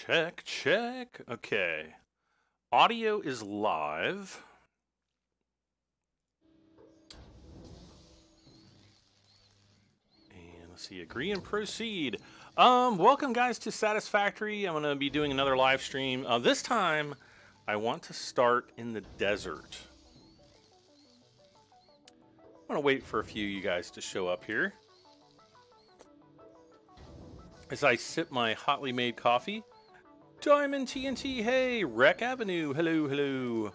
Check, check. Okay. Audio is live. And let's see, agree and proceed. Welcome guys to Satisfactory. I'm going to be doing another live stream. This time, I want to start in the desert. I'm going to wait for a few of you guys to show up here. As I sip my hotly made coffee. Diamond TNT, hey, Rec Avenue, hello, hello.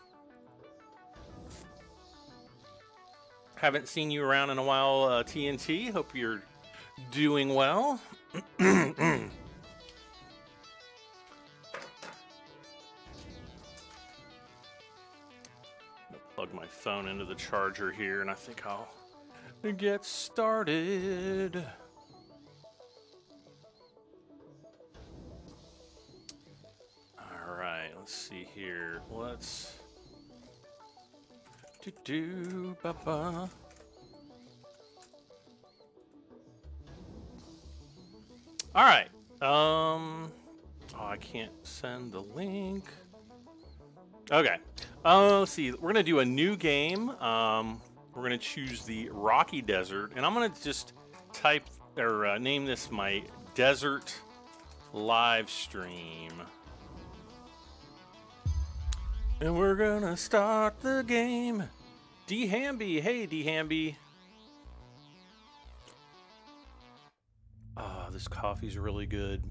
Haven't seen you around in a while, TNT. Hope you're doing well. Plug my phone into the charger here, and I think I'll get started. Alright, let's see here. Let's ba-ba. Alright. Oh, I can't send the link. Okay. Let's see. We're gonna do a new game. We're gonna choose the Rocky Desert, and I'm gonna just type or name this my desert live stream. And we're gonna start the game. D Hamby, hey D Hamby. Ah, this coffee's really good.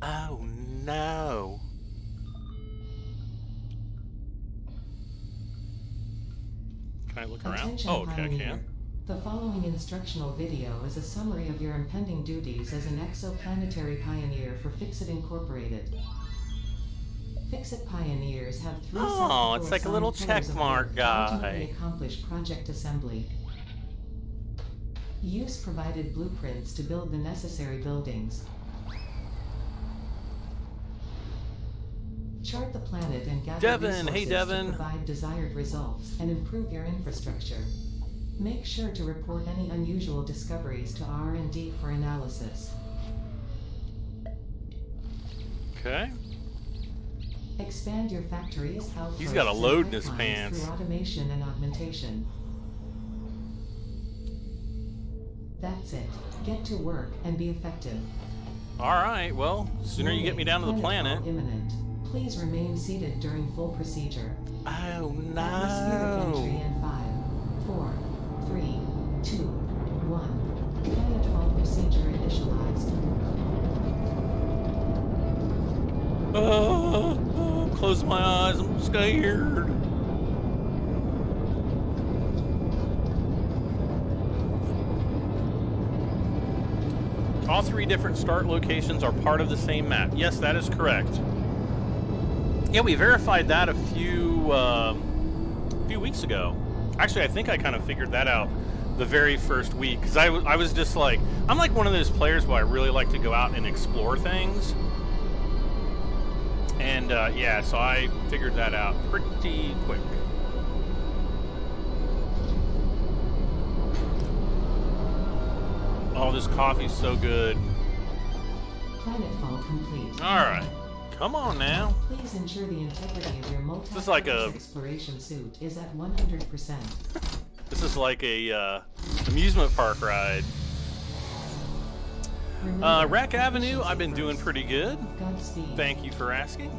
Oh no. Can I look around? Attention, Oh, okay, I Pioneer. can. The following instructional video is a summary of your impending duties as an exoplanetary pioneer for Fixit Incorporated. Fixit pioneers have three Oh, it's like a little check mark guy. ultimately accomplish project assembly. Use provided blueprints to build the necessary buildings. Chart the planet and gather Devin, resources hey Devin. to provide desired results and improve your infrastructure. Make sure to report any unusual discoveries to R&D for analysis. Okay. Expand your factory's outputs. He's got a load in his and pipelines pants. through automation and augmentation. That's it. Get to work and be effective. Alright, well, sooner you get me down to the planet. Planetfall imminent. Please remain seated during full procedure. Oh Atmospheric entry no. in 5, 4, 3, 2, 1. Planetfall procedure initialized. Oh, close my eyes, I'm scared. All three different start locations are part of the same map. Yes, that is correct. Yeah, we verified that a few weeks ago. Actually, I think I kind of figured that out the very first week, because I was just like, I'm like one of those players where I really like to go out and explore things. And yeah, so I figured that out pretty quick. Oh, this coffee's so good. Planetfall complete. Alright, come on now. Please ensure the integrity of your This is like a exploration suit is at 100%. This is like a amusement park ride. Rack Avenue, I've been doing pretty good. Godspeed. Thank you for asking.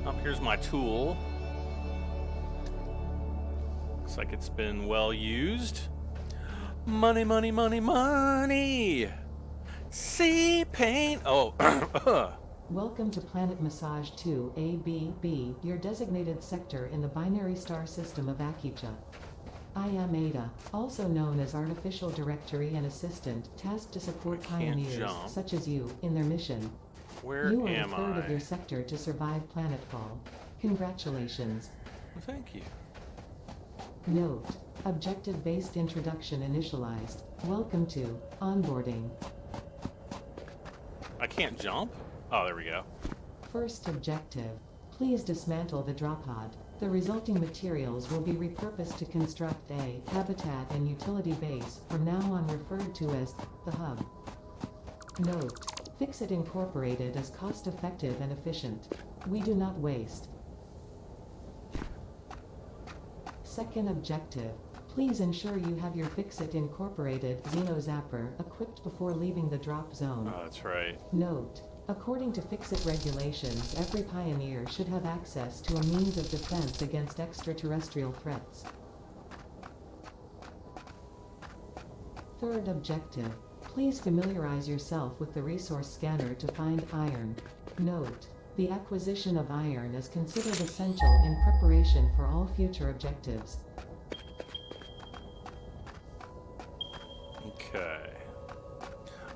Oh, here's my tool. Looks like it's been well used. Money, money, money, money. Sea paint. Oh. Welcome to Planet Massage 2 ABB, your designated sector in the binary star system of Akija. I am Ada, also known as Artificial Directory and Assistant, tasked to support pioneers jump. such as you in their mission. Where You are am the third I? of your sector to survive planetfall. Congratulations. Well, thank you. Note: objective-based introduction initialized. Welcome to onboarding. I can't jump? Oh, there we go. First objective: please dismantle the drop pod. The resulting materials will be repurposed to construct a habitat and utility base, from now on referred to as the hub. Note: Fixit Incorporated is cost-effective and efficient. We do not waste. Second objective: please ensure you have your Fixit Incorporated Xeno Zapper equipped before leaving the drop zone. Oh, that's right. Note: according to Fixit regulations, every pioneer should have access to a means of defense against extraterrestrial threats. Third objective: please familiarize yourself with the resource scanner to find iron. Note: the acquisition of iron is considered essential in preparation for all future objectives.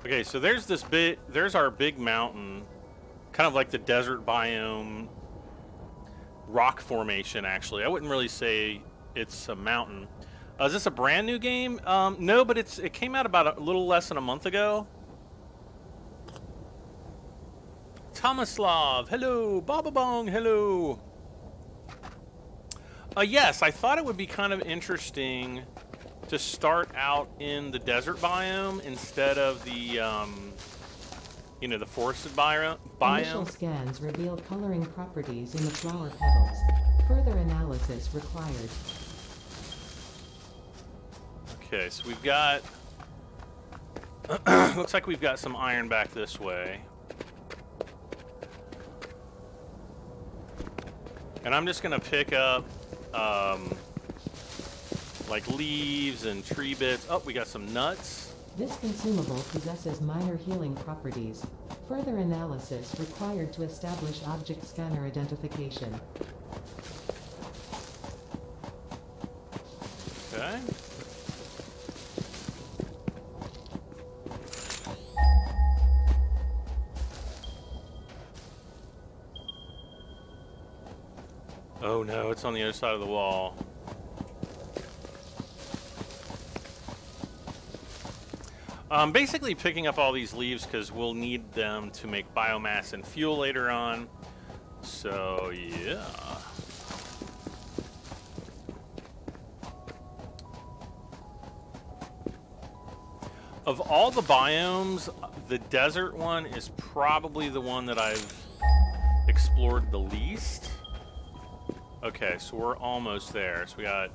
Okay, so there's our big mountain, kind of like the desert biome rock formation, actually. I wouldn't really say it's a mountain. Is this a brand new game? No, but it came out about a little less than a month ago. Tomislav, hello. Baba Bong, hello. Yes, I thought it would be kind of interesting to start out in the desert biome instead of the, you know, the forested biome. Initial scans reveal coloring properties in the flower petals. Further analysis required. Okay, so we've got, looks like we've got some iron back this way. And I'm just gonna pick up, like leaves and tree bits. Oh, we got some nuts. This consumable possesses minor healing properties. Further analysis required to establish object scanner identification. Okay. Oh no, it's on the other side of the wall. I'm basically picking up all these leaves because we'll need them to make biomass and fuel later on. So, yeah. Of all the biomes, the desert one is probably the one that I've explored the least. Okay, so we're almost there. So we got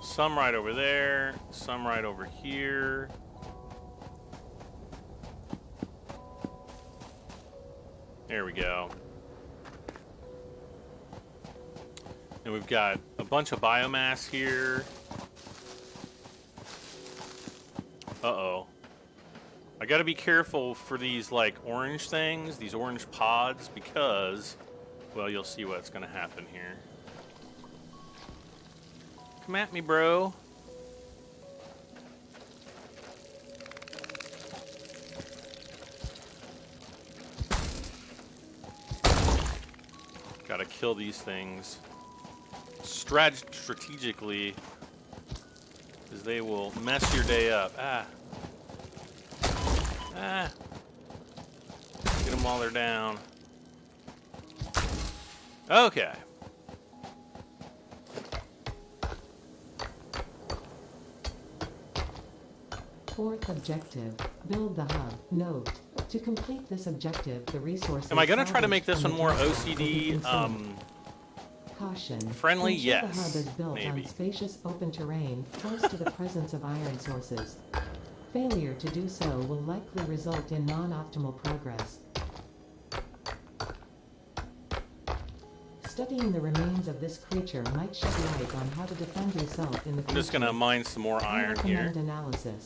some right over there, some right over here. There we go. And we've got a bunch of biomass here. Uh-oh. I gotta be careful for these, like, orange things, these orange pods, because, well, you'll see what's gonna happen here. Come at me, bro. Gotta kill these things strategically, because they will mess your day up. Ah. Ah. Get them while they're down. Okay. Fourth objective, build the hub. Note: to complete this objective, the resources. Am I going to try to make this one more OCD caution. friendly? Yes. The hub is built maybe. on spacious open terrain, close to the presence of iron sources. Failure to do so will likely result in non-optimal progress. Studying the remains of this creature might shed light on how to defend yourself in the future. I'm just going to mine some more iron here. Analysis.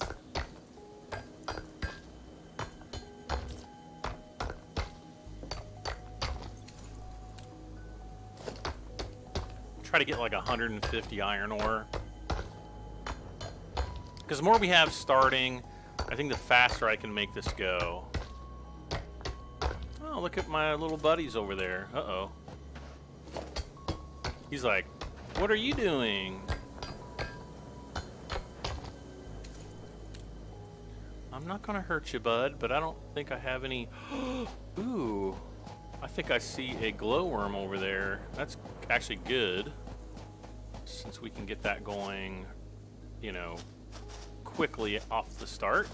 Try to get like 150 iron ore. Because the more we have starting, I think the faster I can make this go. Oh, look at my little buddies over there. Uh-oh. He's like, what are you doing? I'm not gonna hurt you, bud, but I don't think I have any. Ooh, I think I see a glowworm over there. That's actually good. since we can get that going, you know, quickly off the start.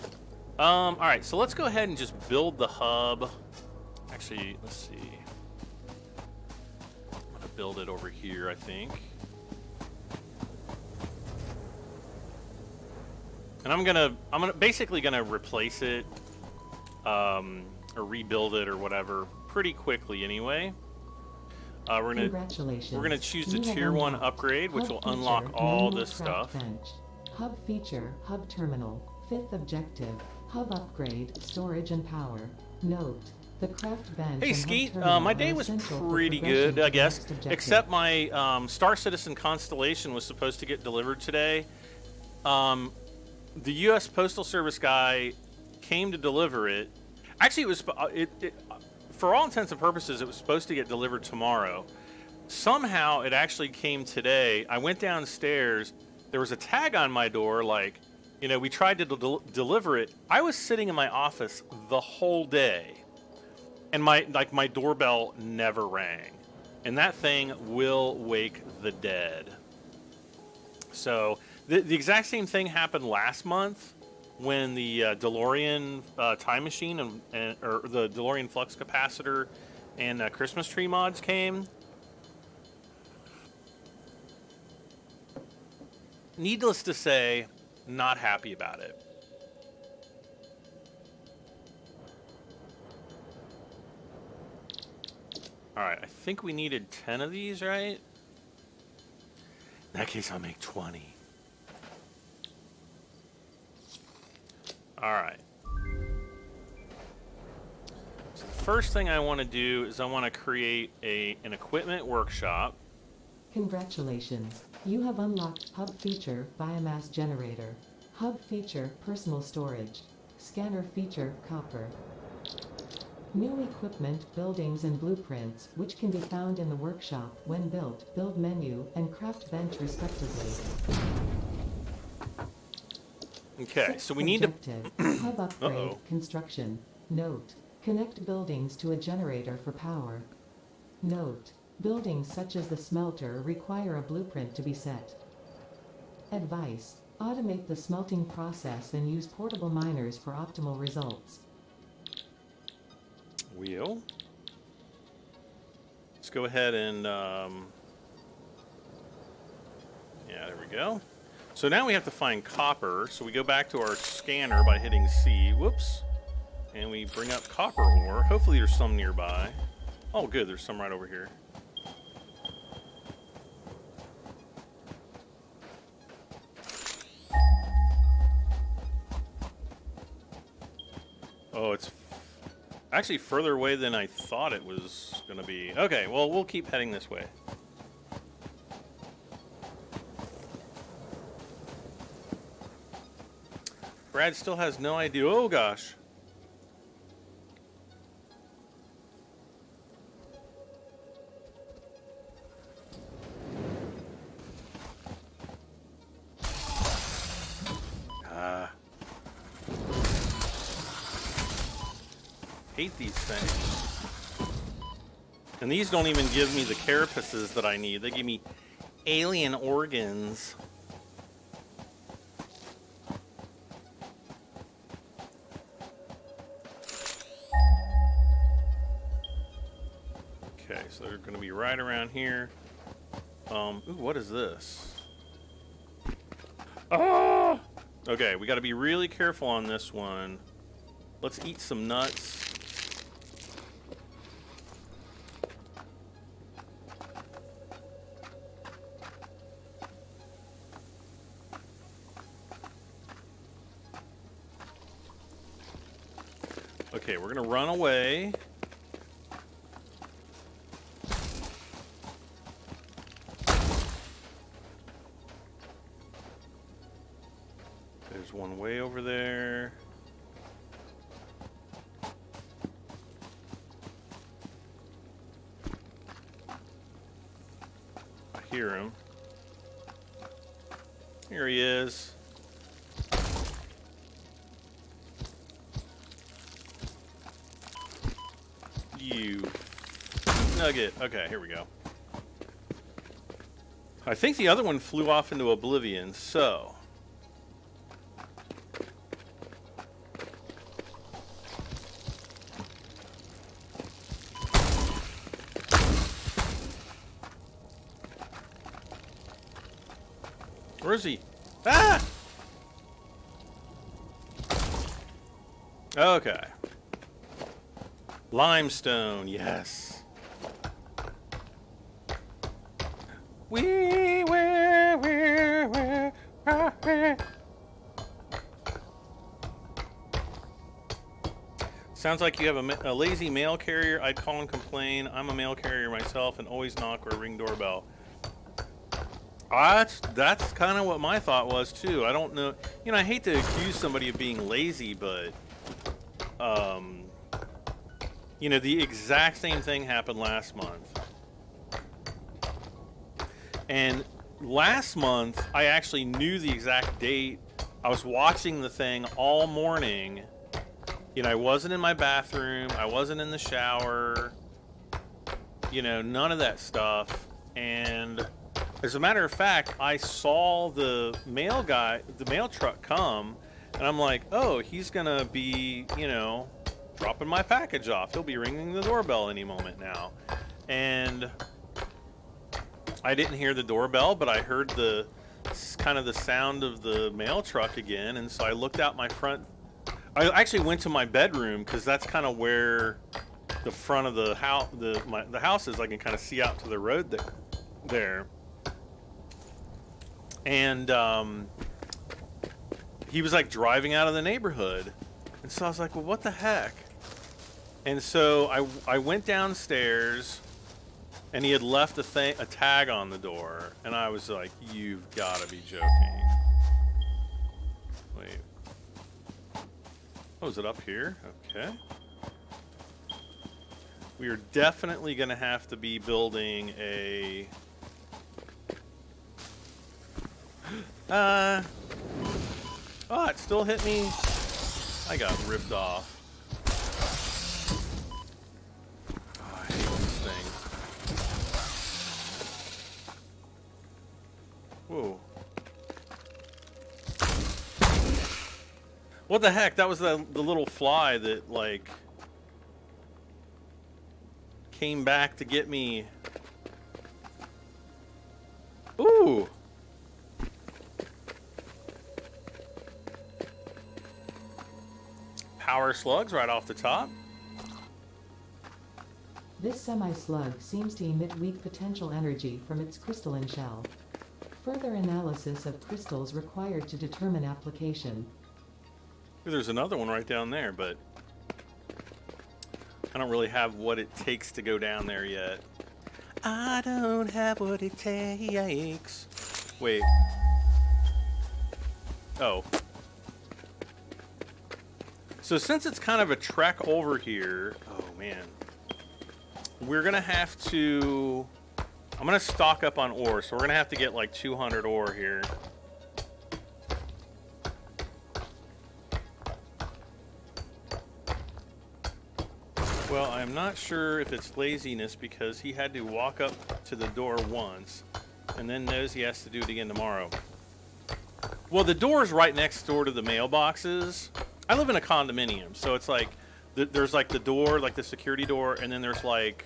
All right, so let's go ahead and just build the hub. Actually, let's see. I'm gonna build it over here, I think. And I'm basically gonna replace it, or rebuild it or whatever pretty quickly anyway. We're gonna choose the tier 1 upgrade, which will unlock all this stuff. Hub feature, hub terminal, 5th objective, hub upgrade, storage and power. Note, the craft bench. Hey Skeet, my day was pretty good, I guess, except my Star Citizen Constellation was supposed to get delivered today. The U.S. Postal Service guy came to deliver it. Actually, it was for all intents and purposes, it was supposed to get delivered tomorrow. Somehow, it actually came today. I went downstairs. There was a tag on my door, like, you know, we tried to deliver it. I was sitting in my office the whole day, and my doorbell never rang. And that thing will wake the dead. So the exact same thing happened last month when the DeLorean time machine or the DeLorean flux capacitor and Christmas tree mods came. Needless to say, not happy about it. All right, I think we needed 10 of these, right? In that case, I'll make 20. All right. So the first thing I want to do is I want to create an equipment workshop. Congratulations. You have unlocked Hub Feature Biomass Generator. Hub Feature Personal Storage. Scanner Feature Copper. New equipment, buildings and blueprints, which can be found in the workshop when built, build menu, and craft bench respectively. Okay, so we need to... Hub upgrade, construction. Note, connect buildings to a generator for power. Note, buildings such as the smelter require a blueprint to be set. Advice, automate the smelting process and use portable miners for optimal results. Wheel. Let's go ahead and, yeah, there we go. So now we have to find copper. So we go back to our scanner by hitting C. Whoops. And we bring up copper ore. Hopefully there's some nearby. Oh, good. There's some right over here. Oh, it's actually further away than I thought it was going to be. Okay, well, we'll keep heading this way. Brad still has no idea. Oh, gosh. Hate these things. And these don't even give me the carapaces that I need. They give me alien organs. Okay, so they're going to be right around here. Ooh, what is this? Ah! Okay, we got to be really careful on this one. Let's eat some nuts. Okay, we're gonna run away. There's one way over there. I hear him. Here he is. You nugget. Okay, here we go. I think the other one flew off into oblivion, so... Where is he? Ah! Okay. Limestone, yes. Sounds like you have a lazy mail carrier. I'd call and complain. I'm a mail carrier myself and always knock or ring doorbell. That's kind of what my thought was too. I don't know. You know, I hate to accuse somebody of being lazy, but you know, the exact same thing happened last month. And last month, I actually knew the exact date. I was watching the thing all morning. You know, I wasn't in my bathroom. I wasn't in the shower. You know, none of that stuff. And as a matter of fact, I saw the mail truck come, and I'm like, oh, he's gonna be, you know, dropping my package off. He'll be ringing the doorbell any moment now. And I didn't hear the doorbell, but I heard the kind of the sound of the mail truck again, and so I looked out my front. I actually went to my bedroom because that's kind of where the front of the house, the house is. I can kind of see out to the road there. And he was like driving out of the neighborhood, and so I was like, well, what the heck? And so I went downstairs, and he had left a tag on the door, and I was like, you've got to be joking. Wait. Oh, is it up here? Okay. We are definitely going to have to be building a... Oh, it still hit me. I got ripped off. Oh, I hate this thing. Whoa. What the heck? That was the little fly that, like, came back to get me. Ooh. Power slugs right off the top. This semi-slug seems to emit weak potential energy from its crystalline shell. Further analysis of crystals required to determine application. There's another one right down there, but I don't really have what it takes to go down there yet. I don't have what it takes. Wait. Oh. So since it's kind of a trek over here, oh man, we're gonna have to, I'm gonna stock up on ore, so we're gonna have to get like 200 ore here. Well, I'm not sure if it's laziness because he had to walk up to the door once and then knows he has to do it again tomorrow. Well, the door's right next door to the mailboxes. I live in a condominium, so it's like there's like the door, like the security door, and then there's like,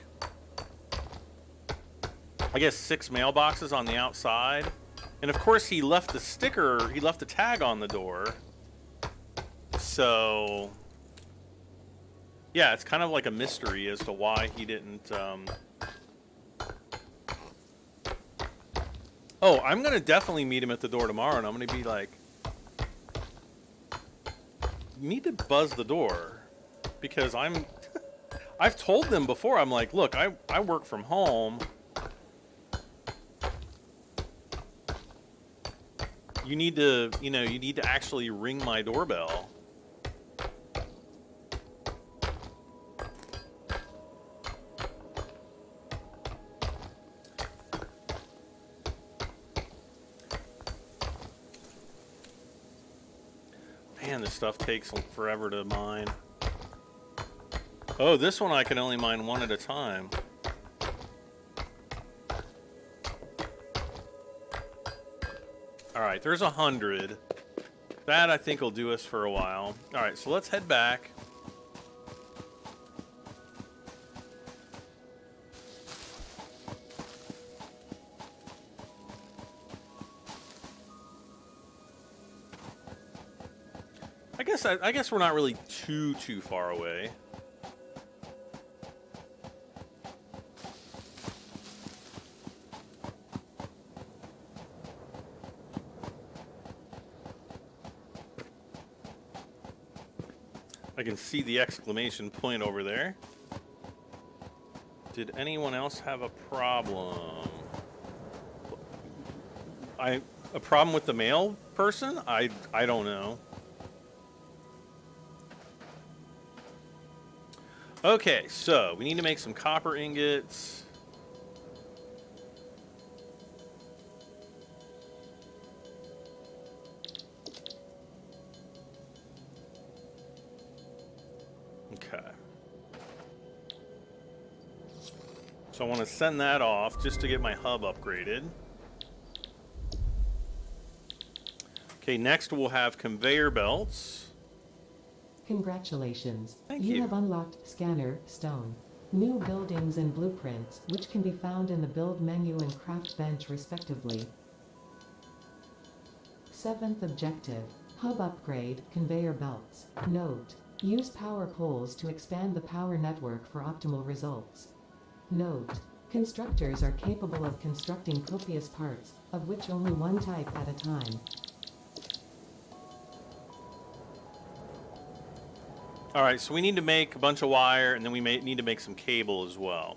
I guess 6 mailboxes on the outside. And of course he left the sticker, he left the tag on the door. So yeah, it's kind of like a mystery as to why he didn't, Oh, I'm gonna definitely meet him at the door tomorrow, and I'm gonna be like, you need to buzz the door, because I've told them before, I'm like, look, I work from home. You need to, you know, you need to actually ring my doorbell. Man, this stuff takes forever to mine. Oh, this one I can only mine 1 at a time. All right, there's 100. That, I think, will do us for a while. All right, so let's head back. I guess we're not really too far away. I can see the exclamation point over there. Did anyone else have a problem? A problem with the mail person? I don't know. Okay, so we need to make some copper ingots. Okay. So I want to send that off just to get my hub upgraded. Okay, next we'll have conveyor belts. Congratulations. Thank you. You have unlocked Scanner Stone. New buildings and blueprints, which can be found in the build menu and craft bench respectively. 7th objective. Hub upgrade, conveyor belts. Note. Use power poles to expand the power network for optimal results. Note. Constructors are capable of constructing copious parts, of which only one type at a time. All right, so we need to make a bunch of wire, and then we need to make some cable as well.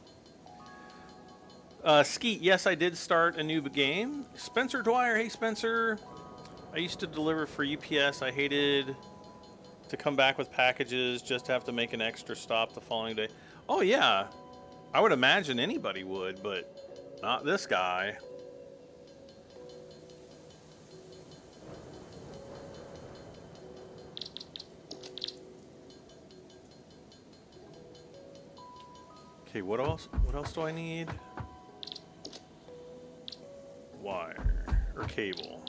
Skeet, yes, I did start a new game. Spencer Dwyer, hey Spencer. I used to deliver for UPS. I hated to come back with packages, just to have to make an extra stop the following day. Oh yeah, I would imagine anybody would, but not this guy. Okay, what else do I need? Wire or cable.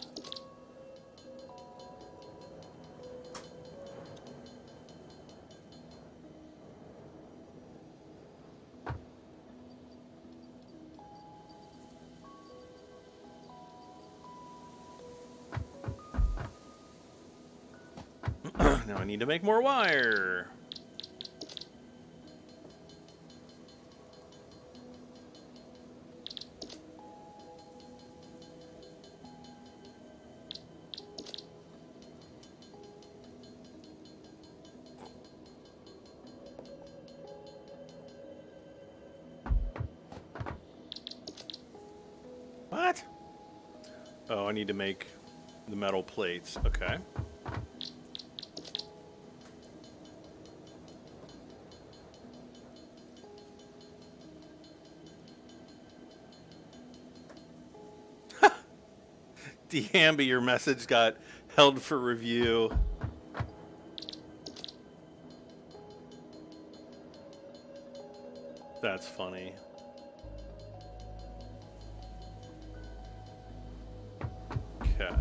Now I need to make more wire. What? Oh, I need to make the metal plates. Okay. D'Ambi, your message got held for review. That's funny. Okay.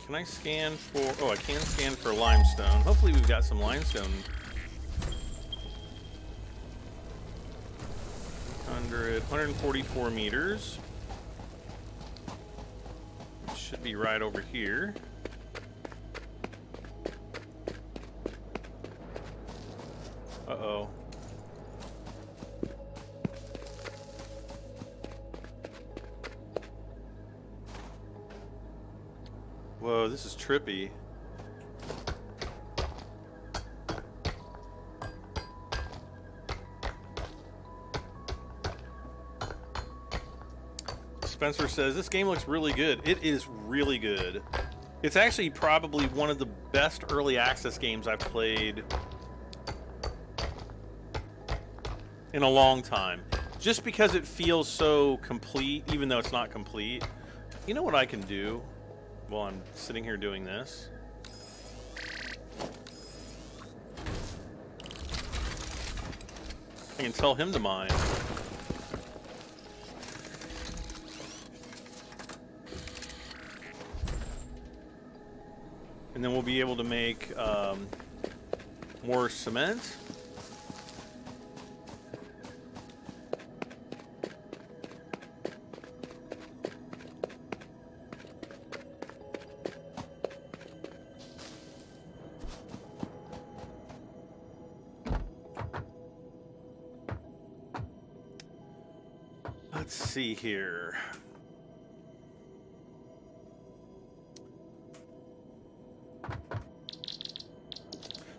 Can I scan for... Oh, I can scan for limestone. Hopefully we've got some limestone. 144 meters. Should be right over here. Uh-oh. Whoa, this is trippy. Spencer says, this game looks really good. It is really good. It's actually probably one of the best early access games I've played in a long time. Just because it feels so complete, even though it's not complete. You know what I can do while I'm sitting here doing this? I can tell him to mine. And then we'll be able to make more cement. Let's see here.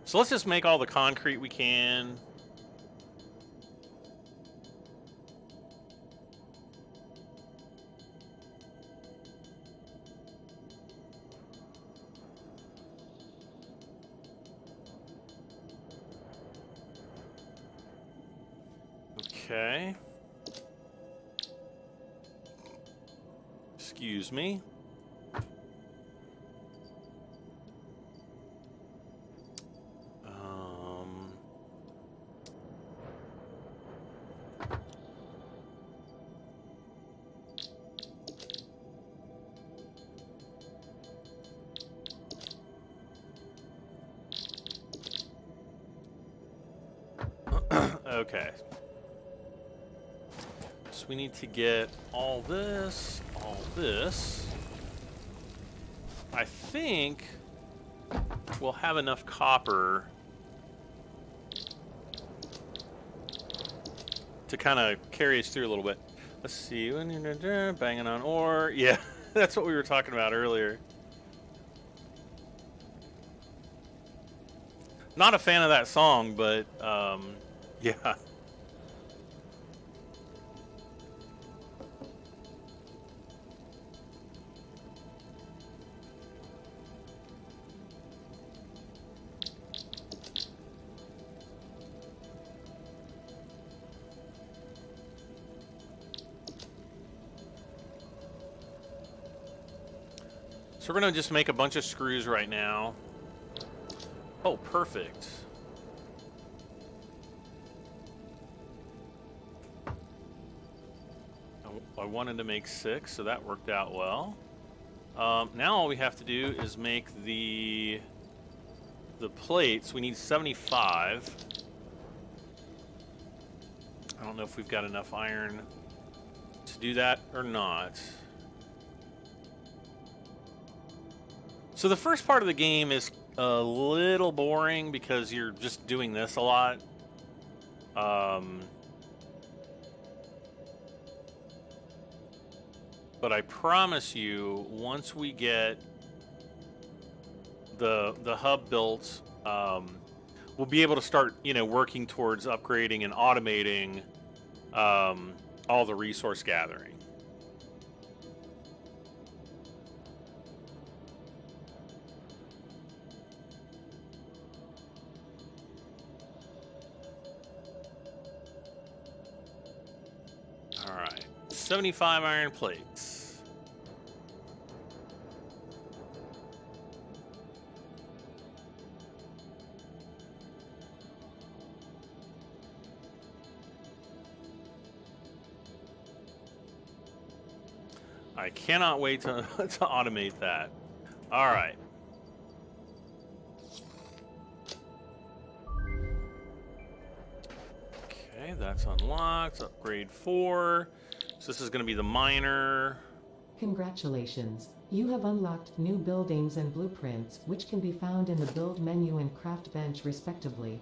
So let's just make all the concrete we can. Okay. Excuse me. Okay. So we need to get all this, all this. I think we'll have enough copper to kind of carry us through a little bit. Let's see. Banging on ore. Yeah, that's what we were talking about earlier. Not a fan of that song, but yeah. So we're going to just make a bunch of screws right now. Oh, perfect. I wanted to make 6, so that worked out well. Now all we have to do is make the plates. We need 75. I don't know if we've got enough iron to do that or not. So the first part of the game is a little boring because you're just doing this a lot. But I promise you, once we get the hub built, we'll be able to start, working towards upgrading and automating all the resource gathering. All right, 75 iron plates. I cannot wait to automate that. All right. Okay, that's unlocked. Upgrade 4. So this is going to be the miner. Congratulations. You have unlocked new buildings and blueprints, which can be found in the build menu and craft bench respectively.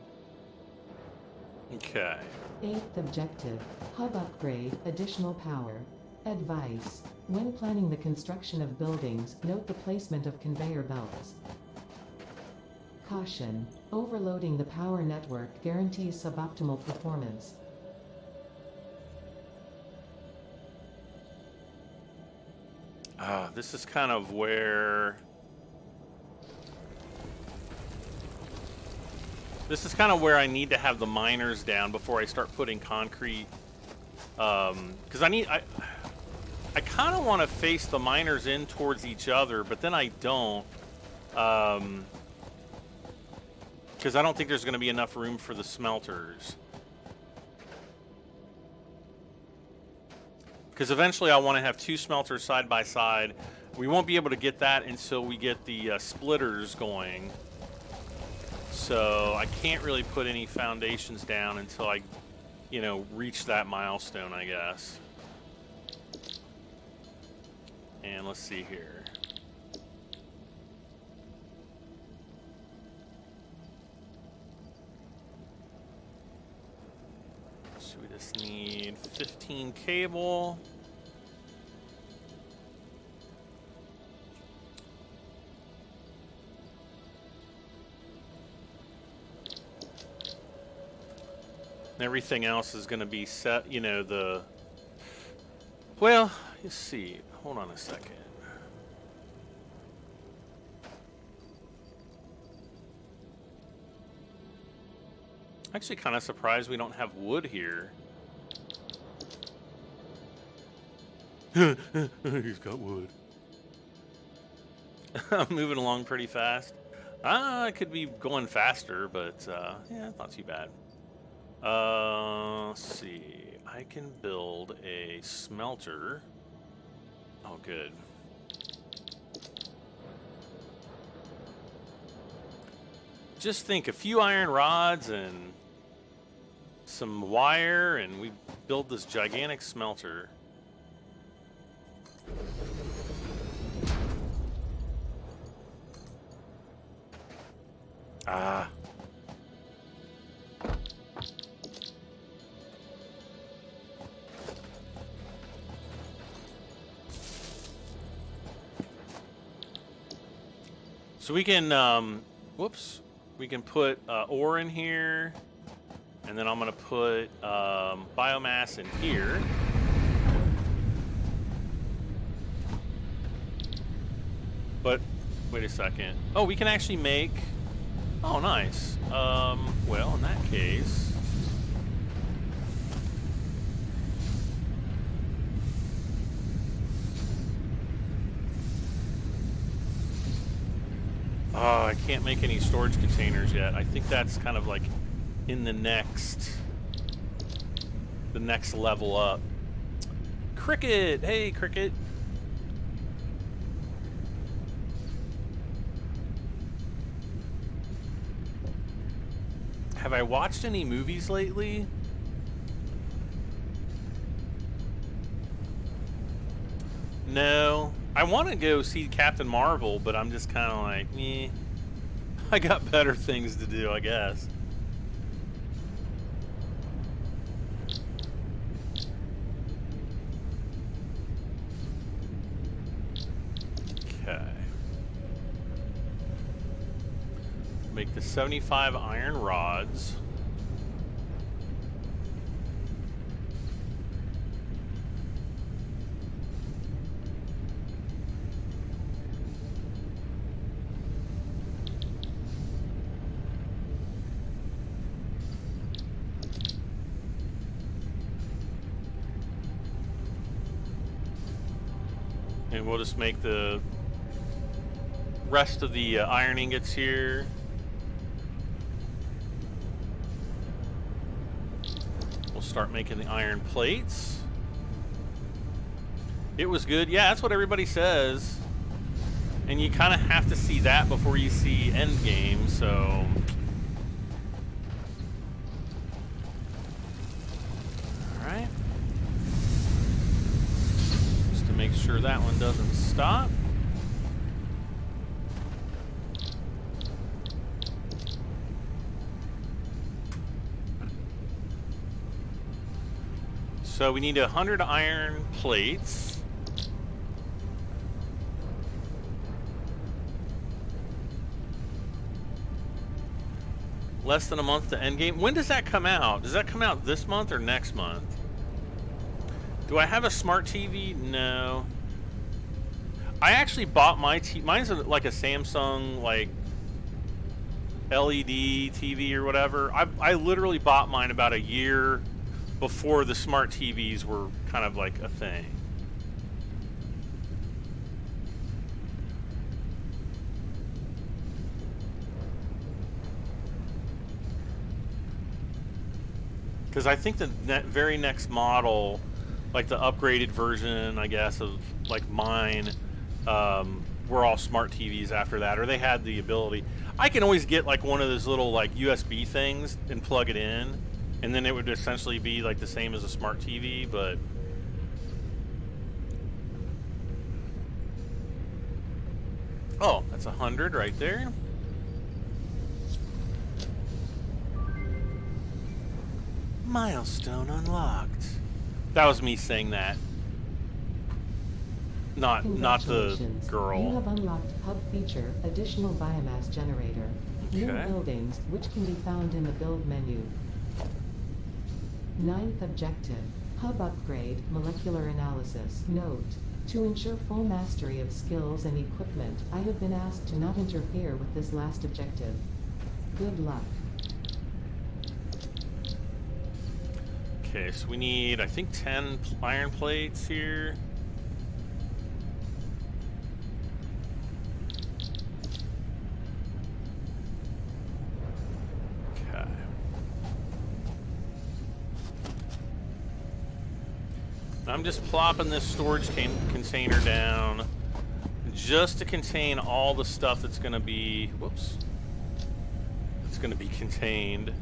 Okay. 8th objective, hub upgrade, additional power. Advice: when planning the construction of buildings, note the placement of conveyor belts. Caution: overloading the power network guarantees suboptimal performance. This is kind of where... This is kind of where I need to have the miners down before I start putting concrete. Because I kind of want to face the miners in towards each other, but then I don't. Because I don't think there's going to be enough room for the smelters. Because eventually I want to have 2 smelters side by side. We won't be able to get that until we get the splitters going. So I can't really put any foundations down until I, you know, reach that milestone, I guess. And let's see here. So we just need 15 cable. Everything else is going to be set, you know, the... Well, let's see. Hold on a second. Actually kind of surprised we don't have wood here. He's got wood. I'm moving along pretty fast. I could be going faster, but yeah, not too bad. Let's see. I can build a smelter. Oh, good. Just think, a few iron rods and some wire, and we build this gigantic smelter. Ah. So we can, whoops, we can put ore in here, and then I'm going to put biomass in here. But, wait a second. Oh, we can actually make, oh, nice. Well, in that case... Oh, I can't make any storage containers yet. I think that's kind of like in the next level up. Cricket! Hey, Cricket. Have I watched any movies lately? No. I want to go see Captain Marvel, but I'm just kind of like, eh. I got better things to do, I guess. Okay. Make the 75 iron rods. And we'll just make the rest of the iron ingots here. We'll start making the iron plates. It was good. Yeah, that's what everybody says. And you kind of have to see that before you see Endgame, so... Alright. Make sure that one doesn't stop. So we need 100 iron plates. Less than a month to endgame. When does that come out? Does that come out this month or next month? Do I have a smart TV? No. I actually bought my TV. Mine's like a Samsung, like, LED TV or whatever. I literally bought mine about a year before the smart TVs were kind of like a thing. Because I think the very next model, like the upgraded version, I guess, of like mine, were all smart TVs after that, or they had the ability. I can always get like one of those little like USB things and plug it in, and then it would essentially be like the same as a smart TV, but oh, that's 100 right there. Milestone unlocked. That was me saying that. Not the girl. You have unlocked hub feature, additional biomass generator. New Okay. buildings, which can be found in the build menu. 9th objective, hub upgrade, molecular analysis. Note: to ensure full mastery of skills and equipment, I have been asked to not interfere with this last objective. Good luck. Okay, so we need, I think, 10 iron plates here. Okay. I'm just plopping this storage container down just to contain all the stuff that's going to be, whoops, that's going to be contained.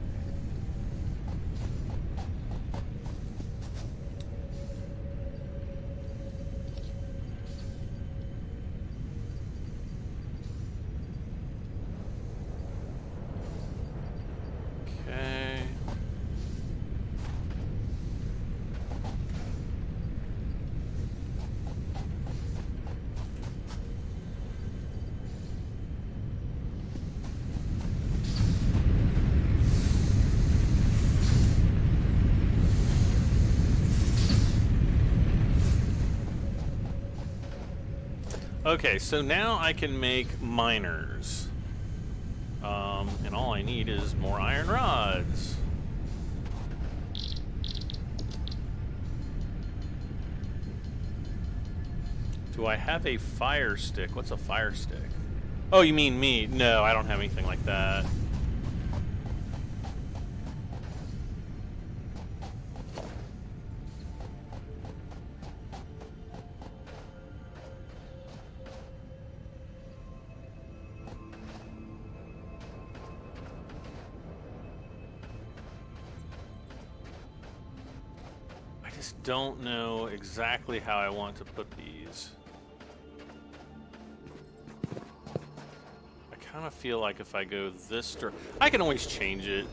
Okay, so now I can make miners. And all I need is more iron rods. Do I have a fire stick? What's a fire stick? Oh, you mean me? No, I don't have anything like that. Don't know exactly how I want to put these. I kind of feel like if I go this direction, I can always change it.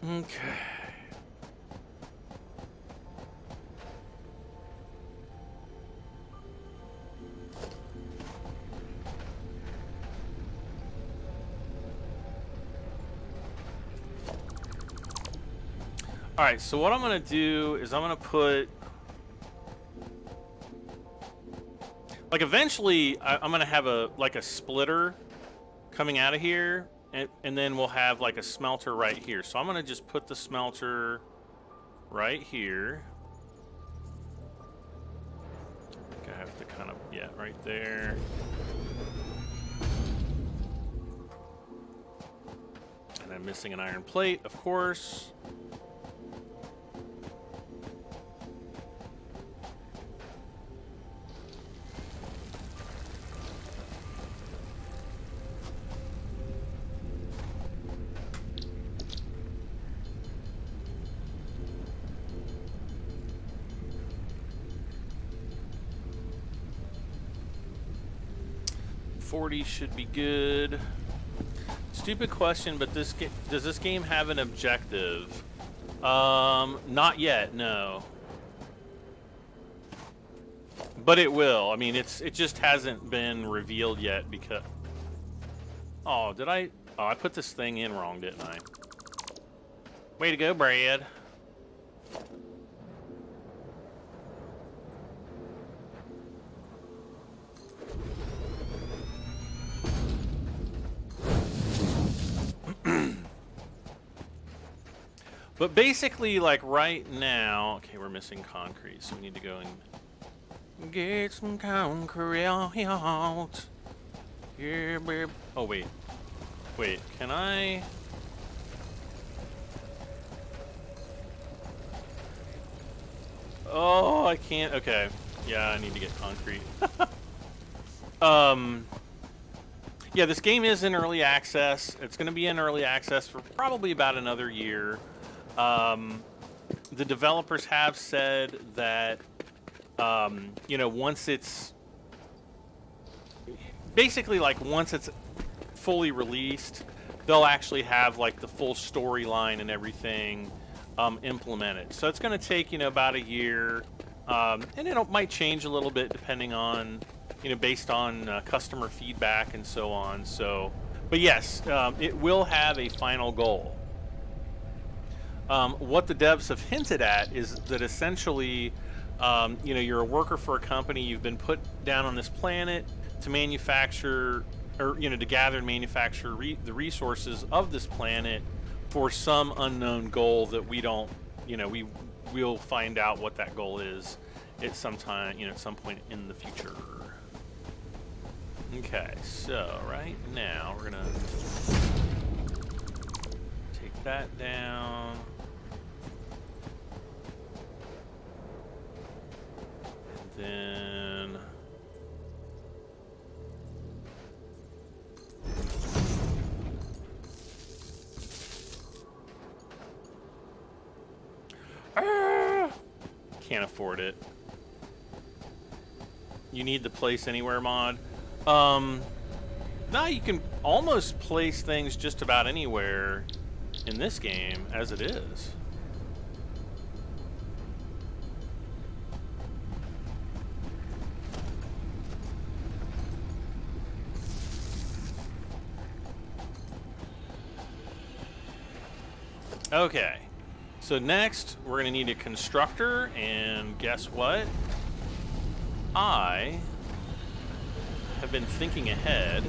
Okay. All right, so what I'm going to do is I'm going to put, like, eventually I'm going to have a splitter coming out of here. And then we'll have like a smelter right here. So I'm going to just put the smelter right here. I think I have to kind of, yeah, right there. And I'm missing an iron plate, of course. Should be good. Stupid question, but does this game have an objective? Not yet, no. But it will. I mean, it just hasn't been revealed yet because. Oh, did I? Oh, I put this thing in wrong, didn't I? Way to go, Brad. But basically, like right now, okay, we're missing concrete, so we need to go and get some concrete out. Here, babe. Oh, wait. Wait, can I? Oh, I can't. Okay. Yeah, I need to get concrete. Yeah, this game is in early access. It's going to be in early access for probably about another year. The developers have said that, you know, once it's basically like once it's fully released, they'll actually have like the full storyline and everything implemented. So it's going to take, you know, about a year, and it might change a little bit depending on, you know, based on customer feedback and so on. So, but yes, it will have a final goal. What the devs have hinted at is that essentially, you know, you're a worker for a company, you've been put down on this planet to manufacture, or, you know, to gather and manufacture the resources of this planet for some unknown goal that we don't, you know, we'll find out what that goal is at some time, you know, at some point in the future. Okay, so right now we're gonna take that down. And then can't afford it. You need the place anywhere mod. Now you can almost place things just about anywhere in this game as it is. Okay, so next we're going to need a constructor, and guess what? I have been thinking ahead.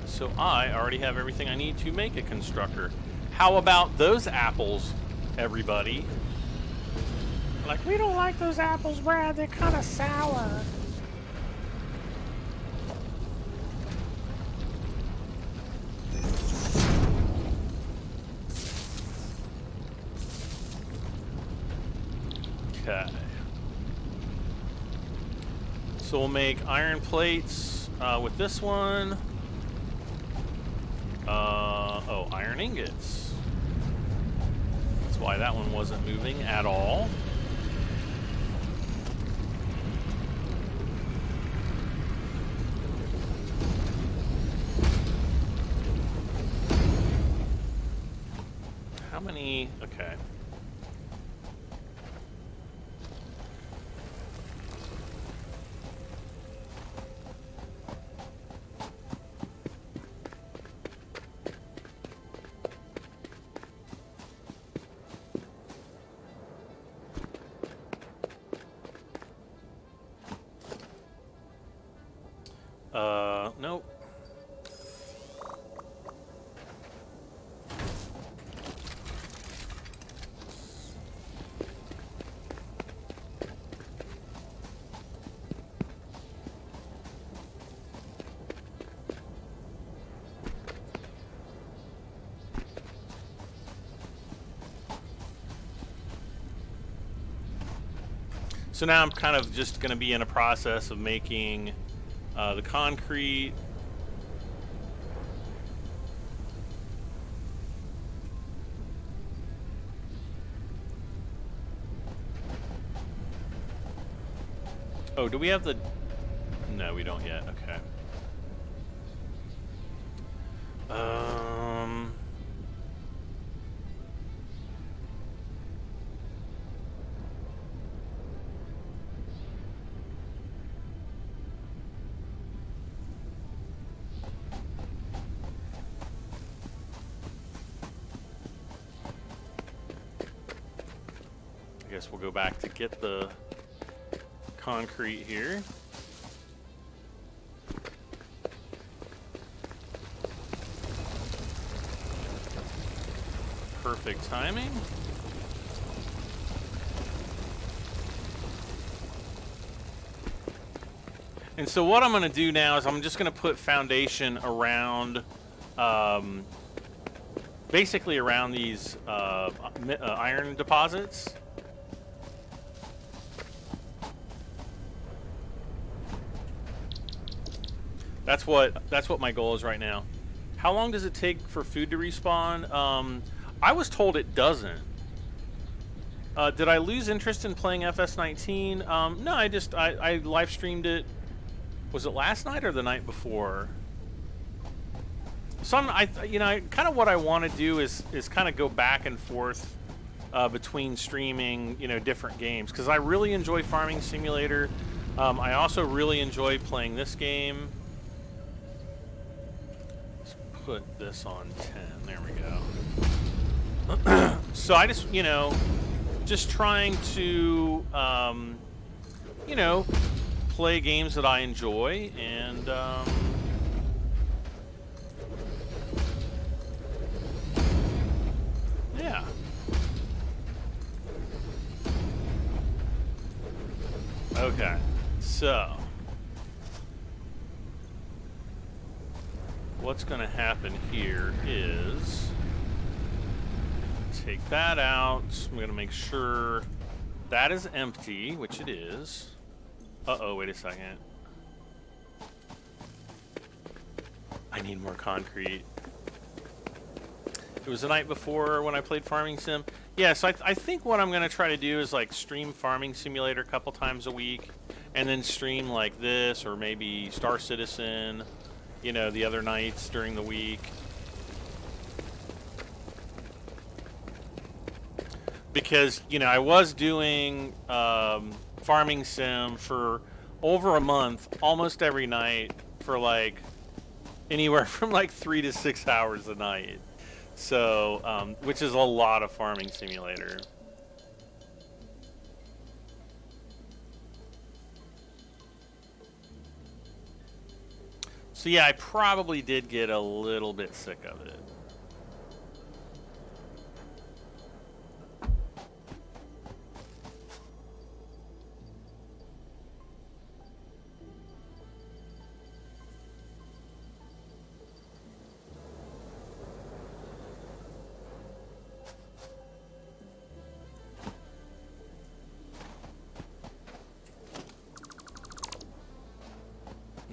So I already have everything I need to make a constructor. How about those apples, everybody? Like, we don't like those apples, Brad. They're kind of sour. Okay. So we'll make iron plates with this one. Oh, iron ingots. That's why that one wasn't moving at all. How many? Okay. Nope. So now I'm kind of just going to be in a process of making the concrete. Oh, do we have the... No, we don't yet. Okay. guess we'll go back to get the concrete here. Perfect timing. And so what I'm going to do now is I'm just going to put foundation around, basically around these iron deposits. That's what my goal is right now. How long does it take for food to respawn? I was told it doesn't. Did I lose interest in playing FS19? No, I live streamed it. Was it last night or the night before? So kind of what I want to do is kind of go back and forth between streaming, different games, because I really enjoy Farming Simulator. I also really enjoy playing this game. Let's put this on 10. There we go. So I just, just trying to, play games that I enjoy, and yeah. Okay, so what's going to happen here is take that out. I'm going to make sure that is empty, which it is. Uh-oh, wait a second. I need more concrete. It was the night before when I played Farming Sim. Yeah, so I think what I'm going to try to do is like stream Farming Simulator a couple times a week, and then stream like this, or maybe Star Citizen, the other nights during the week. Because, I was doing Farming Sim for over a month, almost every night, for like anywhere from like 3 to 6 hours a night. So, which is a lot of Farming Simulator. So yeah, I probably did get a little bit sick of it.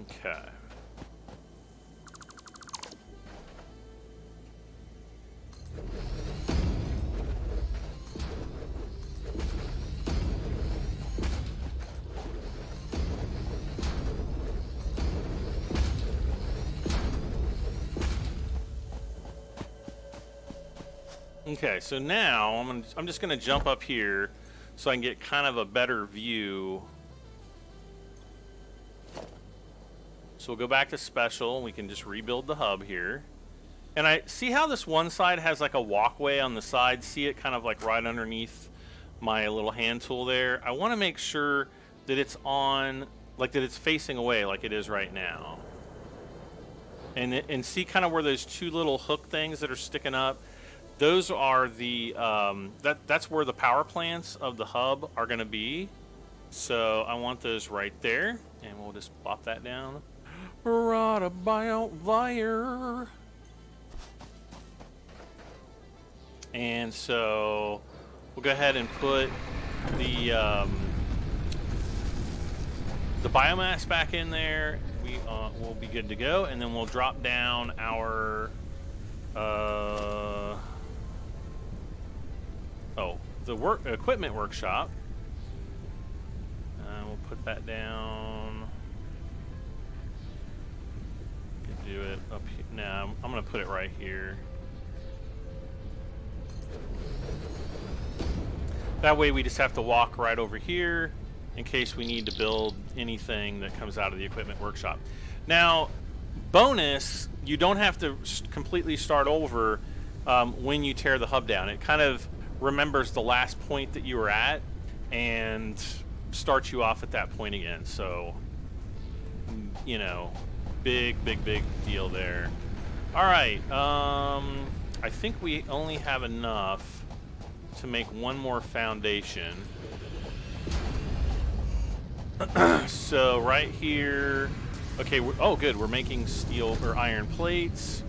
Okay. Okay, so now I'm just going to jump up here so I can get kind of a better view. So we'll go back to special. We can just rebuild the hub here. And I see how this one side has like a walkway on the side. See it kind of like right underneath my little hand tool there. I want to make sure that it's on, like that it's facing away like it is right now. And see kind of where those two little hook things that are sticking up. Those are the, that's where the power plants of the hub are going to be. So I want those right there. And we'll just pop that down. Right about there. And so we'll go ahead and put the biomass back in there. We will be good to go, and then we'll drop down our the equipment workshop. We'll put that down. Do it up here. Now I'm going to put it right here. That way we just have to walk right over here in case we need to build anything that comes out of the equipment workshop. Now, bonus, you don't have to completely start over when you tear the hub down. It kind of remembers the last point that you were at. and start you off at that point again. So, you know, big deal there. All right, I think we only have enough to make one more foundation. So right here, okay, oh good, we're making steel or iron plates.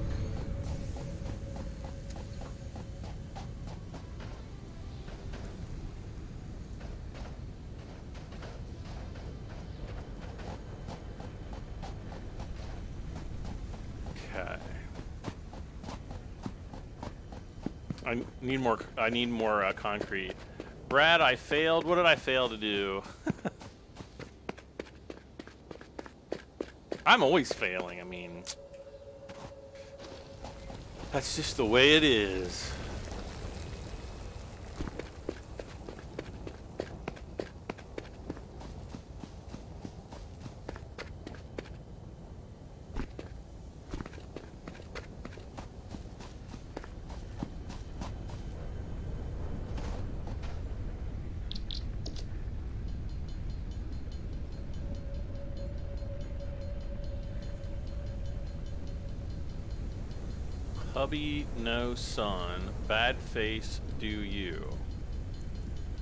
Okay. I need more concrete. Brad, I failed. What did I fail to do? I'm always failing. I mean, that's just the way it is. Hubby, no son. Bad face, do you?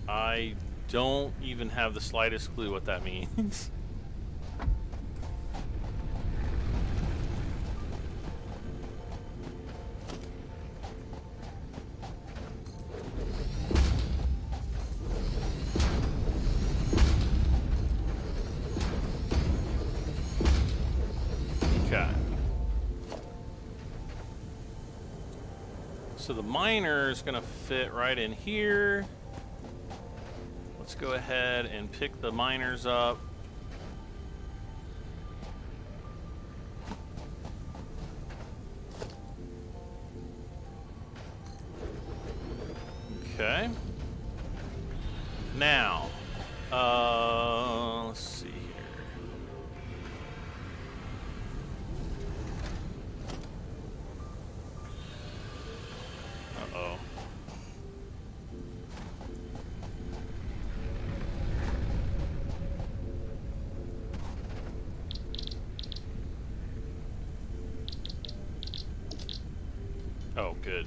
I don't even have the slightest clue what that means. So the miner is going to fit right in here. Let's go ahead and pick the miners up. Okay. Now, let's see here. Uh-oh. Oh, good.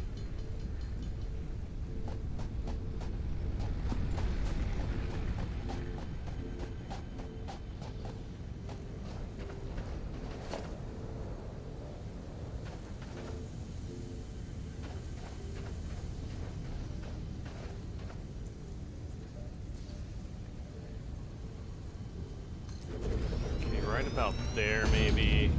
Right about there, maybe.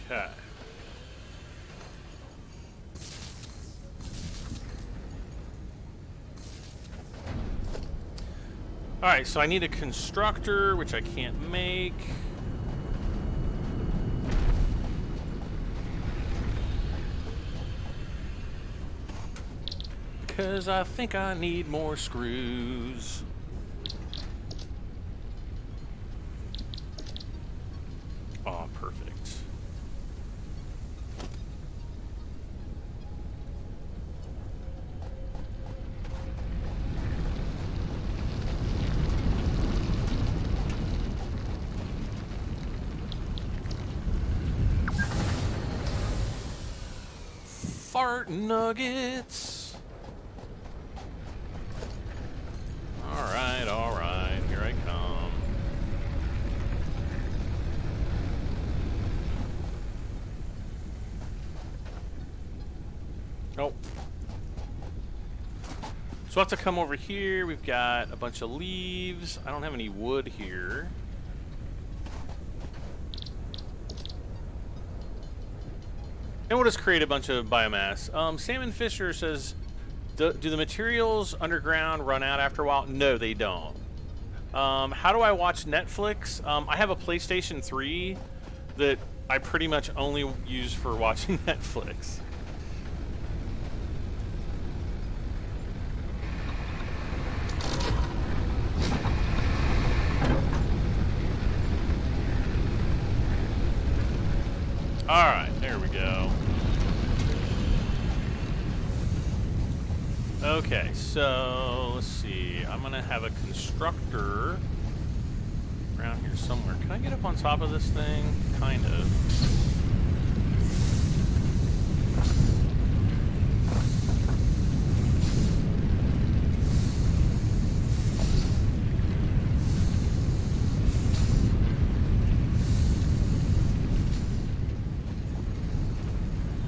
Okay. Alright, so I need a constructor, which I can't make. Because I think I need more screws. Oh, perfect. Fart nuggets. All right, here I come. Nope. So we'll have to come over here. We've got a bunch of leaves. I don't have any wood here. And we'll just create a bunch of biomass. Salmon Fisher says, do the materials underground run out after a while? No, they don't. How do I watch Netflix? I have a PlayStation 3 that I pretty much only use for watching Netflix. Alright, there we go. Okay, so let's see. I'm gonna have a constructor around here somewhere. Can I get up on top of this thing? Kind of.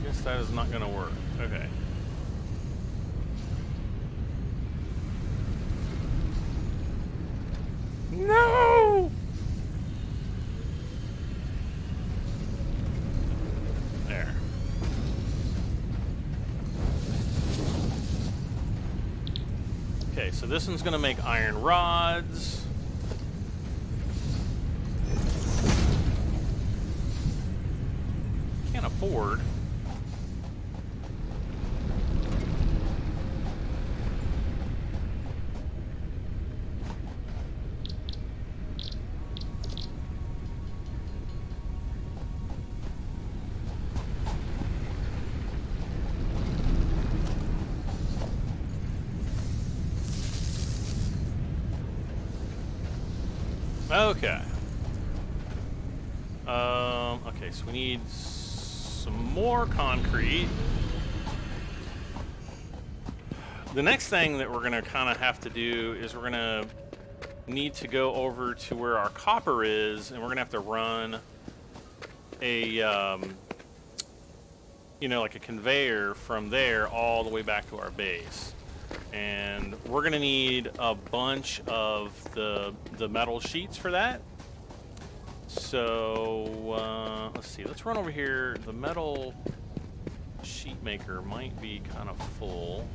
Guess that is not gonna work. Okay. No! There. Okay, so this one's gonna make iron rods. Can't afford. Okay. Okay, so we need some more concrete. The next thing that we're gonna kind of have to do is we're gonna need to go over to where our copper is, and we're gonna have to run a, you know, like a conveyor from there all the way back to our base. And we're gonna need a bunch of the metal sheets for that. So let's see. Let's run over here. The metal sheet maker might be kind of full.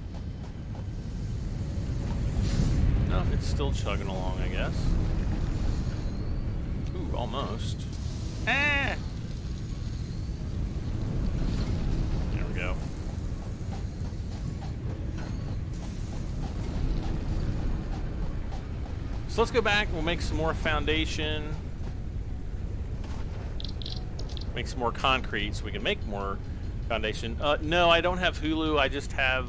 No, it's still chugging along, I guess. Ooh, almost. Ah! There we go. So let's go back, we'll make some more foundation. Make some more concrete so we can make more foundation. No, I don't have Hulu, I just have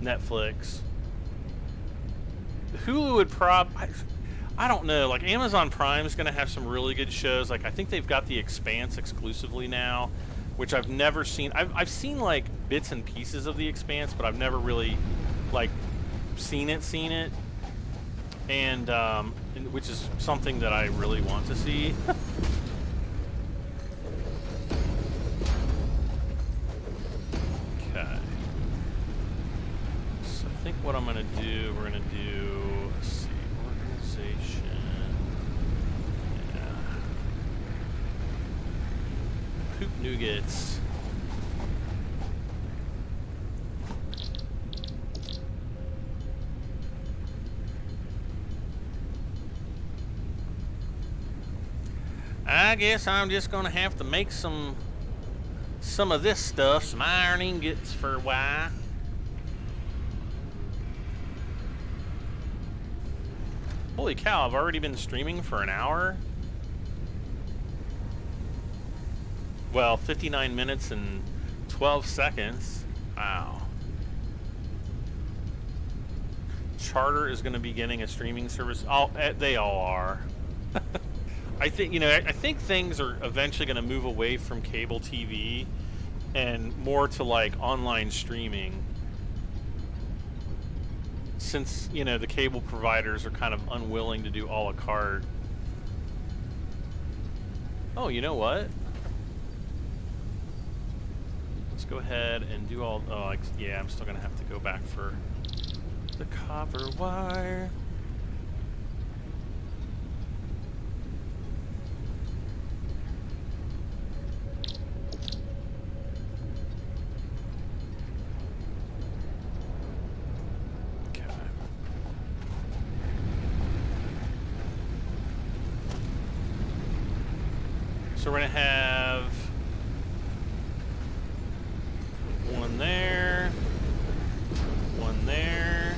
Netflix. Hulu would I don't know, like Amazon Prime is gonna have some really good shows. Like I think they've got The Expanse exclusively now, which I've never seen. I've seen like bits and pieces of The Expanse, but I've never really like seen it. And which is something that I really want to see. Okay. So I think what I'm going to do, we're going to do, let's see, organization. Yeah. Poop nougats. I guess I'm just gonna have to make some of this stuff, some iron ingots for a while. Holy cow, I've already been streaming for an hour? Well, 59 minutes and 12 seconds. Wow. Charter is gonna be getting a streaming service. Oh, they all are. I think, you know, I think things are eventually going to move away from cable TV and more to like online streaming, since, you know, the cable providers are kind of unwilling to do a la carte. Oh, you know what? Let's go ahead and do all, oh, yeah, I'm still going to have to go back for The copper wire. So we're going to have one there, one there,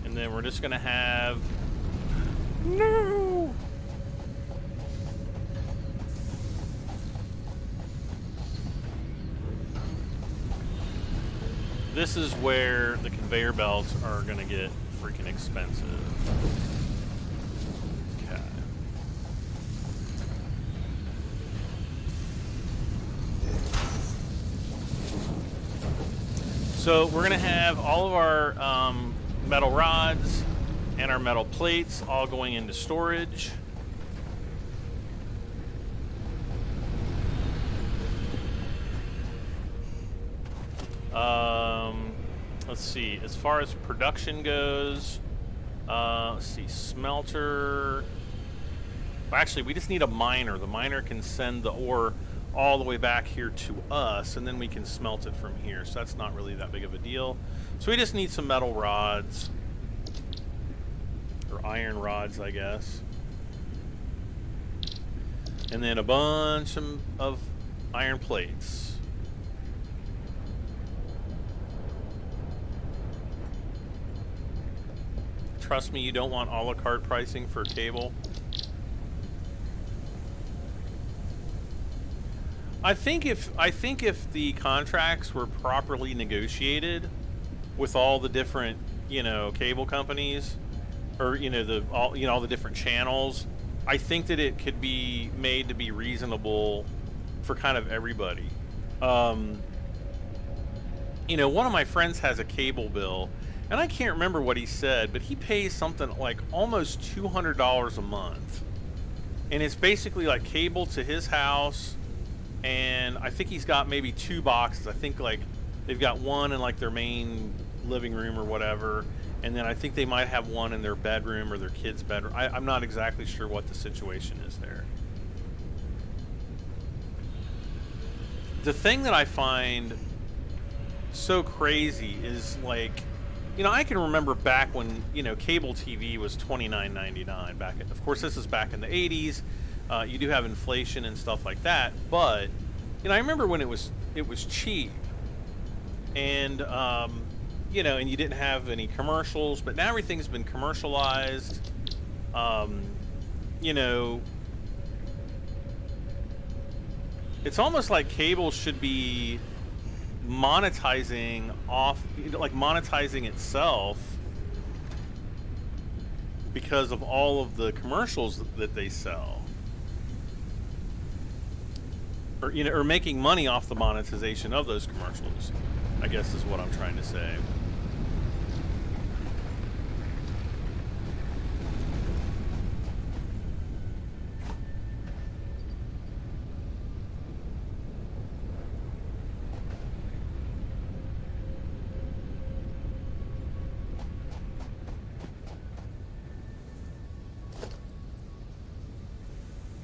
and then we're just going to have... No! This is where the conveyor belts are going to get freaking expensive. So we're going to have all of our metal rods and our metal plates all going into storage. Let's see, as far as production goes, let's see, smelter. Well, actually, we just need a miner. The miner can send the ore all the way back here to us, and then we can smelt it from here. So that's not really that big of a deal. So we just need some metal rods, or iron rods, I guess, and then a bunch of iron plates. Trust me, you don't want a la carte pricing for cable. I think if the contracts were properly negotiated with all the different, you know, cable companies, or all the different channels, I think that it could be made to be reasonable for kind of everybody. One of my friends has a cable bill, and I can't remember what he said, but he pays something like almost $200 a month, and it's basically like cable to his house. And I think he's got maybe 2 boxes. I think like they've got one in like their main living room or whatever, and then I think they might have one in their bedroom or their kid's bedroom. I'm not exactly sure what the situation is there. The thing that I find so crazy is, like, I can remember back when, cable TV was $29.99 back at, of course, this is back in the 80s. You do have inflation and stuff like that, but I remember when it was cheap, and and you didn't have any commercials. But now everything's been commercialized. It's almost like cable should be monetizing monetizing itself because of all of the commercials that they sell. Or making money off the monetization of those commercials, I guess is what I'm trying to say.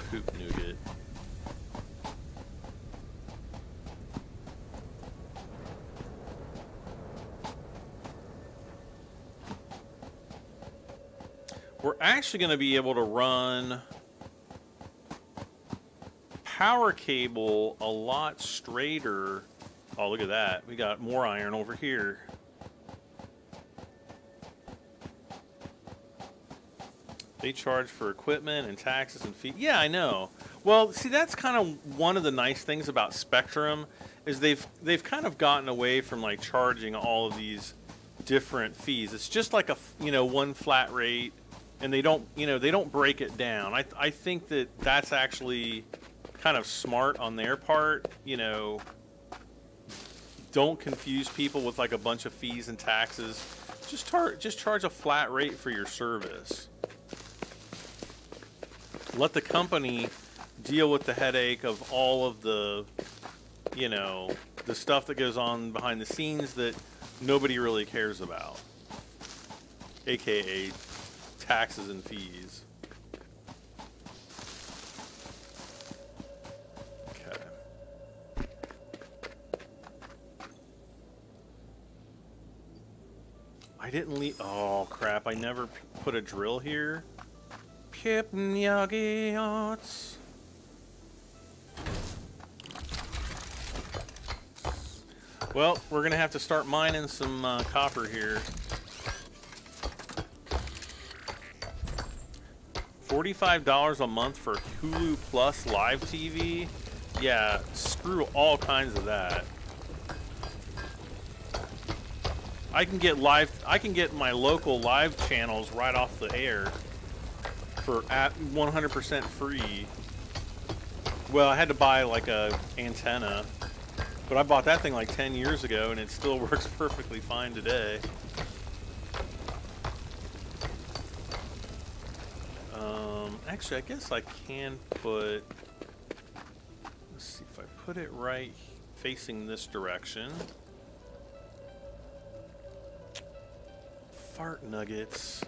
Poop nougat. We're actually going to be able to run power cable a lot straighter. Oh, look at that. We got more iron over here. They charge for equipment and taxes and fees. Yeah, I know. Well, see, that's kind of one of the nice things about Spectrum is they've kind of gotten away from like charging all of these different fees. It's just like a one flat rate. And they don't break it down. I think that's actually kind of smart on their part. Don't confuse people with like a bunch of fees and taxes. Just charge a flat rate for your service. Let the company deal with the headache of all of the the stuff that goes on behind the scenes that nobody really cares about, aka taxes and fees. Okay. I didn't leave. Oh crap! I never put a drill here. Well, we're gonna have to start mining some copper here. $45 a month for Hulu Plus live TV? Yeah, screw all kinds of that. I can get my local live channels right off the air for at 100% free. Well, I had to buy like a antenna, but I bought that thing like 10 years ago and it still works perfectly fine today. Actually, I guess I can put, let's see if I put it right facing this direction. Fart nuggets.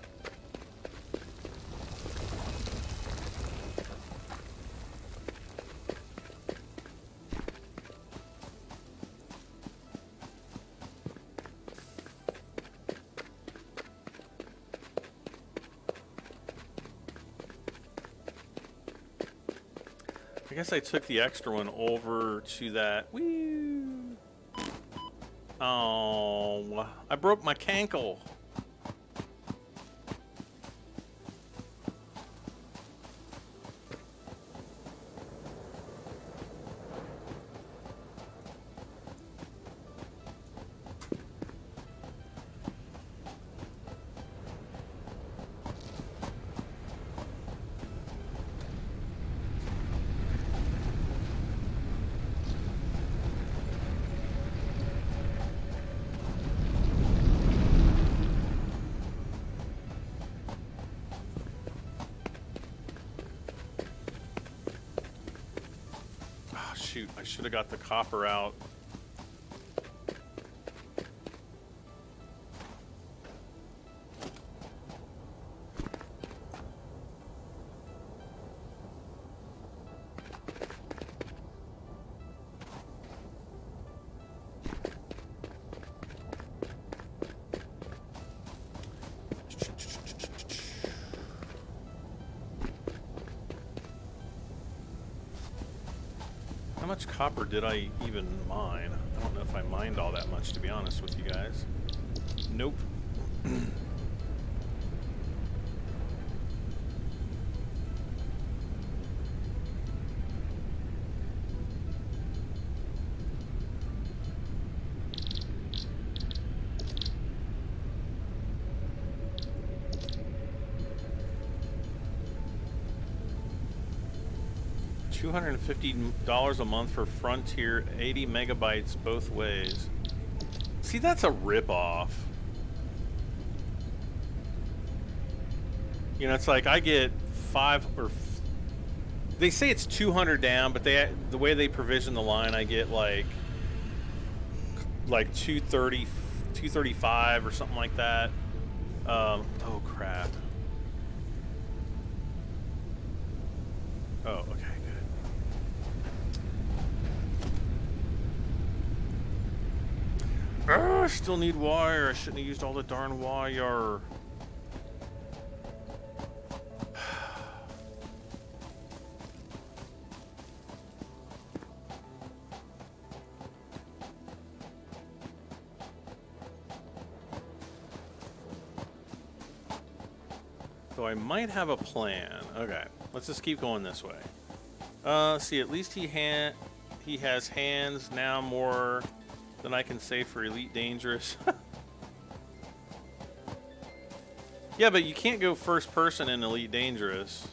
I guess I took the extra one over to that. Woo! Oh, I broke my cankle. Shoot, I should have got the copper out. How much copper did I even mine? I don't know if I mined all that much, to be honest with you guys. Nope. $250 a month for Frontier, 80 megabytes both ways. See, that's a ripoff. You know, it's like I get they say it's 200 down, but the way they provision the line, I get like 230, 235 or something like that. Oh crap. Oh, okay. I still need wire. I shouldn't have used all the darn wire. So I might have a plan. Okay, let's just keep going this way. See, at least he has hands now more than I can say for Elite Dangerous. Yeah, but you can't go first person in Elite Dangerous.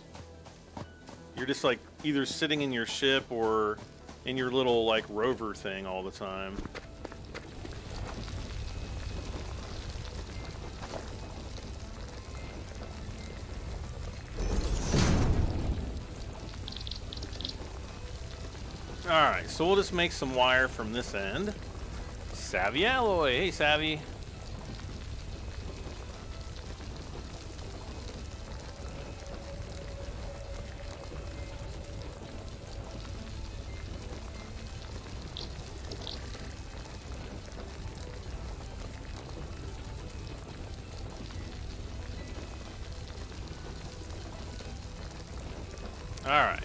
You're just like either sitting in your ship or in your little like rover thing all the time. Alright, so we'll just make some wire from this end. Savvy Alloy. Hey, Savvy. All right.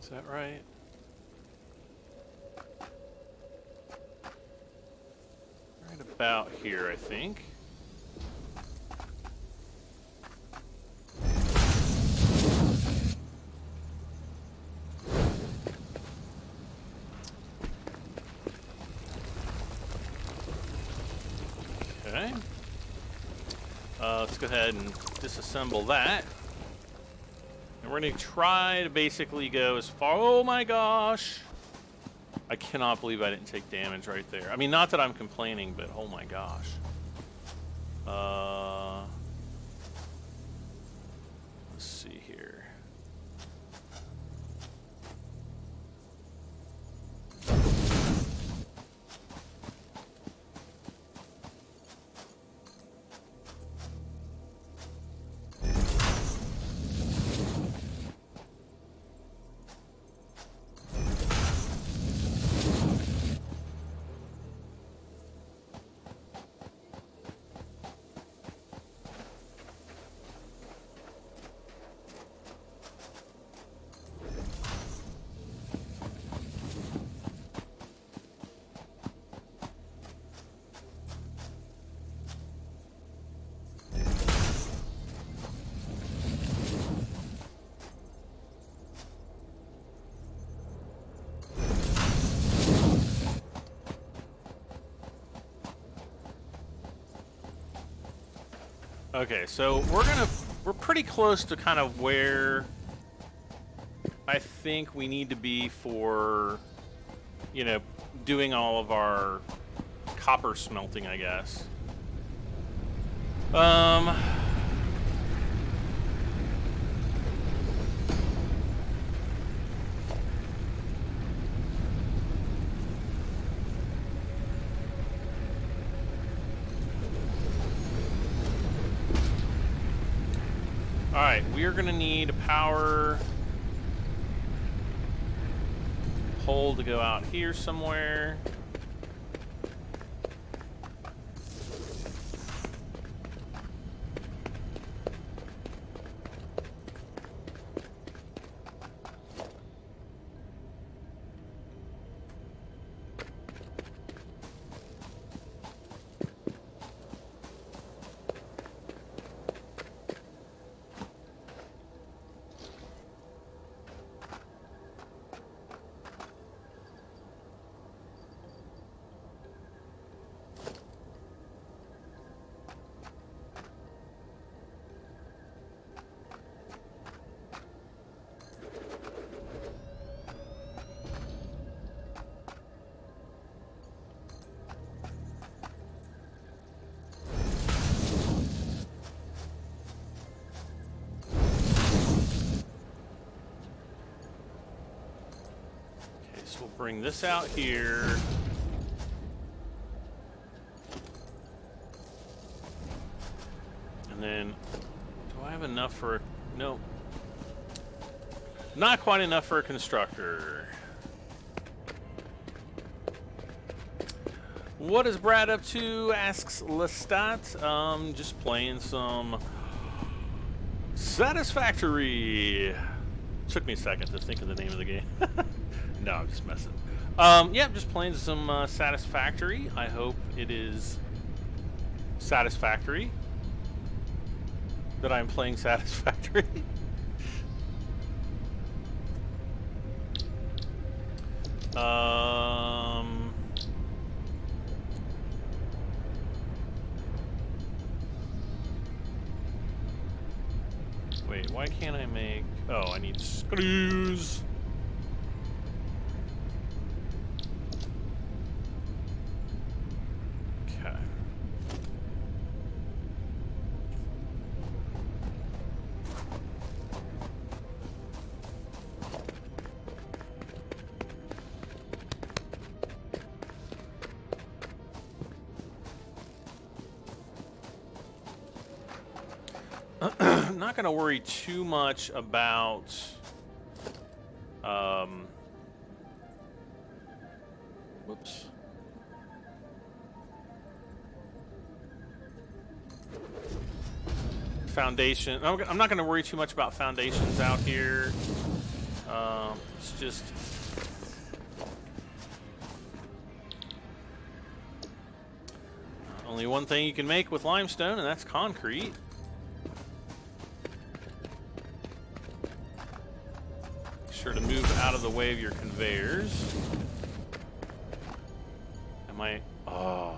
Is that right? Right about here, I think. Okay. Let's go ahead and disassemble that. And we're going to try to basically go as far... Oh my gosh! I cannot believe I didn't take damage right there. I mean, not that I'm complaining, but oh my gosh. Let's see here. Okay, so we're pretty close to kind of where I think we need to be for, you know, doing all of our copper smelting, I guess. Alright, we are going to need a power pole to go out here somewhere. We'll bring this out here. And then, do I have enough for a... No. Not quite enough for a constructor. What is Brad up to, asks Lestat. Just playing some Satisfactory. Took me a second to think of the name of the game. No, I'm just messing. Yeah, just playing some Satisfactory. I hope it is satisfactory that I'm playing Satisfactory. Wait, why can't I make... Oh, I need screws. Okay. I'm not going to worry too much about whoops. Foundation. I'm not going to worry too much about foundations out here. It's just only one thing you can make with limestone, and that's concrete. Sure to move out of the way of your conveyors. Am I... Oh.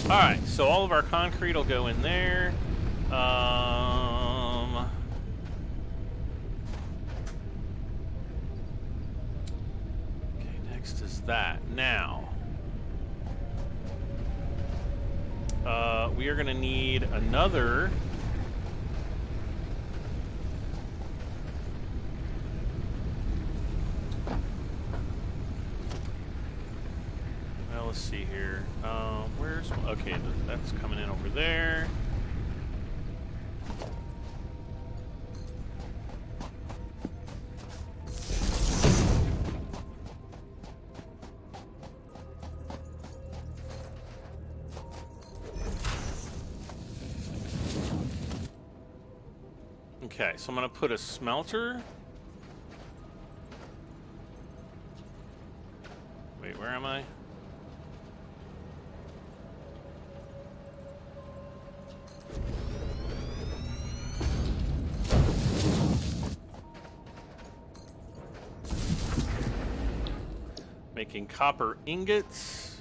Alright, so all of our concrete will go in there. That now we are going to need another well, let's see here. Where's okay, that's coming in over there. Okay, so I'm going to put a smelter. Wait, where am I? Making copper ingots.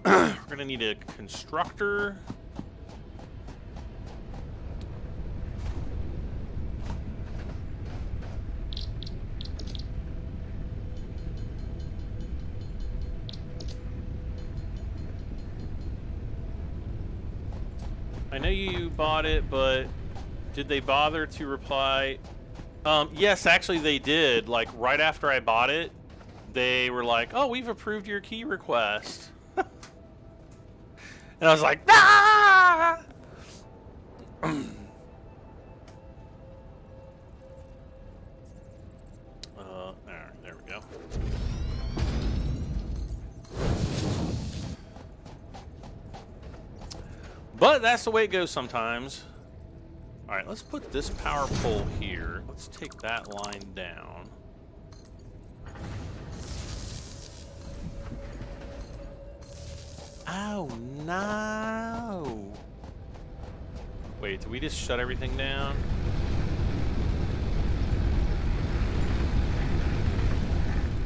We're gonna need a constructor. I know you bought it, but did they bother to reply? Yes, actually they did. Like right after I bought it, they were like, "Oh, we've approved your key request." And I was like, "Ah!" There we go. But that's the way it goes sometimes. All right, let's put this power pole here. Let's take that line down. Oh, no. Wait, did we just shut everything down?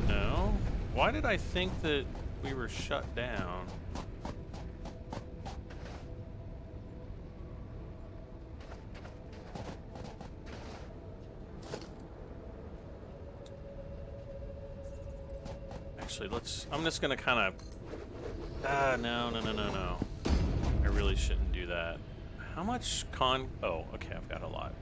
No. Why did I think that we were shut down? Actually, I'm just gonna kind of... no. I really shouldn't do that. How much oh, okay, I've got a lot.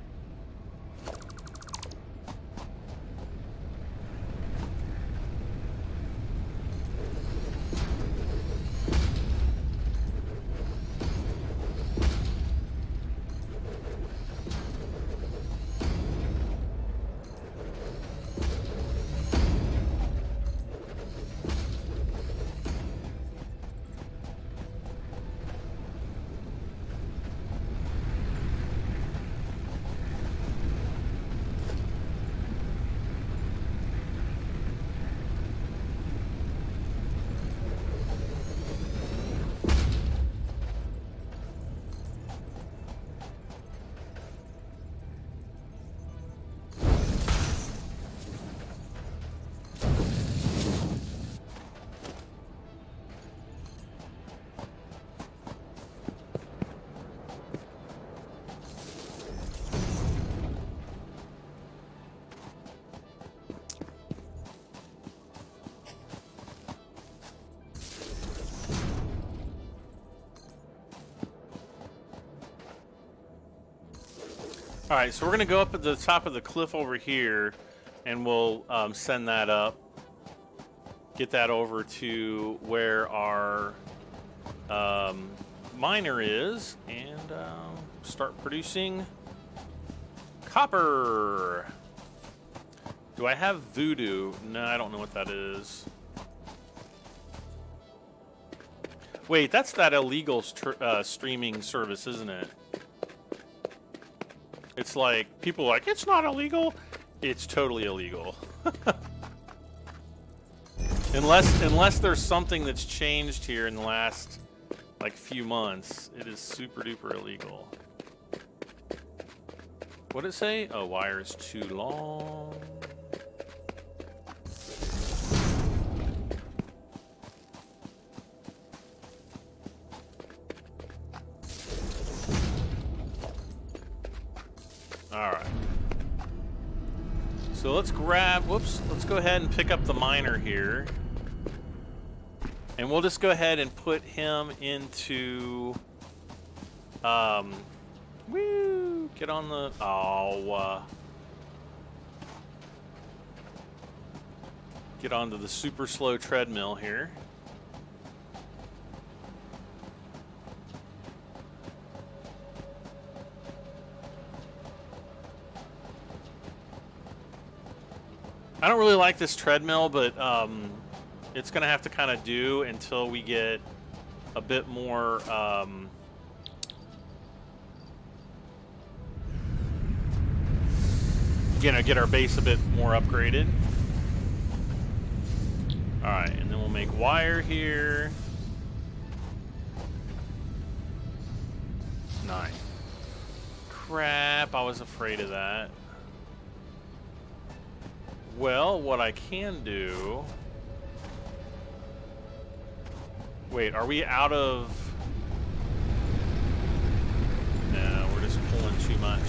All right, so we're gonna go up at the top of the cliff over here, and we'll send that up. Get that over to where our miner is, and start producing copper. Do I have Voodoo? No, I don't know what that is. Wait, that's that illegal streaming service, isn't it? It's like, people are like, it's not illegal. It's totally illegal. Unless there's something that's changed here in the last, like, few months, it is super duper illegal. What did it say? Oh, wire is too long. Alright. So let's grab, whoops, let's go ahead and pick up the miner here. And we'll just go ahead and put him into, woo, get on the, get onto the super slow treadmill here. I don't really like this treadmill, but it's going to have to kind of do until we get a bit more get our base a bit more upgraded. All right, and then we'll make wire here. 9. Crap, I was afraid of that. Well, what I can do... Wait, are we out of... No, we're just pulling too much.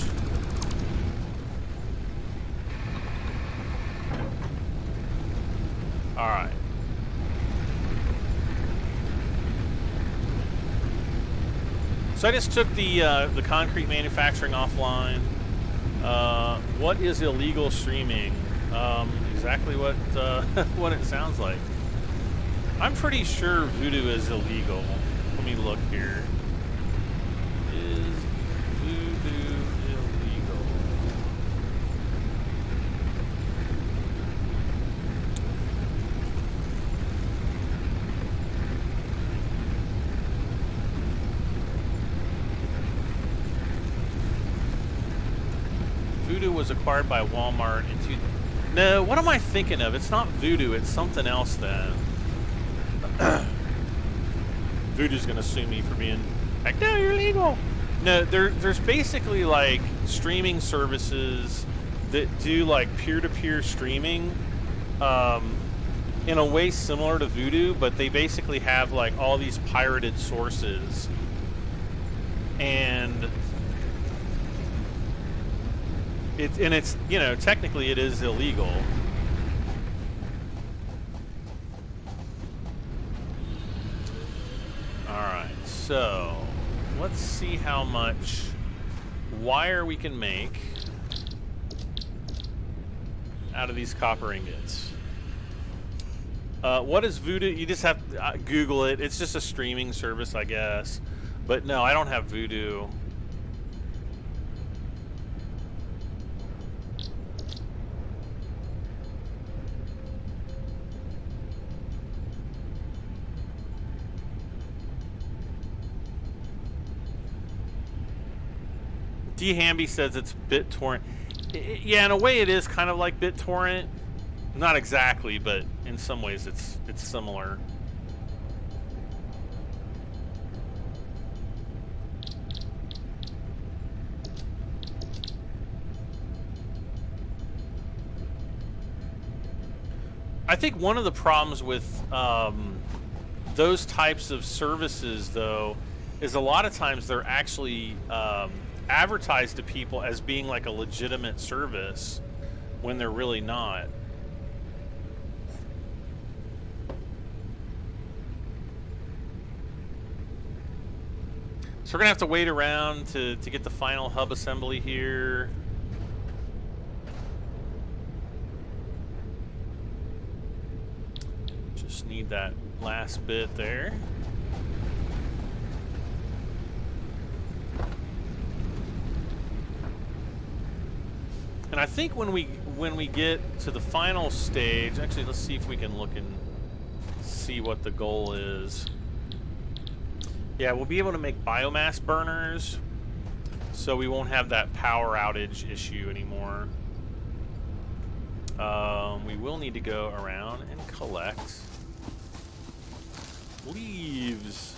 Alright. So I just took the concrete manufacturing offline. What is illegal streaming? Exactly what what it sounds like. I'm pretty sure Voodoo is illegal. Let me look here. Is Voodoo illegal? Voodoo was acquired by Walmart in 2000. No, what am I thinking of? It's not Voodoo, it's something else then. Voodoo's gonna sue me for being like, no, you're illegal. No, there's basically like streaming services that do like peer-to-peer streaming in a way similar to Voodoo, but they basically have like all these pirated sources. And it's, you know, technically it is illegal. Alright, so let's see how much wire we can make out of these copper ingots. What is Voodoo? You just have to Google it. It's just a streaming service, I guess. But no, I don't have Voodoo. D. Hamby says it's BitTorrent. Yeah, in a way it is kind of like BitTorrent. Not exactly, but in some ways it's similar. I think one of the problems with those types of services, though, is a lot of times they're actually advertised to people as being like a legitimate service when they're really not. we're gonna have to wait around to get the final hub assembly here. Just need that last bit there. And I think when we get to the final stage, actually, let's see if we can look and see what the goal is. Yeah, we'll be able to make biomass burners, so we won't have that power outage issue anymore. We will need to go around and collect leaves.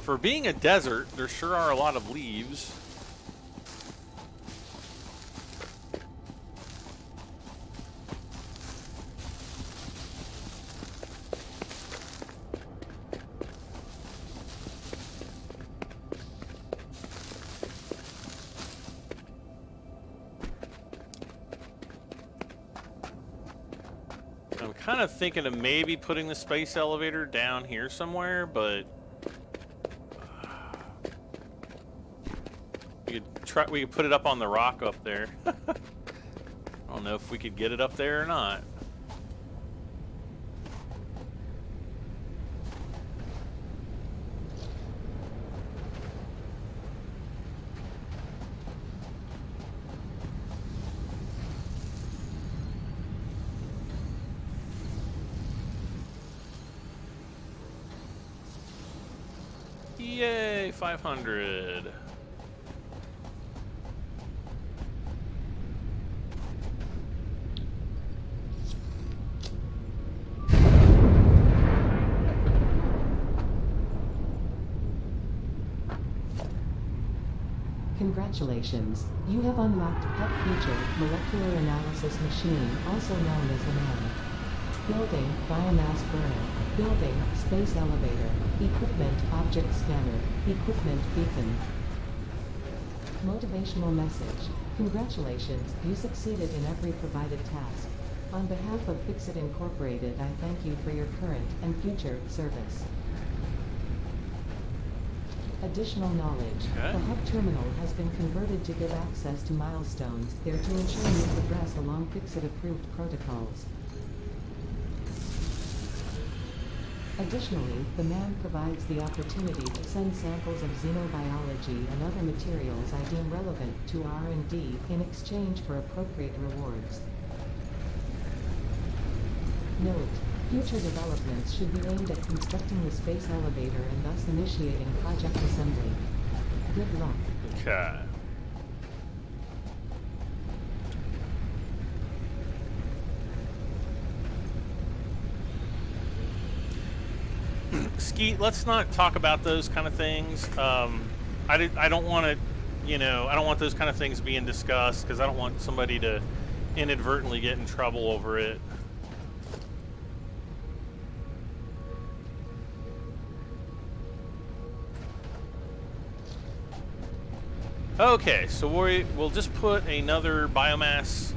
For being a desert, there sure are a lot of leaves. I'm kind of thinking of maybe putting the space elevator down here somewhere, but we could put it up on the rock up there. I don't know if we could get it up there or not. Yay, 500. Congratulations, you have unlocked PET Feature, Molecular Analysis Machine, also known as the MAN. Building, Biomass Burner. Building, Space Elevator. Equipment, Object Scanner. Equipment, Beacon. Motivational message. Congratulations, you succeeded in every provided task. On behalf of Fixit Incorporated, I thank you for your current and future service. Additional knowledge. Okay. The hub terminal has been converted to give access to milestones there to ensure you progress along Fixit-approved protocols. Additionally, the MAN provides the opportunity to send samples of xenobiology and other materials I deem relevant to R&D in exchange for appropriate rewards. Note: future developments should be aimed at constructing the space elevator and thus initiating project assembly. Good luck. Okay. Skeet, let's not talk about those kind of things. I don't want to, you know, I don't want those kind of things being discussed because I don't want somebody to inadvertently get in trouble over it. Okay, so we'll just put another biomass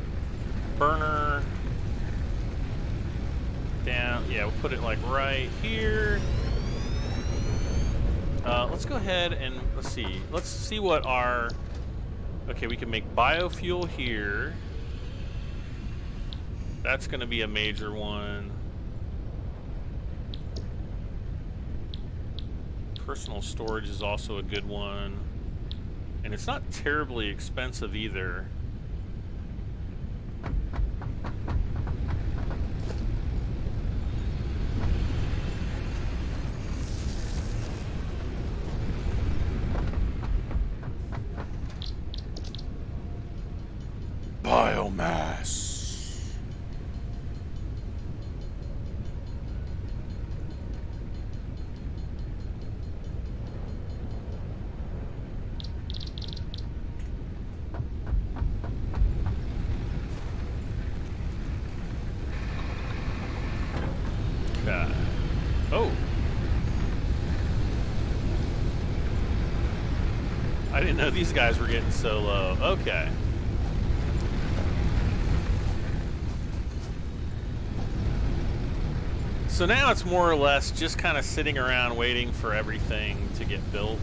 burner down. Yeah, we'll put it like right here. Let's go ahead and let's see what our, okay, we can make biofuel here. That's going to be a major one. Personal storage is also a good one. And it's not terribly expensive either. Biomass. Oh. I didn't know these guys were getting so low. Okay. So now it's more or less just kind of sitting around waiting for everything to get built.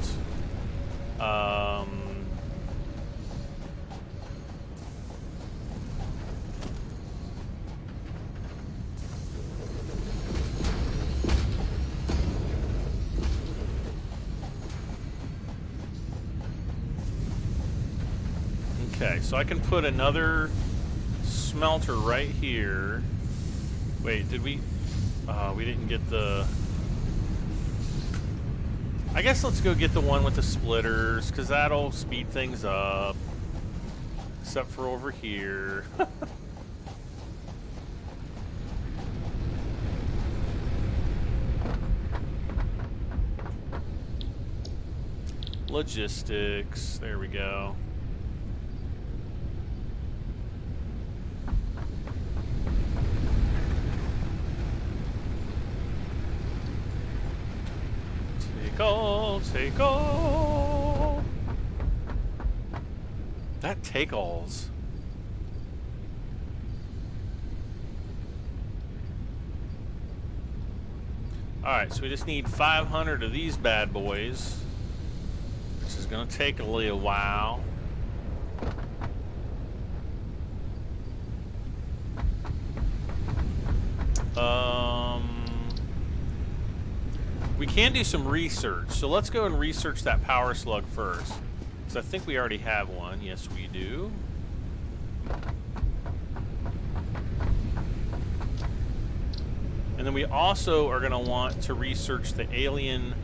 Okay, so I can put another smelter right here. Wait, did we? We didn't get the... I guess let's go get the one with the splitters, because that'll speed things up. Except for over here. Logistics. There we go. Take all. That take alls. Alright, so we just need 500 of these bad boys. Which is gonna take a little while. We can do some research, so let's go and research that power slug first. Because I think we already have one. Yes, we do. And then we also are going to want to research the alien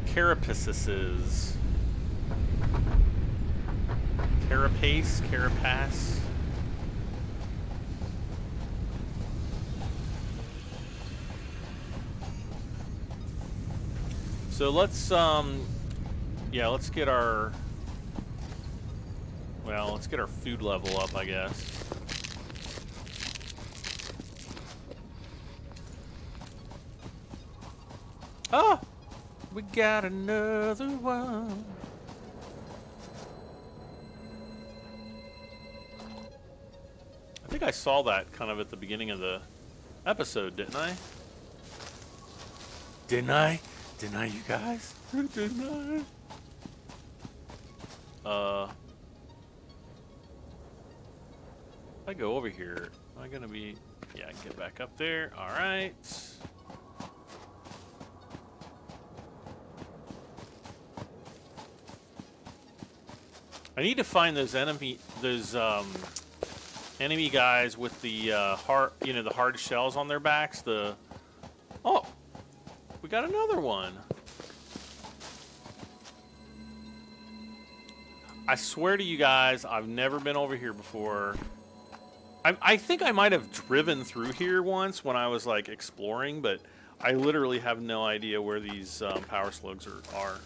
carapaces. Carapace? So let's, yeah, let's get our, well, let's get our food level up, I guess. Oh, we got another one. I think I saw that kind of at the beginning of the episode, didn't I? Didn't I, you guys? Didn't I? If I go over here, am I gonna be... Yeah, I can get back up there. Alright. I need to find those enemy guys with the hard, you know, the hard shells on their backs. Oh, we got another one. I swear to you guys, I've never been over here before. I think I might have driven through here once when I was like exploring, but I literally have no idea where these power slugs are.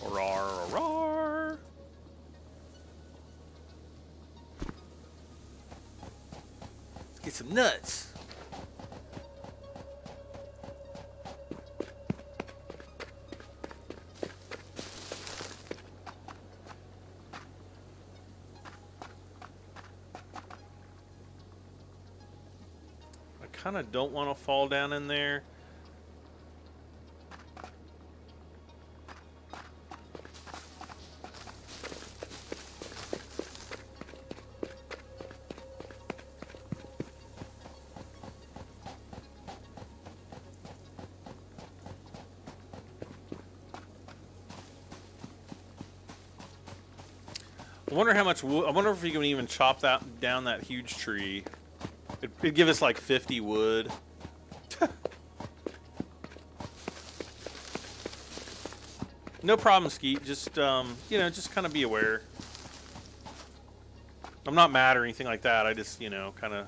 Or Let's get some nuts. I kind of don't want to fall down in there. I wonder how much wood. I wonder if we can even chop down that huge tree. It'd give us like 50 wood. No problem, Skeet. Just you know, just kind of be aware. I'm not mad or anything like that. I just, you know, kind of.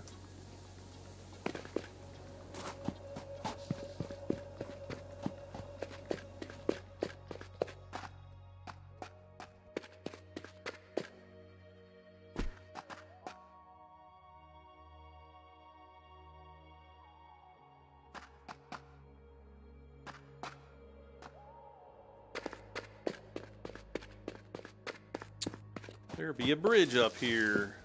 There be a bridge up here.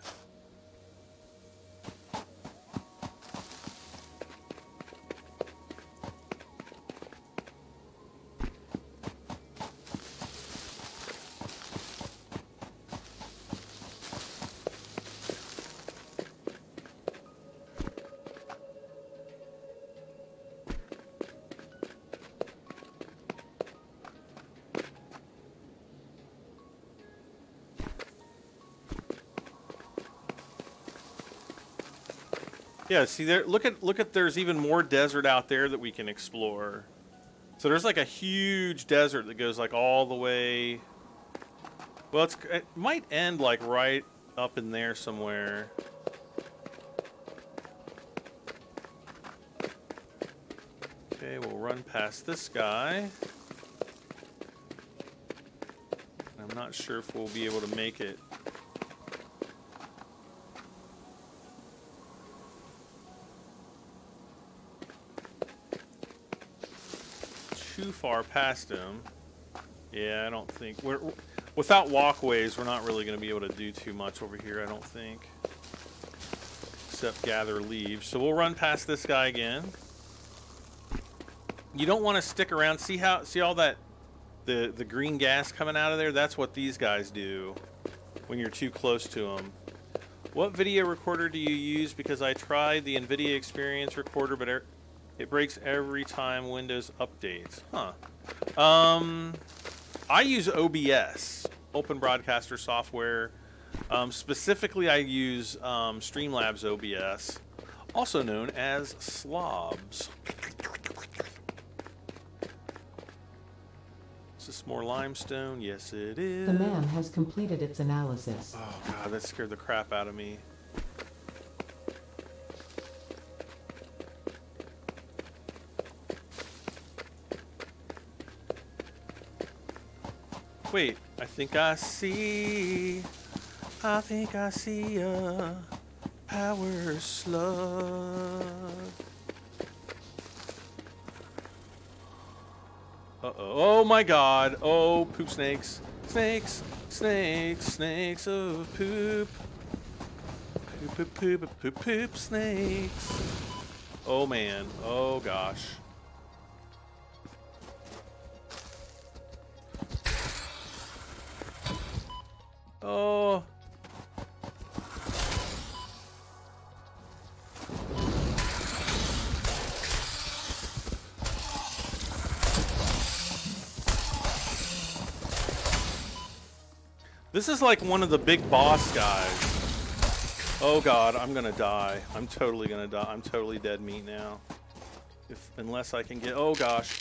Yeah, see there. Look at. There's even more desert out there that we can explore. So there's like a huge desert that goes like all the way. Well, it might end like right up in there somewhere. Okay, we'll run past this guy. I'm not sure if we'll be able to make it. Too far past him. Yeah, I don't think we're without walkways. We're not really going to be able to do too much over here. I don't think, except gather leaves. So we'll run past this guy again. You don't want to stick around. See all that the green gas coming out of there? That's what these guys do when you're too close to them. What video recorder do you use? Because I tried the NVidia Experience recorder, but it breaks every time Windows updates. Huh. I use OBS, Open Broadcaster Software. Specifically, I use Streamlabs OBS, also known as Slobs. Is this more limestone? Yes, it is. The man has completed its analysis. Oh, God, that scared the crap out of me. Wait, I think I see a power slug. Uh-oh. Oh my God. Oh, poop snakes. Snakes, snakes, snakes of poop. Poop, poop, poop, poop, poop, snakes. Oh man. Oh gosh. Oh. This is like one of the big boss guys. Oh God, I'm gonna die. I'm totally gonna die. I'm totally dead meat now. Unless I can get, oh gosh.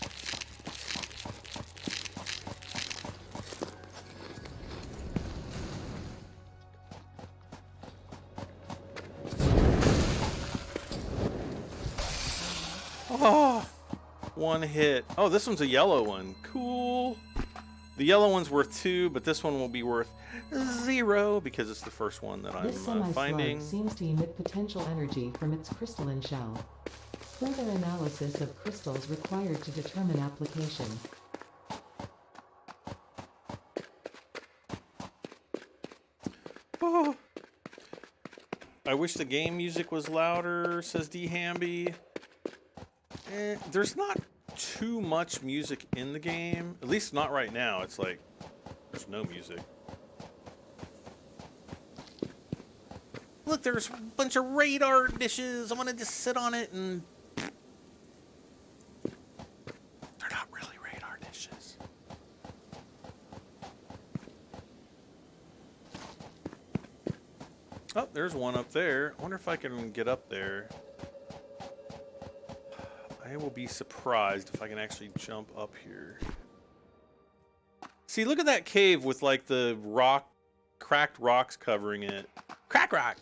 Oh, one hit. Oh, this one's a yellow one. Cool. The yellow one's worth 2, but this one will be worth 0 because it's the first one that I'm finding. This seems to emit potential energy from its crystalline shell. Further analysis of crystals required to determine application. Oh. I wish the game music was louder, says D Hamby. There's not too much music in the game, at least not right now. It's like there's no music. Look, there's a bunch of radar dishes. I'm gonna just sit on it and they're not really radar dishes. Oh, there's one up there. I wonder if I can get up there. I will be surprised if I can actually jump up here. See, look at that cave with like the cracked rocks covering it. Crack rock.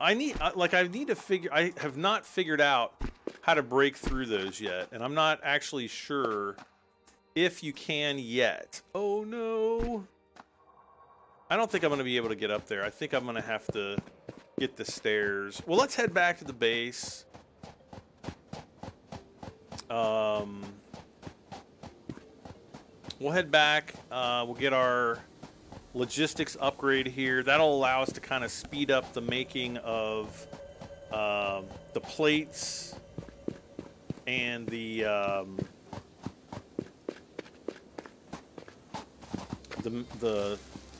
I need to figure. I have not figured out how to break through those yet, and I'm not actually sure if you can yet. Oh no! I don't think I'm going to be able to get up there. I think I'm going to have to get the stairs. Well, let's head back to the base. We'll head back. We'll get our logistics upgrade here. That'll allow us to kind of speed up the making of the plates and the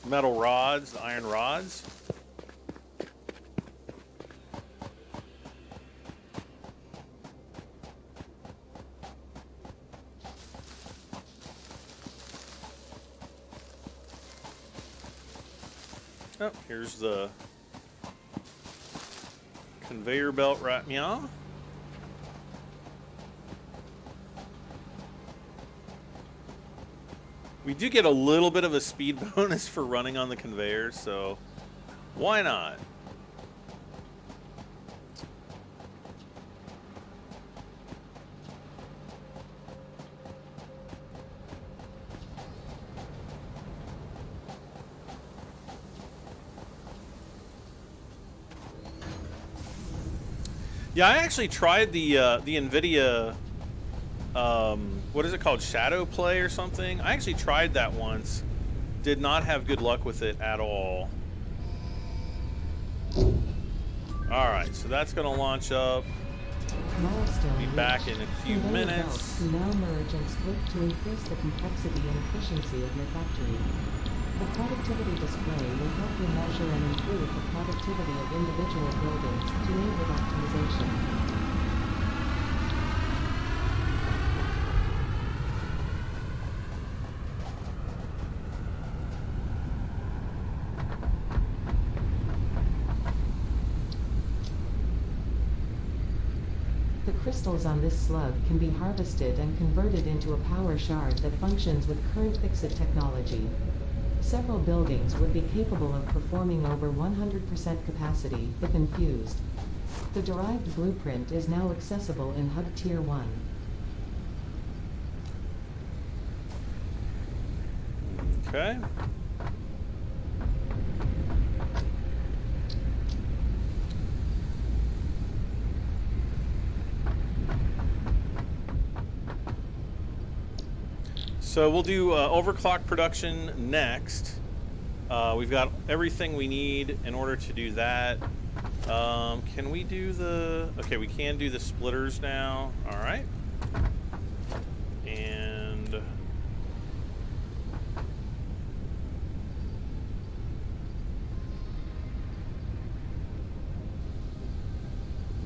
metal rods, the iron rods. Oh, here's the Conveyor belt wrap, yeah. We do get a little bit of a speed bonus for running on the conveyor, so why not? Yeah, I actually tried the NVidia, what is it called, Shadow Play or something? I actually tried that once. Did not have good luck with it at all. Alright, so that's going to launch up. Milestone Be back in a few minutes. Now merge and split to increase the complexity and efficiency of your factory. The productivity display will help you measure and improve the productivity of individual buildings to aid with optimization. The crystals on this slug can be harvested and converted into a power shard that functions with current Fixit technology. Several buildings would be capable of performing over 100% capacity if infused. The derived blueprint is now accessible in Hub Tier 1. Okay. So we'll do overclock production next. We've got everything we need in order to do that. Can we do the... Okay, we can do the splitters now. All right. And...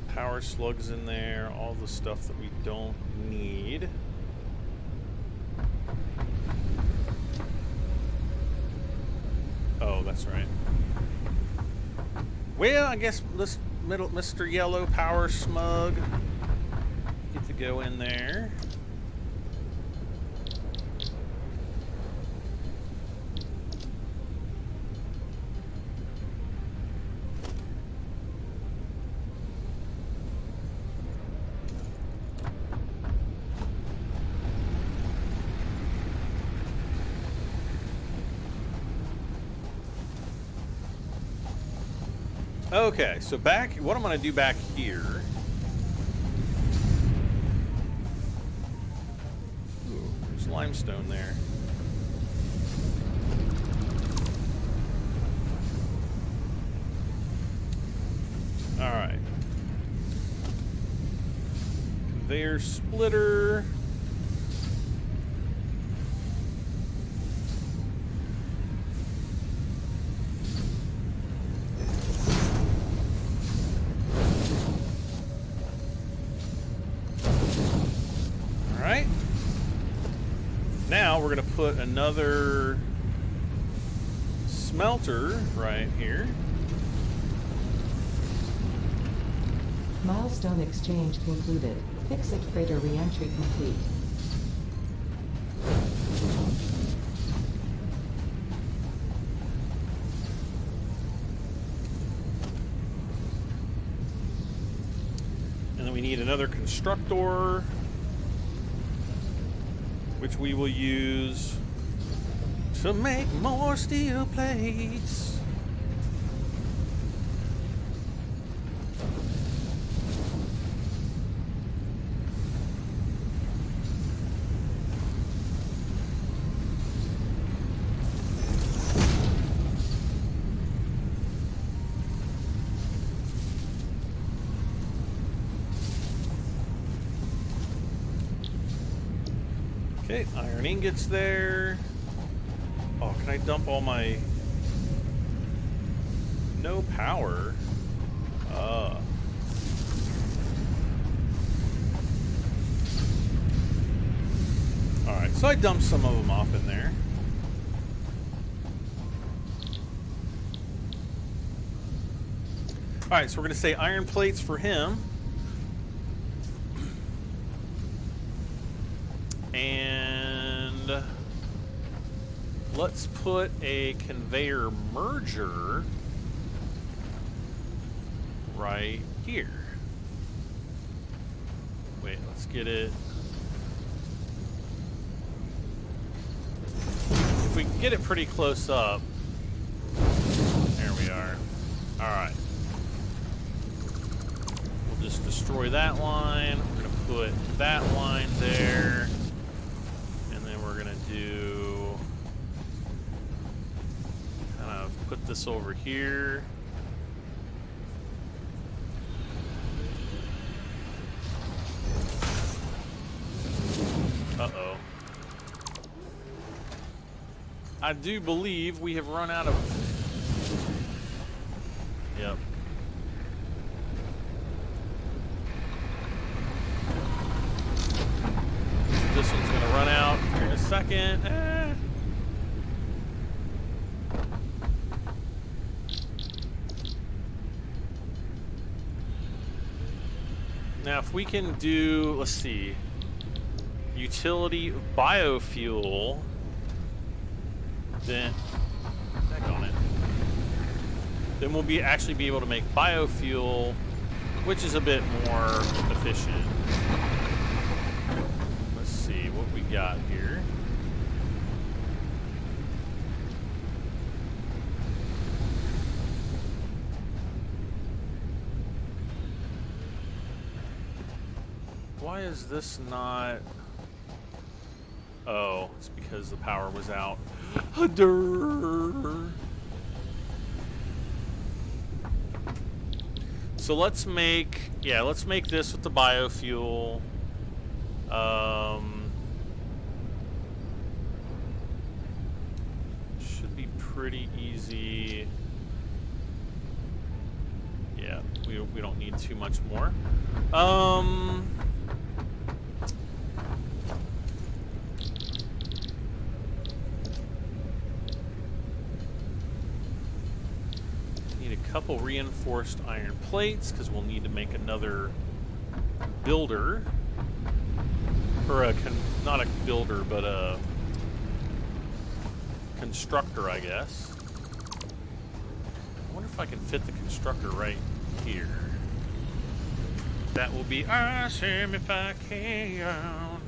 power slugs in there, all the stuff that we don't need. Oh, that's right. Well, I guess this middle Mr. Yellow Power Smug get to go in there. Okay, so back, what I'm going to do back here. Ooh, there's limestone there. All right. Conveyor splitter. Now we're going to put another smelter right here. Milestone exchange concluded. Fixit freighter re-entry complete. And then we need another constructor, which we will use to make more steel plates. Okay, iron ingots there. Oh, can I dump all my... No power. Alright, so I dumped some of them off in there. Alright, so we're going to say iron plates for him. And let's put a conveyor merger right here. Wait, let's get it. If we can get it pretty close up. There we are. Alright. We'll just destroy that line. We're going to put that line there. And then we're going to do... kind of put this over here. Uh-oh. I do believe we have run out of... Yep. This one's going to run out here in a second. Now, if we can do, let's see, utility biofuel, then, heck on it. Then we'll actually be able to make biofuel, which is a bit more efficient. Let's see what we got here. Why is this not... Oh, it's because the power was out. So let's make, yeah, let's make this with the biofuel. Should be pretty easy. Yeah, we don't need too much more. Couple reinforced iron plates because we'll need to make another builder, or not a builder but a constructor, I guess. I wonder if I can fit the constructor right here. That will be awesome if I can.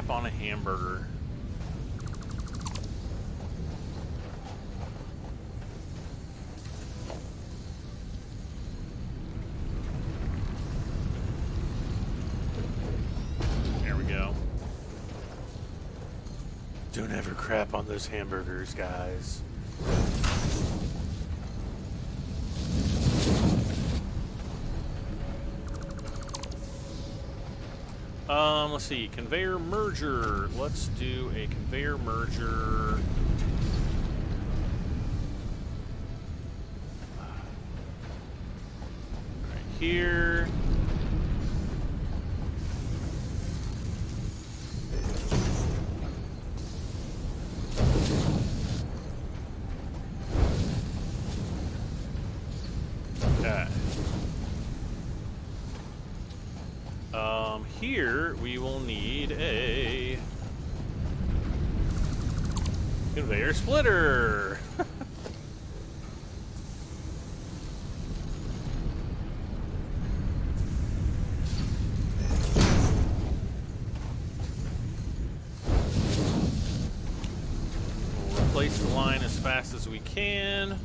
On a hamburger. There we go. Don't ever crap on those hamburgers, guys. Let's see, conveyor merger. Let's do a conveyor merger. Right here. Okay. Here we will need a conveyor splitter. We'll replace the line as fast as we can.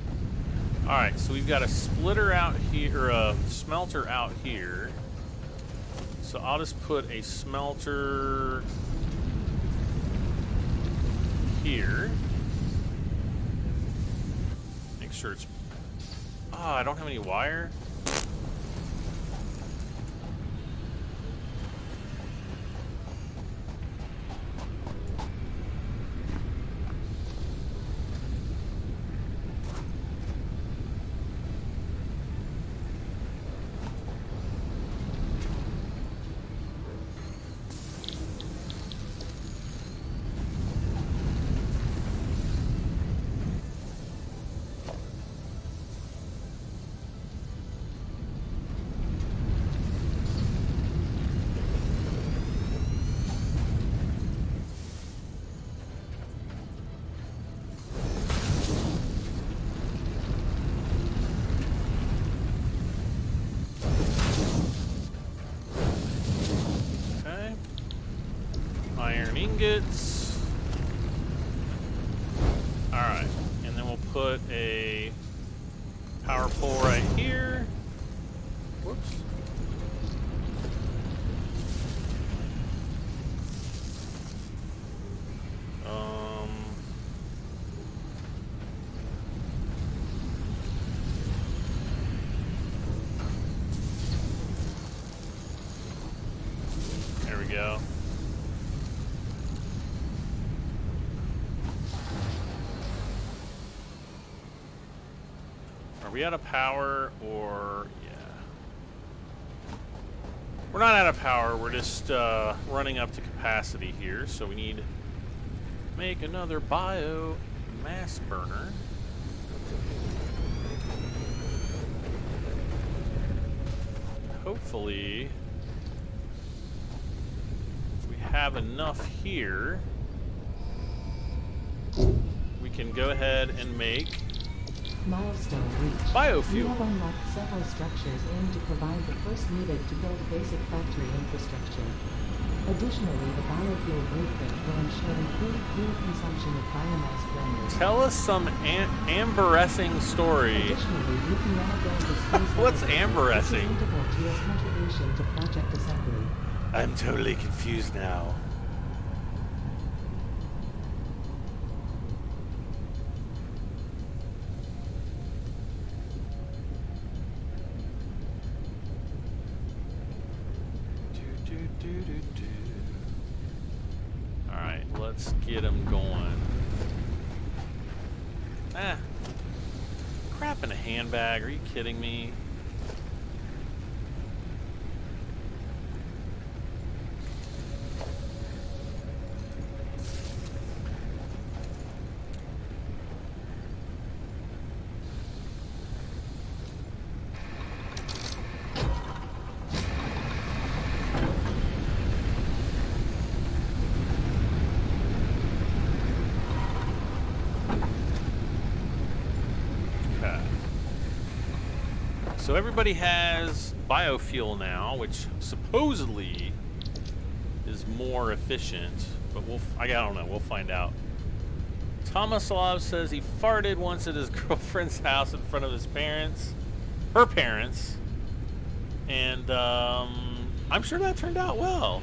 Alright, so we've got a splitter out here, or a smelter out here. So I'll just put a smelter here. Make sure it's... Ah, I don't have any wire. ingots. Alright, and then we'll put a power pole right here. Whoops. There we go. Are we out of power or, yeah. We're not out of power, we're just running up to capacity here, so we need to make another biomass burner. Hopefully, if we have enough here, we can go ahead and make Milestone reached. biofuel. You have unlocked several structures aimed to provide the first needed to build basic factory infrastructure. Additionally, the biofuel blueprint will ensure improved fuel consumption of biomass burners. Tell us some amberescing story. Additionally, you can now build the space What's elevator. amberescing? This is integral to your contribution to project assembly. I'm totally confused now. Alright, let's get him going. Ah. Crap in a handbag, are you kidding me? So everybody has biofuel now, which supposedly is more efficient, but I don't know, we'll find out. Thomas Love says he farted once at his girlfriend's house in front of his parents, her parents, and I'm sure that turned out well.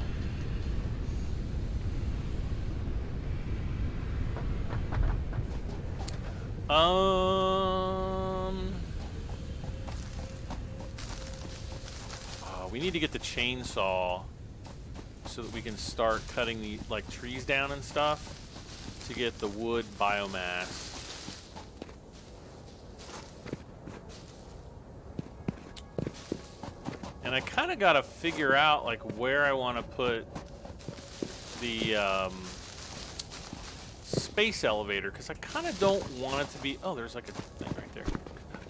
We need to get the chainsaw so that we can start cutting the trees down and stuff to get the wood biomass. And I kind of got to figure out where I want to put the space elevator, because I kind of don't want it to be. Oh, there's a thing right there.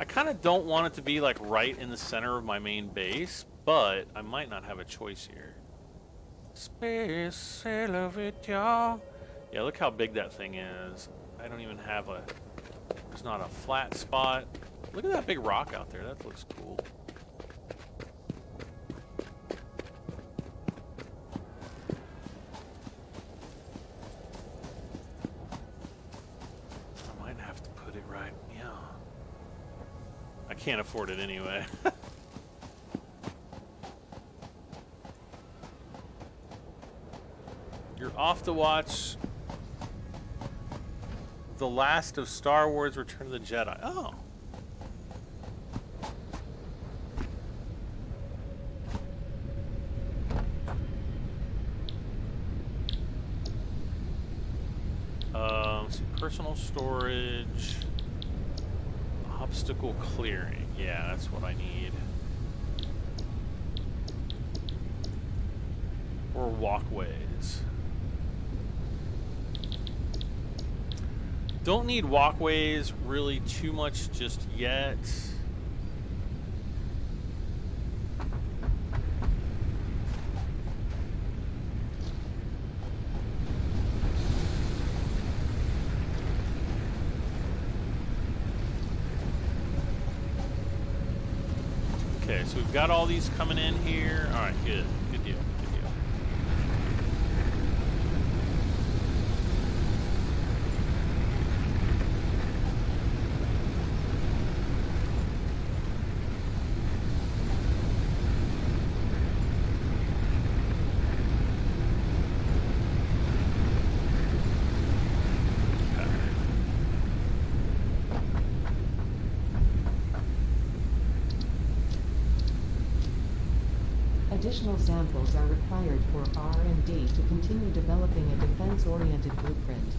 I kind of don't want it to be right in the center of my main base. But I might not have a choice here. Space elevator. Yeah, look how big that thing is. I don't even have there's not a flat spot. Look at that big rock out there. That looks cool. I might have to put it right. Yeah. I can't afford it anyway. You're off to watch The Last of Star Wars Return of the Jedi. Oh. Some personal storage. Obstacle clearing. Yeah, that's what I need. Or walkways. Don't need walkways really too much just yet. Okay, so we've got all these coming in here. All right, good. Good deal. Good deal. Additional samples are required for R&D to continue developing a defense-oriented blueprint.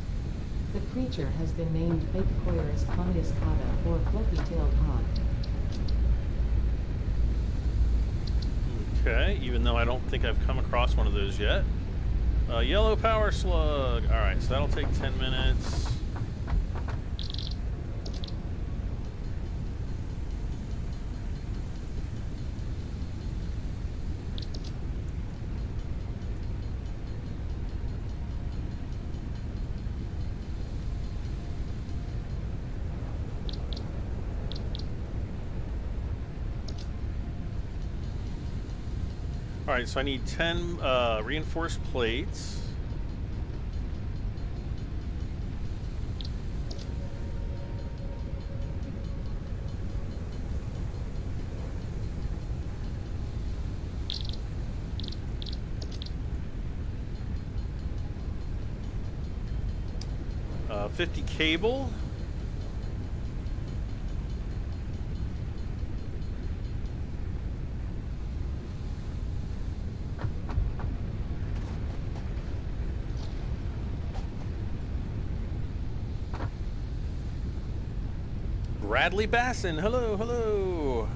The creature has been named Fake Coirus Pontiuscata, or Fluffy-tailed hawk. Okay, even though I don't think I've come across one of those yet. Yellow power slug. Alright, so that'll take 10 minutes. Alright, so I need 10 reinforced plates. Uh, 50 cable. Bradley Basson, hello, hello.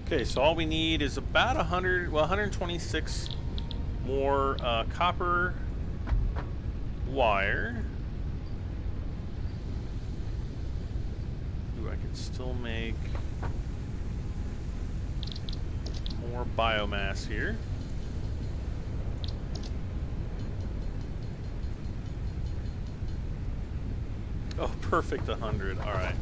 Okay, so all we need is about 126 more copper wire. Ooh, I could still make more biomass here. Oh, perfect 100. All right.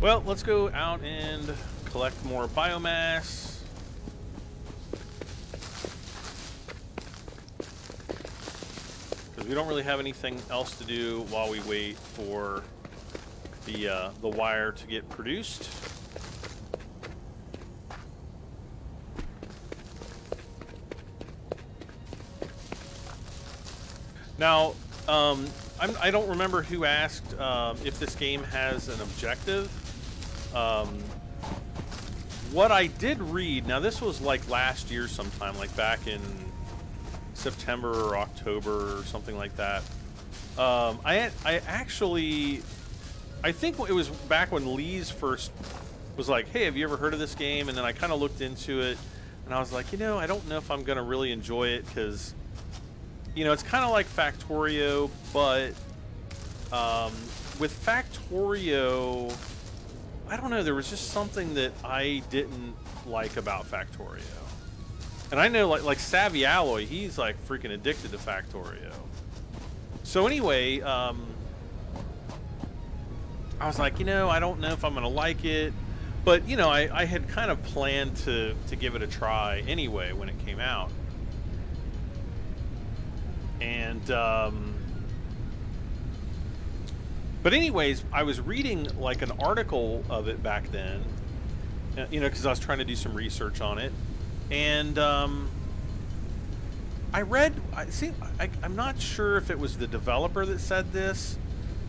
Well, let's go out and collect more biomass. Because we don't really have anything else to do while we wait for the wire to get produced. Now, I don't remember who asked if this game has an objective. What I did read, now this was like last year sometime, like back in September or October or something like that. I think it was back when Lee's first was like, hey, have you ever heard of this game? And then I kind of looked into it, and I was like, you know, I don't know if I'm going to really enjoy it, because you know, it's kind of like Factorio, but with Factorio, I don't know, there was just something that I didn't like about Factorio. And I know, like Savvy Alloy, he's like freaking addicted to Factorio. So anyway, I was like, you know, I don't know if I'm going to like it. But, you know, I had kind of planned to give it a try anyway when it came out. And, but anyways, I was reading like an article of it back then, you know, because I was trying to do some research on it. And I read, I'm not sure if it was the developer that said this,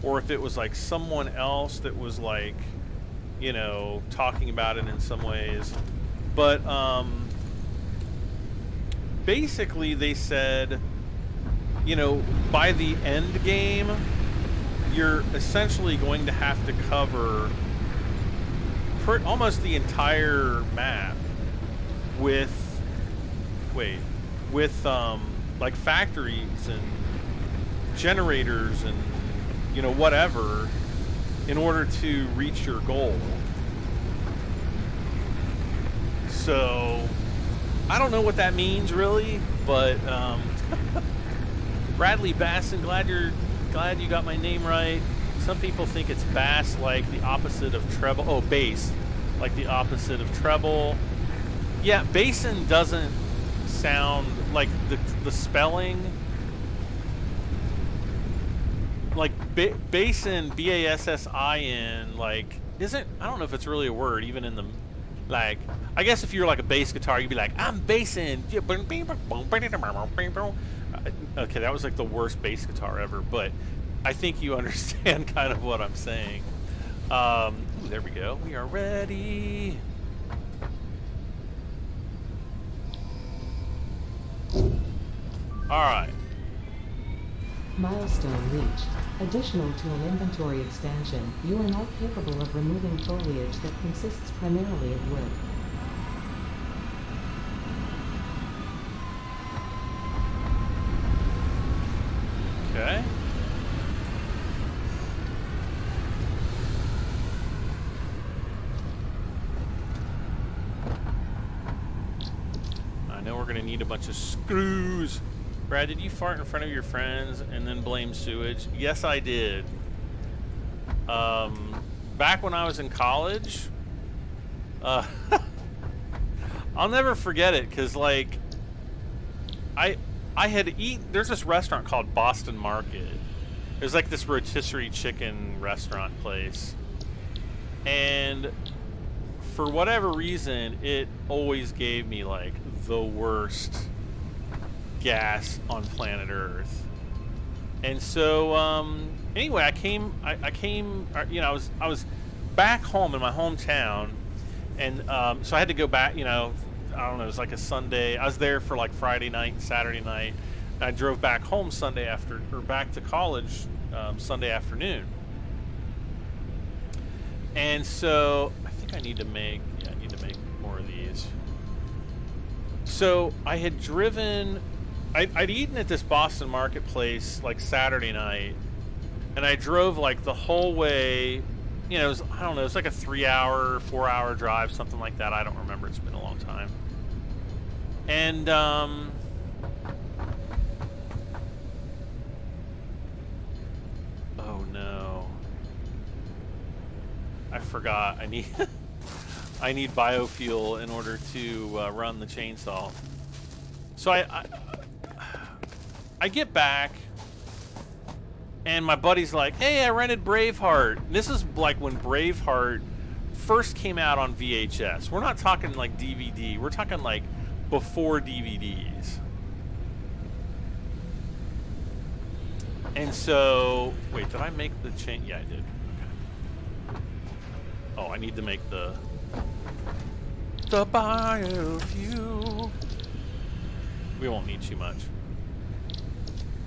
or if it was like someone else that was like, you know, talking about it in some ways. But basically they said, you know, by the end game, you're essentially going to have to cover almost the entire map with, like like factories and generators and, you know, whatever, in order to reach your goal. So I don't know what that means really, but Bradley Basson, glad you got my name right. Some people think it's bass, like the opposite of treble. Oh, bass, like the opposite of treble. Yeah, basin doesn't sound like the spelling. Like basin, B-A-S-S-I-N, like isn't, I don't know if it's really a word even in the, like, I guess if you're like a bass guitar, you'd be like, I'm bassing. Okay, that was like the worst bass guitar ever, but I think you understand kind of what I'm saying. Ooh, there we go. We are ready. All right. Milestone reached. Additional to an inventory expansion, you are now capable of removing foliage that consists primarily of wood. Okay. I know we're going to need a bunch of screws. Brad, did you fart in front of your friends and then blame sewage? Yes, I did. Back when I was in college, I'll never forget it, because, like, I had eaten, there's this restaurant called Boston Market. There's like this rotisserie chicken restaurant place. And for whatever reason, it always gave me like the worst gas on planet Earth. And so, anyway, I came, you know, I was back home in my hometown, and so I had to go back, you know, I don't know, it was like a Sunday. I was there for like Friday night and Saturday night. And I drove back home Sunday after, or back to college Sunday afternoon. And so I think I need to make, yeah, I need to make more of these. So I had driven, I'd eaten at this Boston Marketplace like Saturday night, and I drove like the whole way. You know, it was, I don't know, it was like a 3-hour, 4-hour drive, something like that. I don't remember. It's been a long time. And, oh no. I forgot. I need, I need biofuel in order to run the chainsaw. So I get back, and my buddy's like, hey, I rented Braveheart. And this is like when Braveheart first came out on VHS. We're not talking like DVD. We're talking like before DVDs. And so, wait, did I make the chain? Yeah, I did. Okay. Oh, I need to make the biofuel. We won't need too much.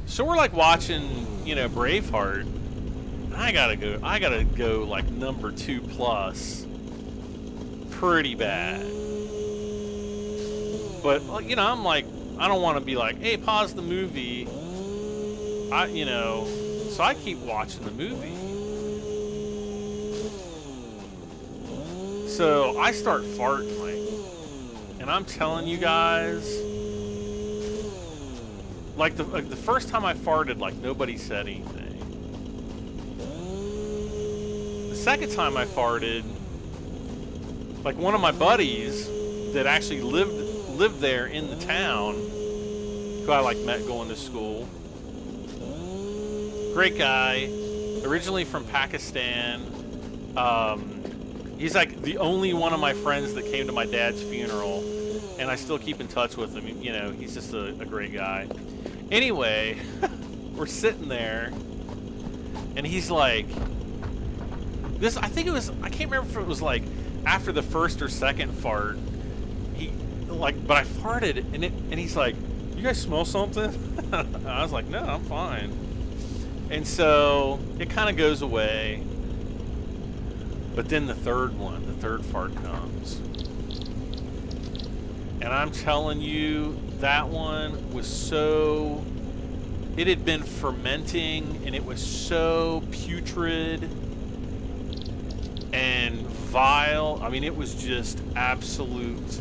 So we're like watching, you know, Braveheart. I gotta go like number 2+. Pretty bad. But, you know, I'm like, I don't want to be like, hey, pause the movie. You know, so I keep watching the movie. So I start farting, like, and I'm telling you guys, like the first time I farted, like nobody said anything. The second time I farted, like one of my buddies that actually lived there in the town, who I like met going to school. Great guy, originally from Pakistan. He's like the only one of my friends that came to my dad's funeral, and I still keep in touch with him. You know, he's just a great guy. Anyway, we're sitting there, and he's like, this, I think it was, I can't remember if it was like after the first or second fart, he, like, but I farted, and he's like, you guys smell something? I was like, no, I'm fine. And so it kind of goes away, but then the third fart comes. And I'm telling you, that one was so... It had been fermenting, and it was so putrid and vile. I mean, it was just absolute...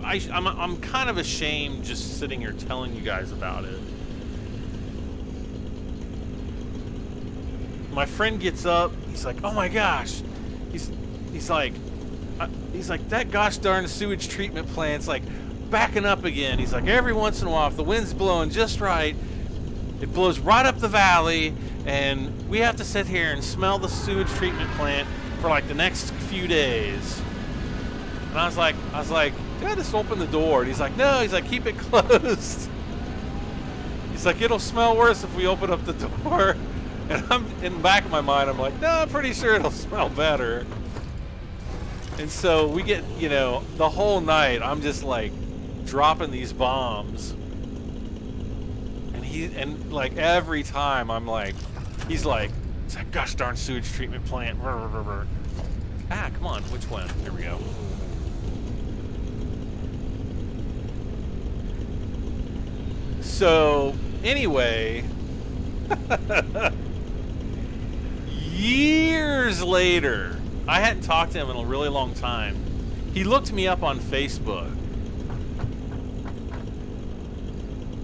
I'm kind of ashamed just sitting here telling you guys about it. My friend gets up, he's like, oh my gosh. He's like, that gosh darn sewage treatment plant's like backing up again. He's like, every once in a while, if the wind's blowing just right, it blows right up the valley, and we have to sit here and smell the sewage treatment plant for like the next few days. And I was like, Dad, just open the door. And he's like, no, he's like, keep it closed. He's like, it'll smell worse if we open up the door. And I'm in the back of my mind, I'm like, no, I'm pretty sure it'll smell better. And so we get, you know, the whole night, I'm just like dropping these bombs. And like every time I'm like, he's like, it's that gosh darn sewage treatment plant. Ah, come on, which one? Here we go. So, anyway, years later, I hadn't talked to him in a really long time. He looked me up on Facebook.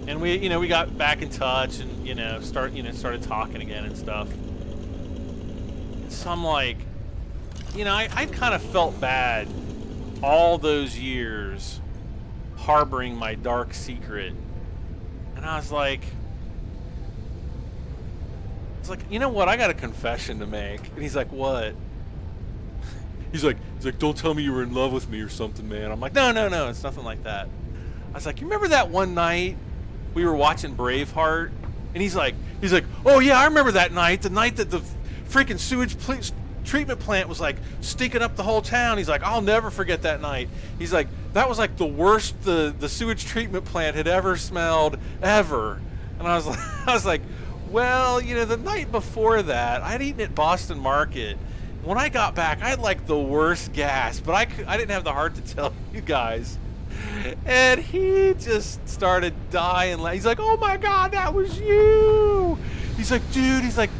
And we got back in touch and, started talking again and stuff. So I'm like, I kind of felt bad all those years harboring my dark secret. And I was like, you know what? I got a confession to make. And he's like, what? He's like, don't tell me you were in love with me or something, man. I'm like, no, it's nothing like that. I was like, you remember that one night we were watching Braveheart? And he's like, oh yeah, I remember that night. The night that the freaking sewage treatment plant was like stinking up the whole town. He's like, I'll never forget that night. He's like, that was like the worst the sewage treatment plant had ever smelled ever. And I was like, well, the night before that, I'd eaten at Boston Market. When I got back, I had like the worst gas, but I didn't have the heart to tell you guys. And he just started dying. He's like, oh my God, that was you. He's like, dude, he's like,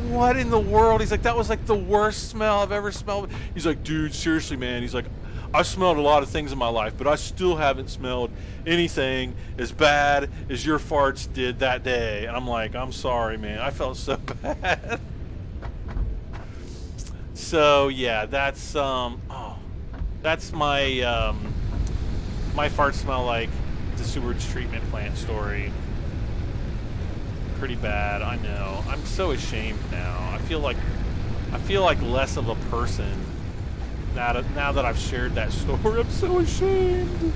what in the world? He's like, that was like the worst smell I've ever smelled. He's like, dude, seriously, man. He's like, I've smelled a lot of things in my life, but I still haven't smelled anything as bad as your farts did that day. And I'm like, I'm sorry, man. I felt so bad. So yeah, that's my my farts smell like the sewage treatment plant story. Pretty bad, I know. I'm so ashamed now. I feel like less of a person now that I've shared that story. I'm so ashamed.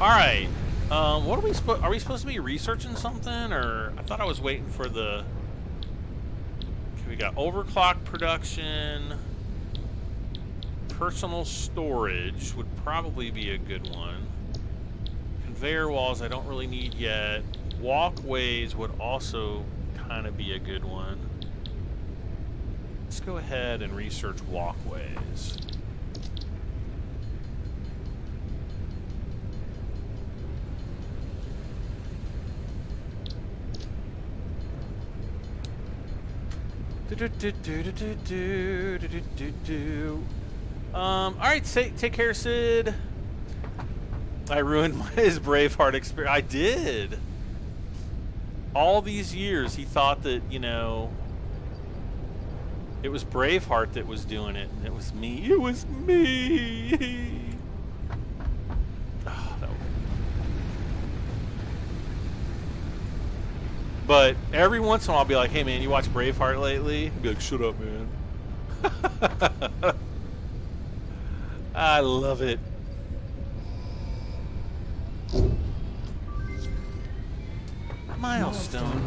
All right. What are we supposed to be researching something, or I thought I was waiting for the... Okay, we got overclock production. Personal storage would probably be a good one. Conveyor walls I don't really need yet. Walkways would also kind of be a good one. Let's go ahead and research walkways. Alright, take care, Sid. I ruined his Braveheart experience. I did. All these years, he thought that, it was Braveheart that was doing it, and it was me. It was me. Oh, but every once in a while, I'll be like, hey, man, you watch Braveheart lately? I'll be like, shut up, man. I love it. Milestone.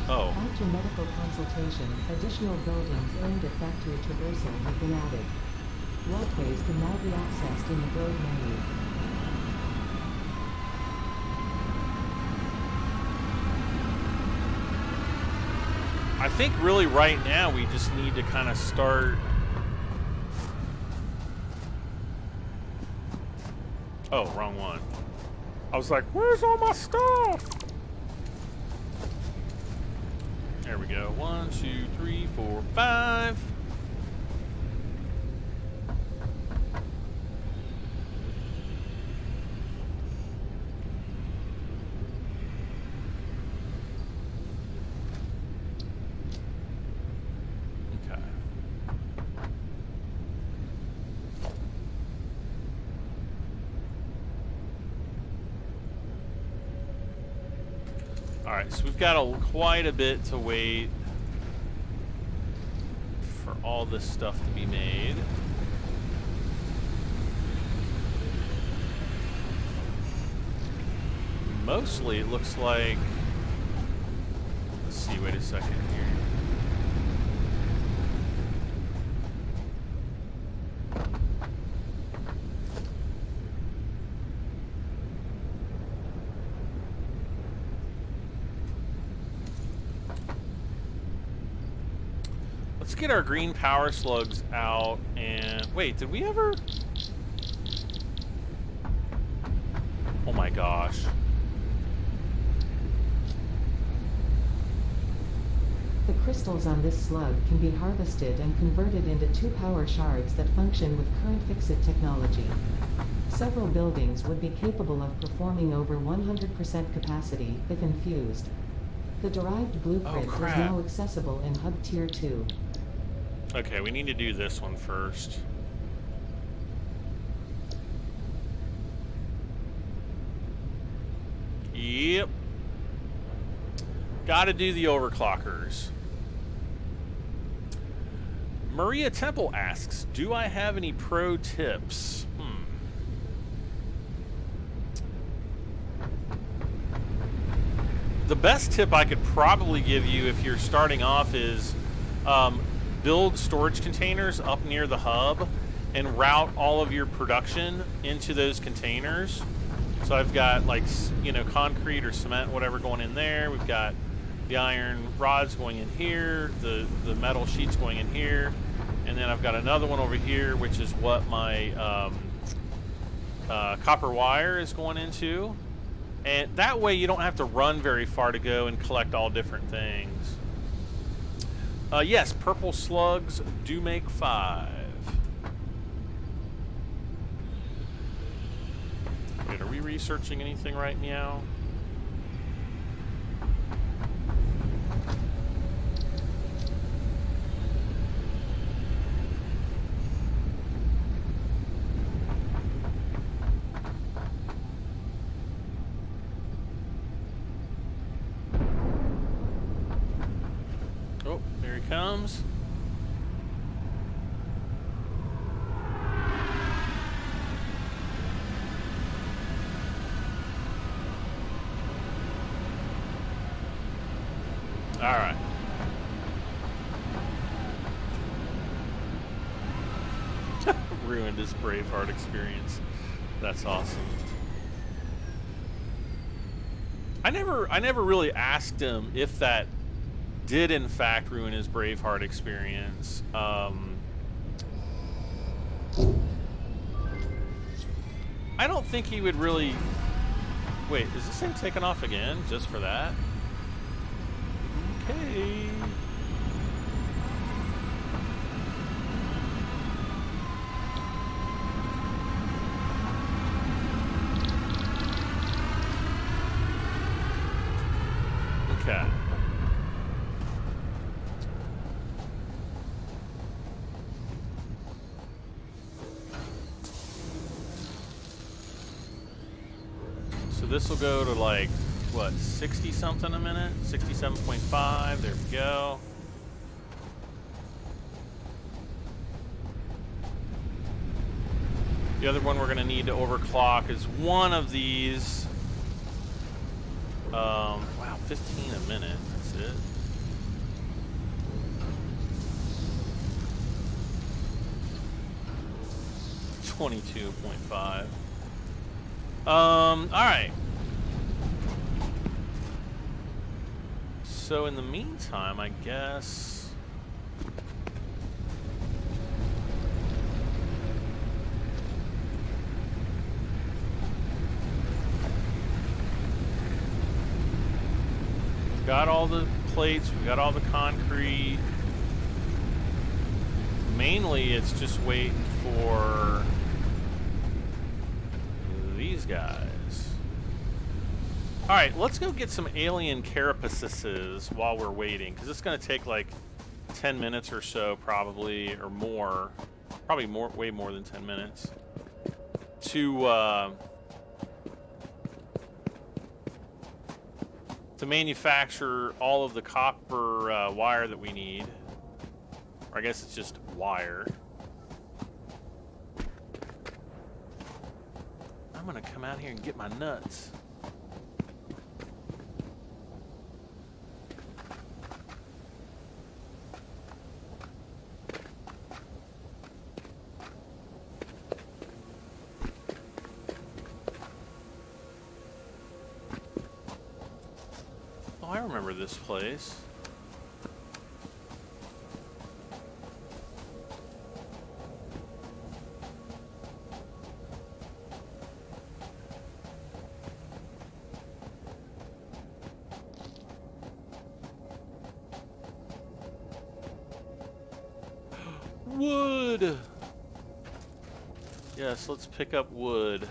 Oh. After medical consultation, additional buildings aimed at factory traversal have been added. Walkways can now be accessed in the road menu. I think really right now we just need to kind of start. Oh, wrong one. I was like, where's all my stuff? There we go. 1, 2, 3, 4, 5. Alright, so we've got quite a bit to wait for all this stuff to be made. Mostly it looks like... Let's see, wait a second here. Let's get our green power slugs out and... Wait, did we ever... Oh my gosh. The crystals on this slug can be harvested and converted into 2 power shards that function with current Fixit technology. Several buildings would be capable of performing over 100% capacity if infused. The derived blueprint is now accessible in Hub Tier 2. Okay, we need to do this one first. Yep. Gotta do the overclockers. Maria Temple asks, do I have any pro tips? The best tip I could probably give you if you're starting off is build storage containers up near the hub and route all of your production into those containers. So I've got, like, you know, concrete or cement, whatever, going in there. We've got the iron rods going in here, the metal sheets going in here, and then I've got another one over here, which is what my copper wire is going into. And that way you don't have to run very far to go and collect all different things. Yes, purple slugs do make 5. Wait, are we researching anything right now? Oh, there he comes. All right. Ruined his Braveheart experience. That's awesome. I never really asked him if that did in fact ruin his Braveheart experience. I don't think he would really... Wait, is this thing taken off again just for that? Okay. Okay. So this will go to, like, what, 60 something a minute? 67.5, there we go. The other one we're going to need to overclock is one of these. Wow, 15 a minute, that's it. $22.5. All right. So in the meantime, I guess... we've got all the plates, we've got all the concrete. Mainly, it's just waiting for these guys. All right, let's go get some alien carapaces while we're waiting, because it's going to take like 10 minutes or so, probably, or more. Probably more, way more than 10 minutes to manufacture all of the copper wire that we need. Or I guess it's just wire. I'm gonna come out here and get my nuts. Oh, I remember this place. Wood! Yes, let's pick up wood.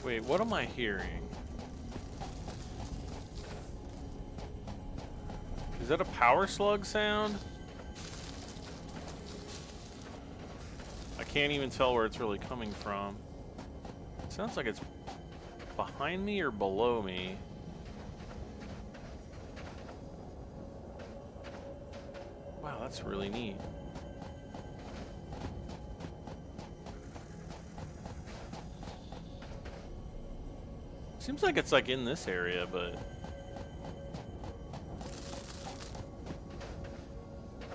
Wait, what am I hearing? Is that a power slug sound? I can't even tell where it's really coming from. It sounds like it's behind me or below me. Wow, that's really neat. Seems like it's like in this area, but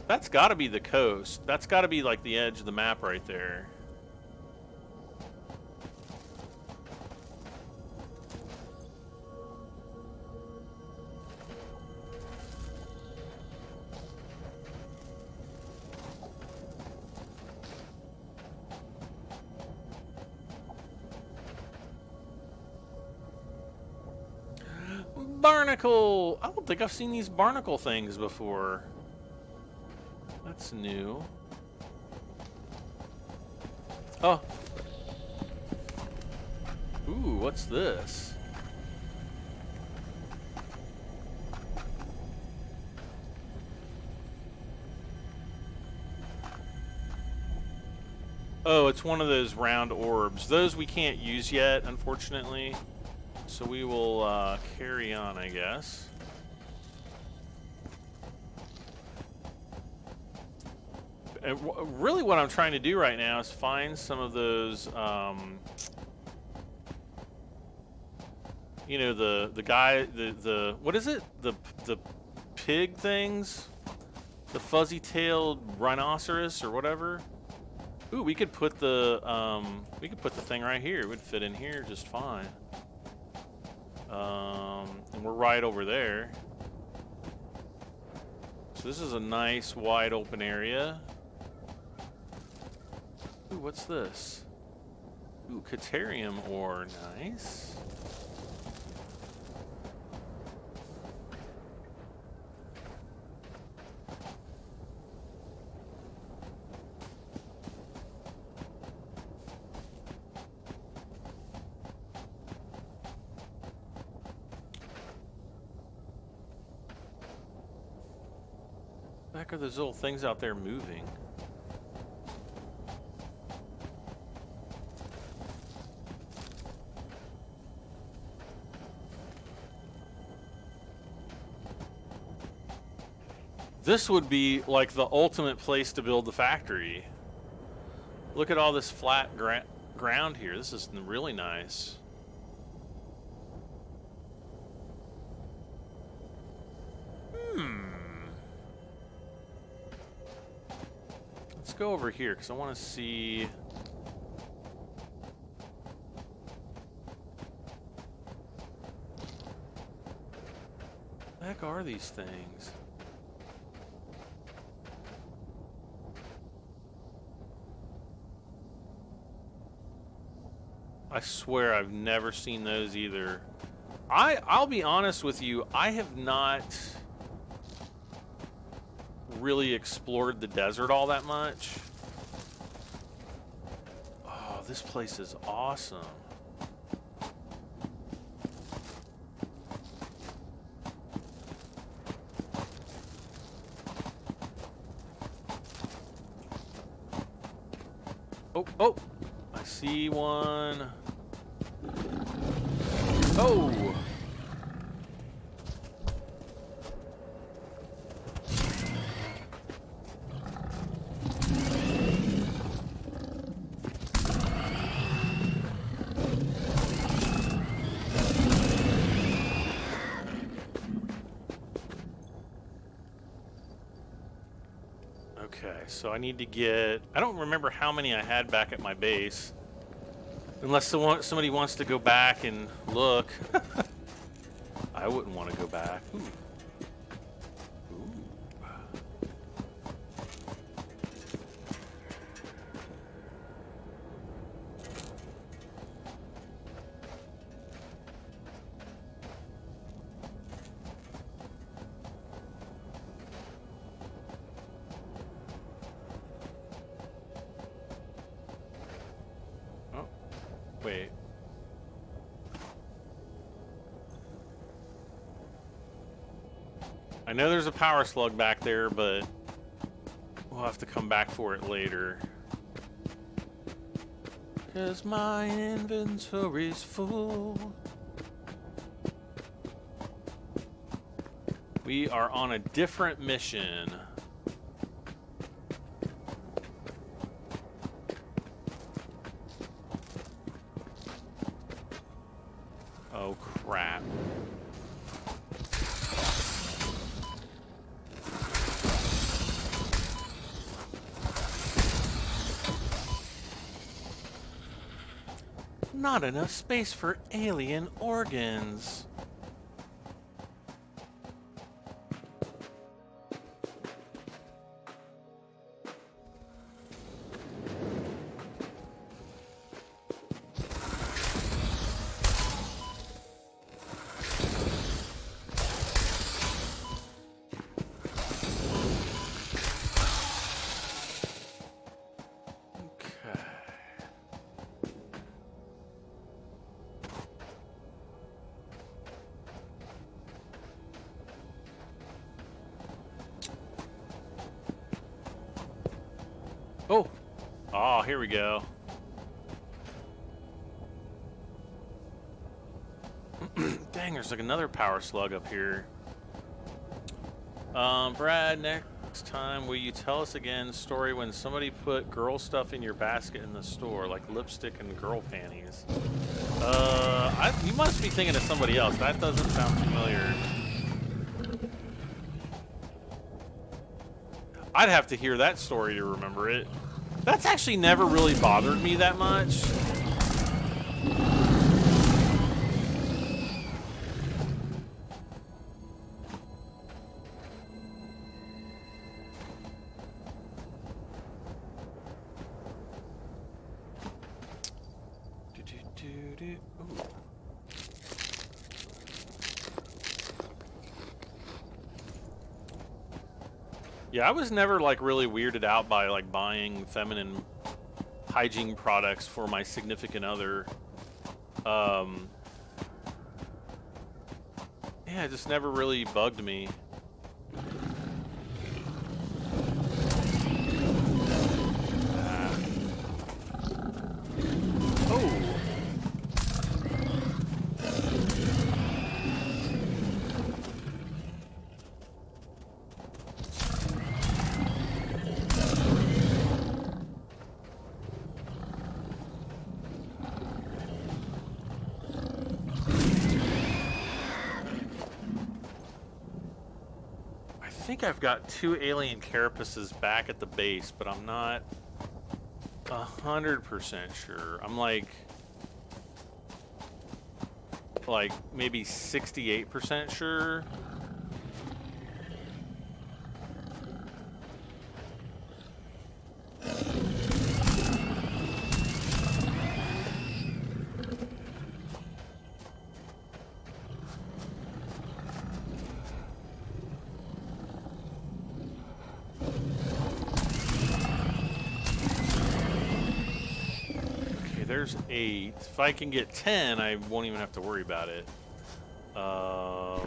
that's got to be the coast. That's got to be like the edge of the map right there. Barnacle! I don't think I've seen these barnacle things before. That's new. Oh. Ooh, what's this? Oh, it's one of those round orbs. Those we can't use yet, unfortunately. So we will carry on, I guess. And really what I'm trying to do right now is find some of those, you know, the guy, the what is it? The pig things? The fuzzy-tailed rhinoceros or whatever? Ooh, we could put the thing right here. It would fit in here just fine. And we're right over there. So this is a nice wide open area. Ooh, what's this? Ooh, Caterium ore, nice. What the heck are those little things out there moving? This would be like the ultimate place to build the factory. Look at all this flat ground here. This is really nice. go over here because I want to see. What the heck are these things? I swear I've never seen those either. I'll be honest with you, I have not really explored the desert all that much. Oh, this place is awesome. Oh, oh, I see one. Oh! Okay, so I need to get... I don't remember how many I had back at my base. Unless somebody wants to go back and look. I wouldn't want to go back. Ooh. Ooh. Oh, wait. I know there's a power slug back there, but we'll have to come back for it later. 'Cause my inventory's full. We are on a different mission. Oh, crap. Not enough space for alien organs. Oh! Oh, here we go. Dang, there's like another power slug up here. Brad, next time, will you tell us again the story when somebody put girl stuff in your basket in the store, like lipstick and girl panties? You must be thinking of somebody else. That doesn't sound familiar. I'd have to hear that story to remember it. That's actually never really bothered me that much. Ooh. Yeah, I was never like really weirded out by like buying feminine hygiene products for my significant other. Yeah, it just never really bugged me. Oh. think I've got 2 alien carapaces back at the base, but I'm not 100% sure. I'm like maybe 68% sure. There's 8. If I can get 10, I won't even have to worry about it. Oh,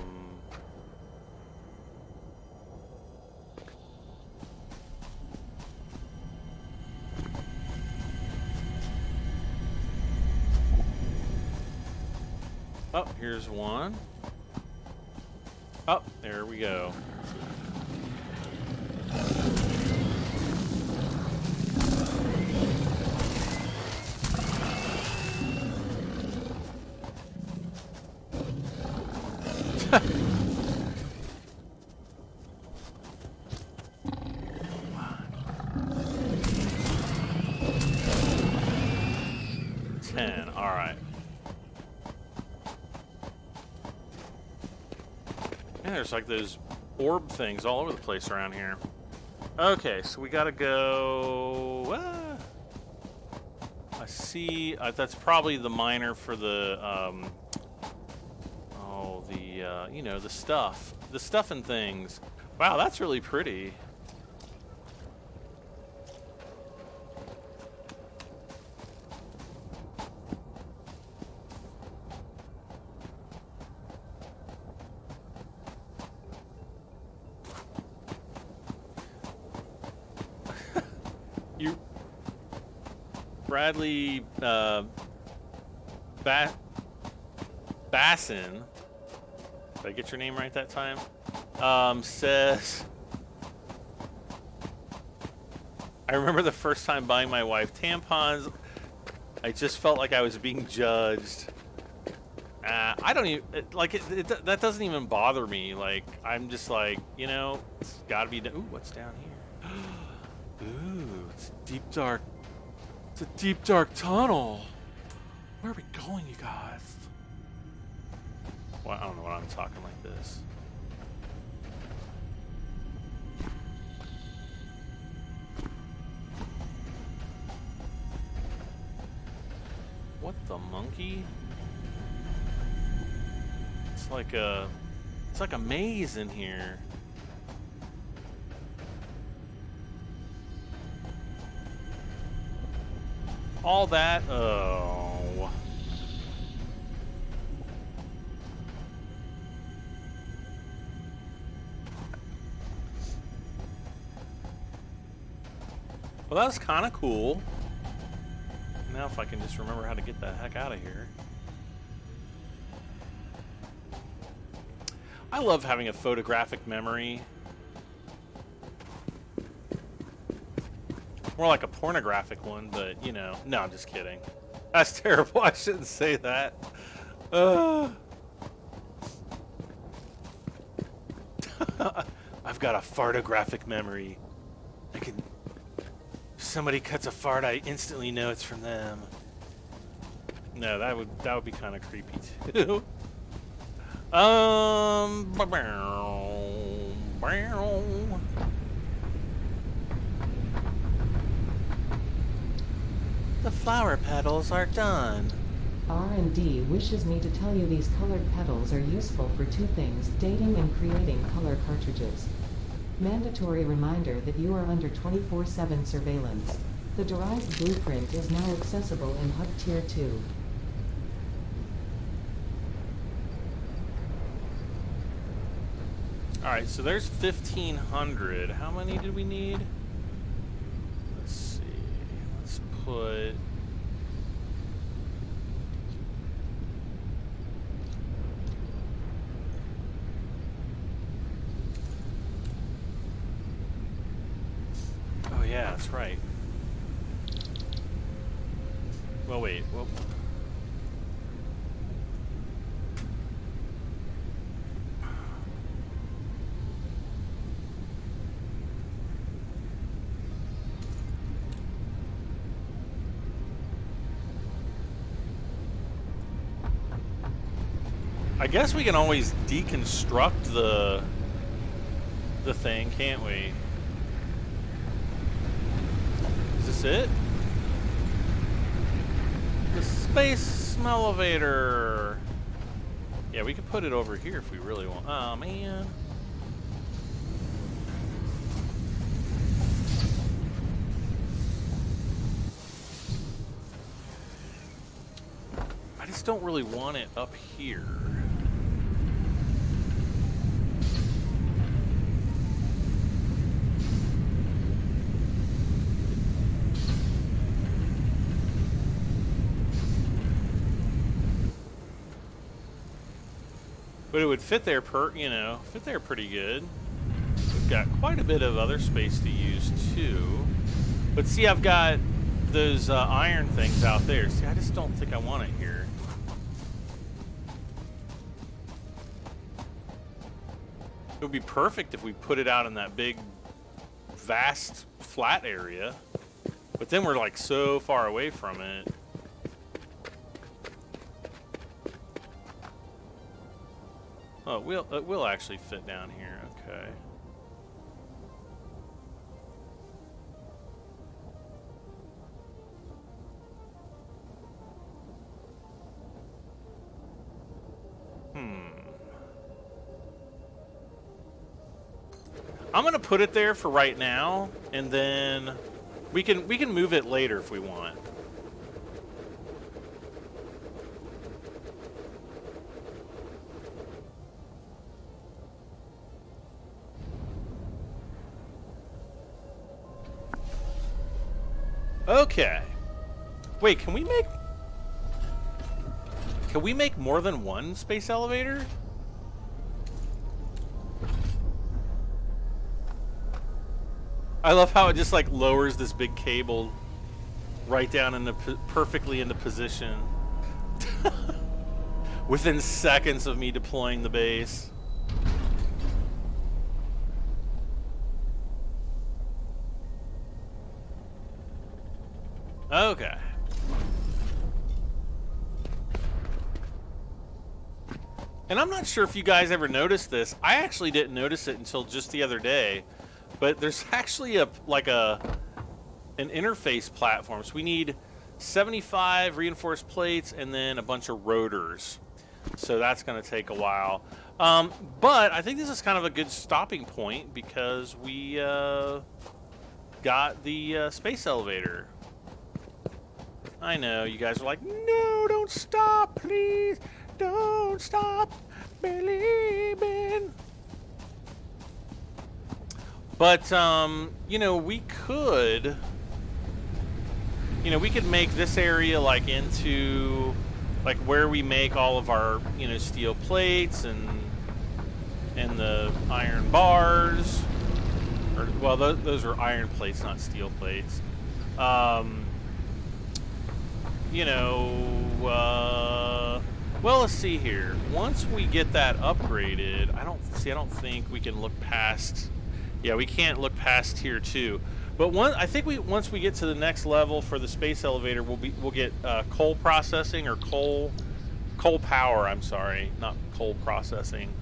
here's one. Oh, there we go. There's like those orb things all over the place around here. Okay, so we gotta go. I see. That's probably the miner for the you know, the stuff and things. Wow, that's really pretty. Bradley Bassin, did I get your name right that time? Says, I remember the first time buying my wife tampons, I just felt like I was being judged. I don't even, that doesn't even bother me. Like, I'm just like, you know, it's gotta be, ooh, what's down here? Ooh, it's deep dark. It's a deep, dark tunnel. Where are we going, you guys? Well, I don't know why I'm talking like this. What the monkey? It's like a maze in here. All that, oh. Well, that was kind of cool. Now if I can just remember how to get the heck out of here. I love having a photographic memory. More like a pornographic one, but, you know. No, I'm just kidding. That's terrible. I shouldn't say that. I've got a fartographic memory. I can... If somebody cuts a fart, I instantly know it's from them. No, that would be kind of creepy, too. The flower petals are done. R&D wishes me to tell you these colored petals are useful for 2 things, dating and creating color cartridges. Mandatory reminder that you are under 24/7 surveillance. The derived blueprint is now accessible in HUD Tier 2. Alright, so there's 1,500. How many did we need? Let's see. Let's put... Oh yeah, that's right. Well, wait. Well... I guess we can always deconstruct the thing, can't we? Is this it? The space elevator. Yeah, we could put it over here if we really want. Oh, man. I just don't really want it up here. But it would fit there fit there pretty good. We've got quite a bit of other space to use too. But see, I've got those iron things out there. See, I just don't think I want it here. It would be perfect if we put it out in that big, vast, flat area. But then we're like so far away from it. Oh, it will actually fit down here. Okay. I'm gonna put it there for right now, and then we can move it later if we want. Okay. Wait, can we make more than one space elevator? I love how it just like lowers this big cable right down into perfectly into position within seconds of me deploying the base. Okay. And I'm not sure if you guys ever noticed this. I actually didn't notice it until just the other day. But there's actually an interface platform. So we need 75 reinforced plates and then a bunch of rotors. So that's going to take a while. But I think this is kind of a good stopping point because we got the space elevator. I know, you guys are like, no, don't stop, please. Don't stop believing. But, you know, we could make this area like into, like where we make all of our, steel plates and the iron bars. Or, well, those are iron plates, not steel plates. Well, let's see here. Once we get that upgraded, I don't think we can look past. Yeah, we can't look past tier 2. But I think once we get to the next level for the space elevator, we'll get coal processing or coal power. I'm sorry, not coal processing.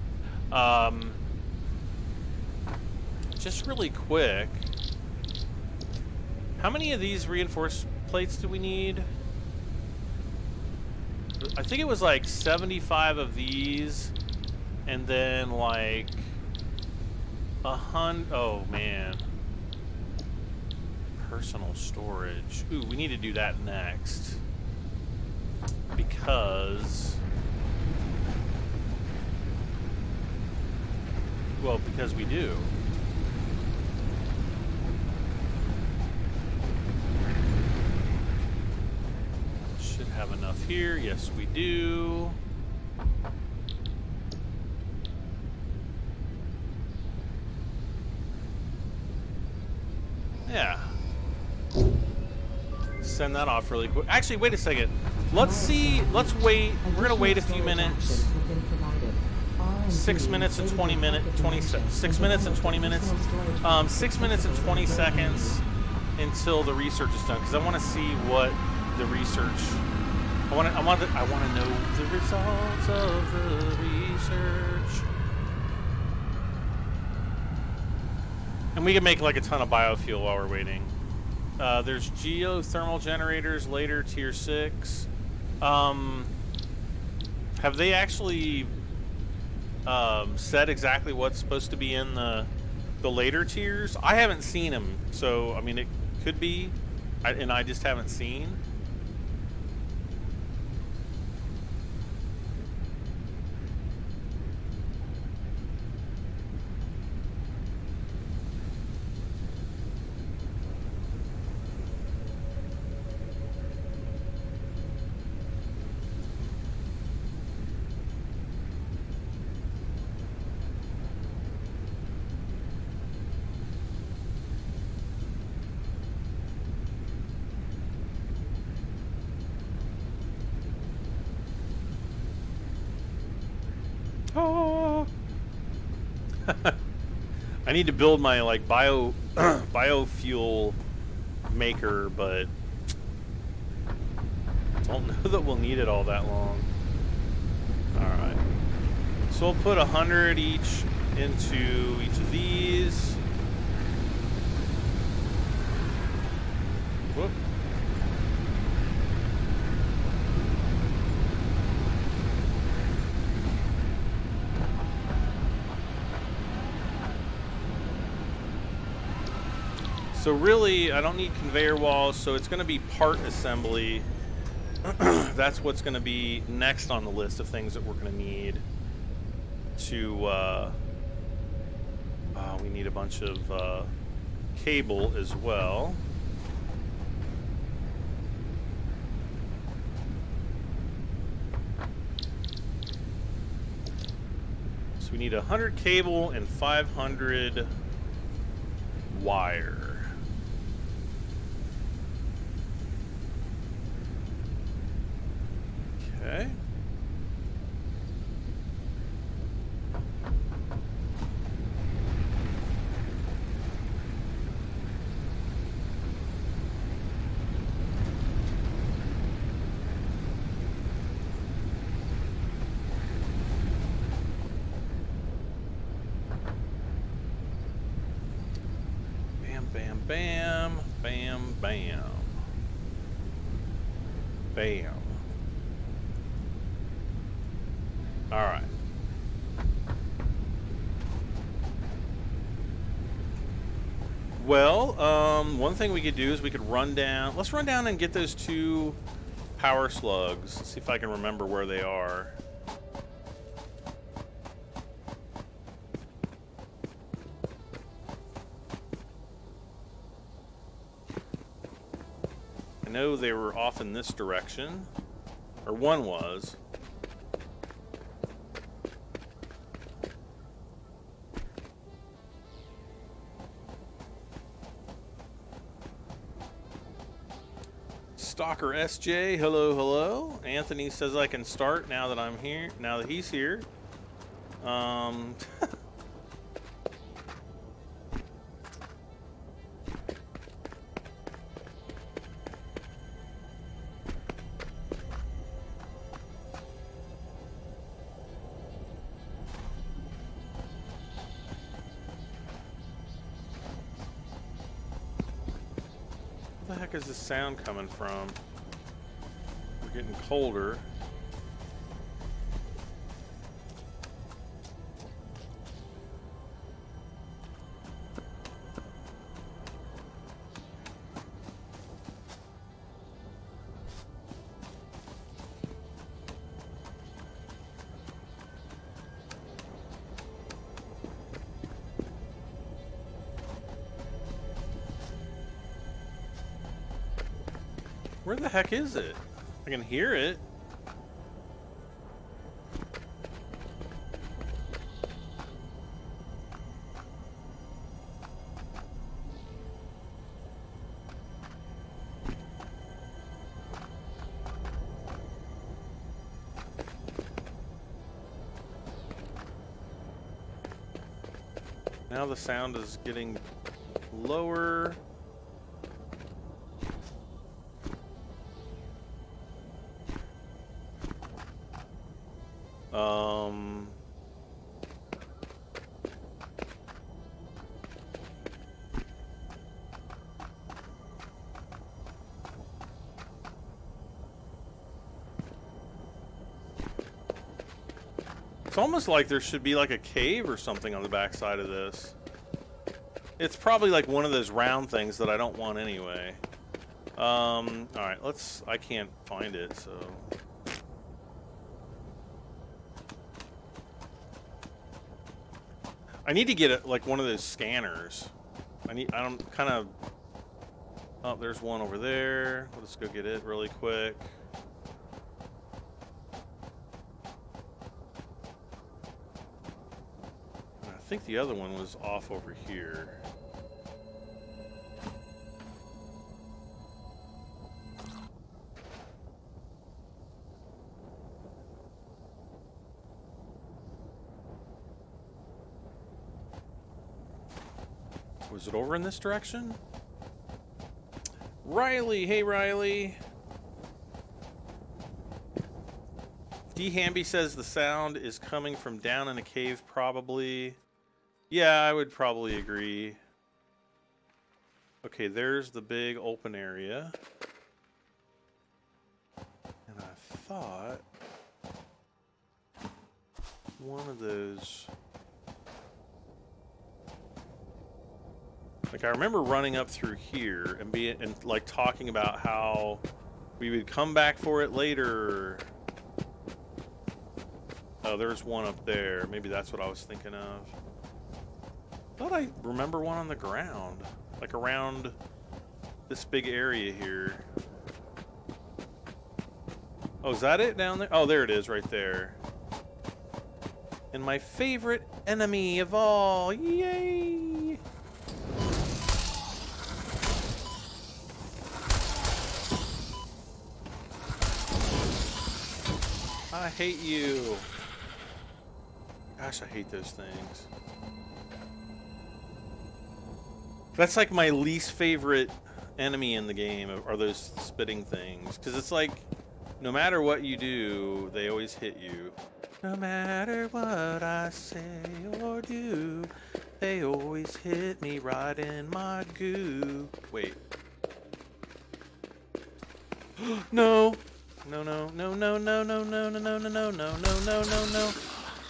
Just really quick, how many of these reinforced plates do we need? I think it was like 75 of these, and then like 100. Oh man, personal storage. Ooh, we need to do that next because we do. Should have enough here. Yes, we do. Yeah. Send that off really quick. Actually, wait a second. Let's see. Let's wait. We're gonna wait a few minutes. 6 minutes and 20 minutes. 6 minutes and 20 minutes. 6 minutes and 20 seconds until the research is done, because I want to see what the research I want to know the results of the research. And we can make like a ton of biofuel while we're waiting. There's geothermal generators later, tier 6. Have they actually said exactly what's supposed to be in the later tiers? I haven't seen them, so I mean it could be, and I just haven't seen. Oh. I need to build my like biofuel maker, but don't know that we'll need it all that long. Alright. So we'll put 100 each into each of these. Whoop. So really, I don't need conveyor walls, so it's going to be part assembly. That's what's going to be next on the list of things that we're going to need to... we need a bunch of cable as well. So we need 100 cable and 500 wire. Okay. Bam, bam, bam, bam, bam. Bam. All right. Well, one thing we could do is we could run down. Let's run down and get those 2 power slugs. See if I can remember where they are. I know they were off in this direction, or one was. Stalker SJ, hello, hello. Anthony says I can start now that I'm here, now that he's here. Where the heck is this sound coming from? We're getting colder. Where the heck is it? I can hear it. Now the sound is getting lower. It's almost like there should be like a cave or something on the backside of this. It's probably like one of those round things that I don't want anyway. Alright, I can't find it, so. I need to get it like one of those scanners. I'm kind of, oh, there's one over there. Let's go get it really quick. I think the other one was off over here. Was it over in this direction? Riley, hey Riley. D Hamby says the sound is coming from down in a cave, probably. Yeah, I would probably agree. Okay, there's the big open area. And I thought one of those... Like, I remember running up through here and like talking about how we would come back for it later. Oh, there's one up there. Maybe that's what I was thinking of. I thought I remember one on the ground, like around this big area here. Oh, is that it down there? Oh, there it is right there. And my favorite enemy of all. Yay! I hate you. Gosh, I hate those things. That's like my least favorite enemy in the game, are those spitting things. Because it's like, no matter what you do, they always hit you. No matter what I say or do, they always hit me right in my goo. Wait. No. No, no, no, no, no, no, no, no, no, no, no, no, no, no, no, no.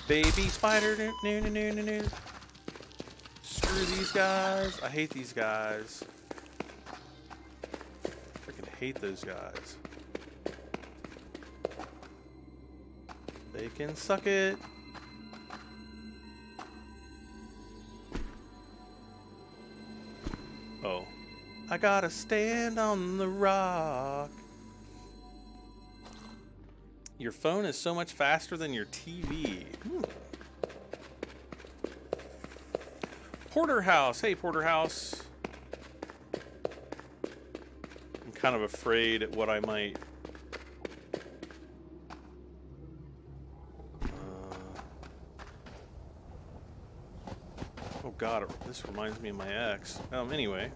Baby spider. No, no, no, no, no. Screw these guys. I hate these guys. Freaking hate those guys. They can suck it. Oh. I gotta stand on the rock. Your phone is so much faster than your TV. Porterhouse. Hey, Porterhouse. I'm kind of afraid at what I might... Oh, God. This reminds me of my ex. Anyway.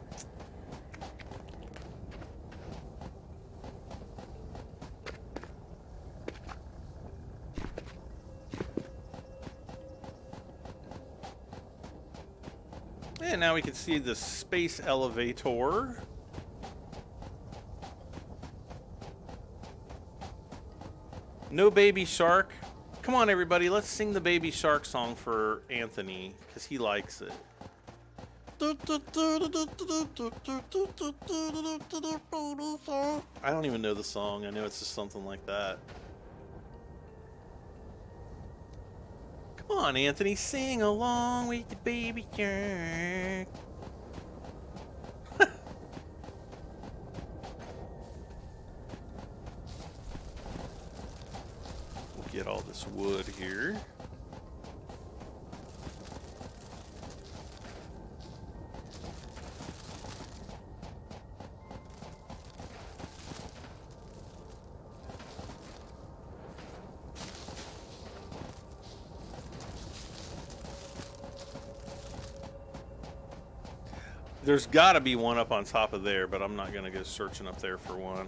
And now we can see the space elevator. No Baby Shark. Come on, everybody. Let's sing the Baby Shark song for Anthony, because he likes it. I don't even know the song. I know it's just something like that. Come on, Anthony, sing along with the Baby Shark. We'll get all this wood here. There's got to be one up on top of there, but I'm not going to go searching up there for one.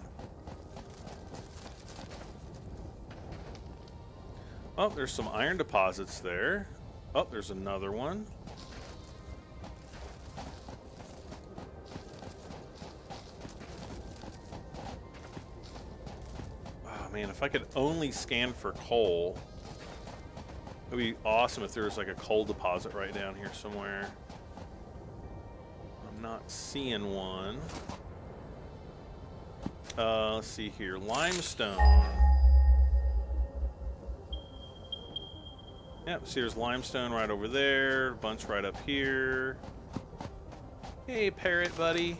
Oh, there's some iron deposits there. Oh, there's another one. Oh, man, if I could only scan for coal. It would be awesome if there was like a coal deposit right down here somewhere. I'm not seeing one. Let's see here. Limestone. Yep, so there's limestone right over there. A bunch right up here. Hey, parrot buddy.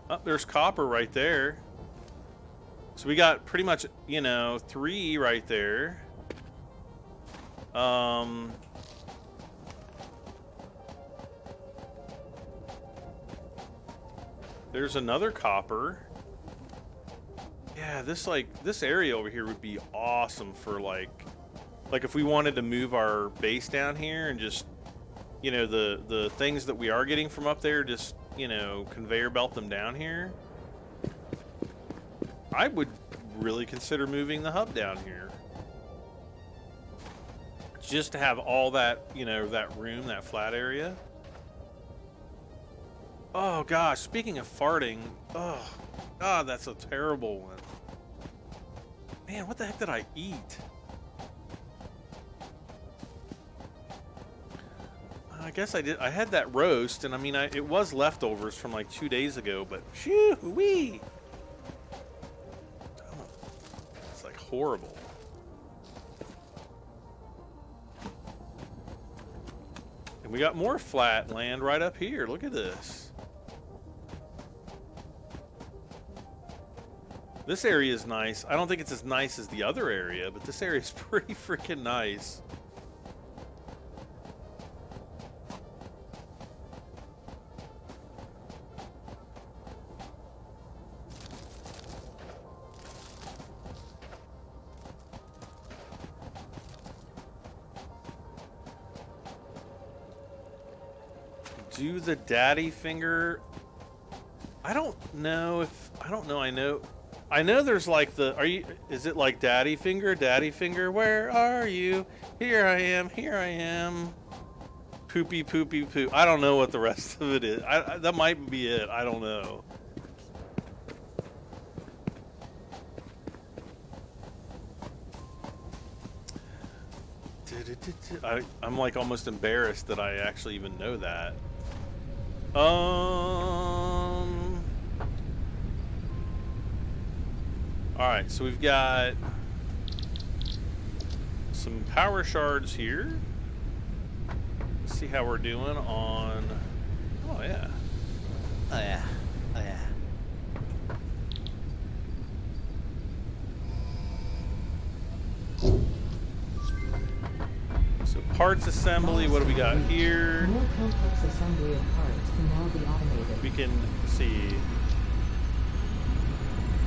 Oh, there's copper right there. So we got pretty much, you know, 3 right there. There's another copper. Yeah, this area over here would be awesome for like if we wanted to move our base down here and just, you know, the things that we are getting from up there, just, you know, conveyor belt them down here. I would really consider moving the hub down here. Just to have all that, you know, that room, that flat area. Oh gosh, speaking of farting, oh God, that's a terrible one. Man, what the heck did I eat? I guess I did. I had that roast, and I mean, it was leftovers from like 2 days ago, but shoo-wee. Oh, it's like horrible. And we got more flat land right up here. Look at this. This area is nice. I don't think it's as nice as the other area, but this area is pretty freaking nice. Do the daddy finger. I don't know. I know there's like is it like daddy finger, where are you? Here I am. Poopy, poopy, poo. I don't know what the rest of it is. That might be it. I don't know. I'm like almost embarrassed that I actually even know that. Alright, so we've got some power shards here. Let's see how we're doing on... Oh, yeah. Oh, yeah. Oh, yeah. So parts assembly, what do we got here? More complex assembly of parts can now be automated. We can see...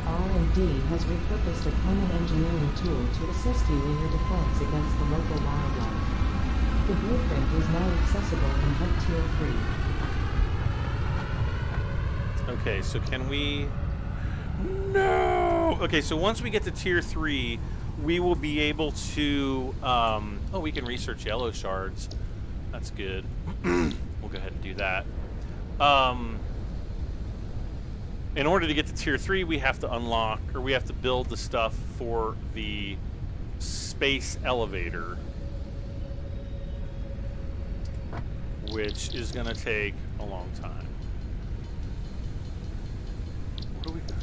R&D has repurposed a common engineering tool to assist you in your defense against the local wildlife. The blueprint is now accessible in Hub Tier 3. Okay, so can we... No! Okay, so once we get to Tier 3, we will be able to... oh, we can research yellow shards. That's good. We'll go ahead and do that. In order to get to Tier 3, we have to unlock, or we have to build the stuff for the space elevator, which is going to take a long time. What do we got?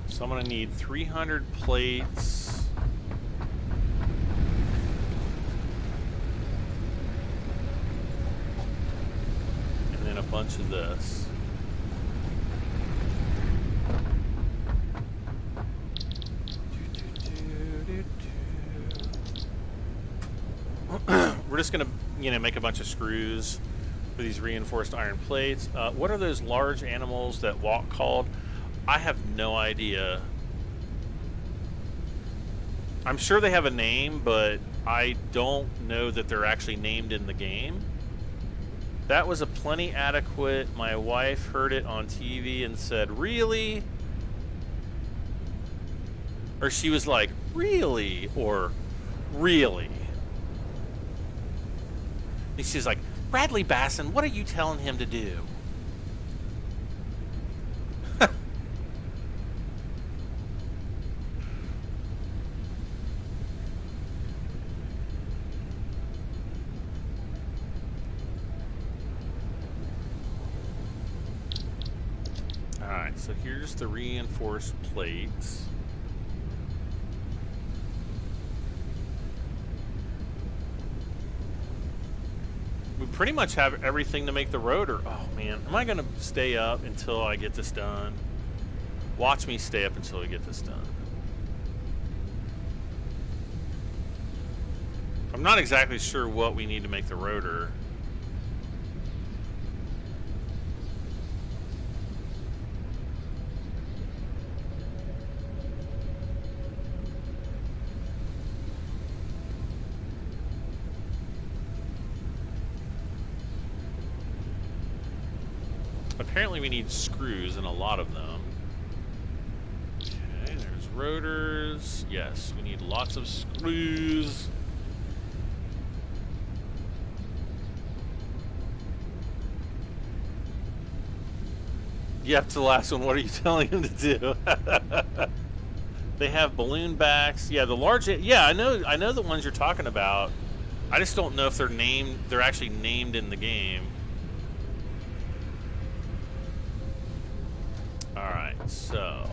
So I'm going to need 300 plates. And then a bunch of this. We're just going to, you know, make a bunch of screws for these reinforced iron plates. What are those large animals that walk called? I have no idea. I'm sure they have a name, but I don't know that they're actually named in the game. That was a plenty adequate. My wife heard it on TV and said, "Really?" Or she was like, "Really?" Or "Really?" And she's like, "Bradley Basson, what are you telling him to do?" Alright, so here's the reinforced plates. We pretty much have everything to make the rotor. Oh man, am I gonna stay up until I get this done? Watch me stay up until we get this done. I'm not exactly sure what we need to make the rotor. Apparently we need screws and a lot of them. Okay, there's rotors. Yes, we need lots of screws. Yep, to the last one. What are you telling him to do? They have balloon backs. Yeah, the large. Yeah, I know the ones you're talking about. I just don't know if they're named. They're actually named in the game. Alright, so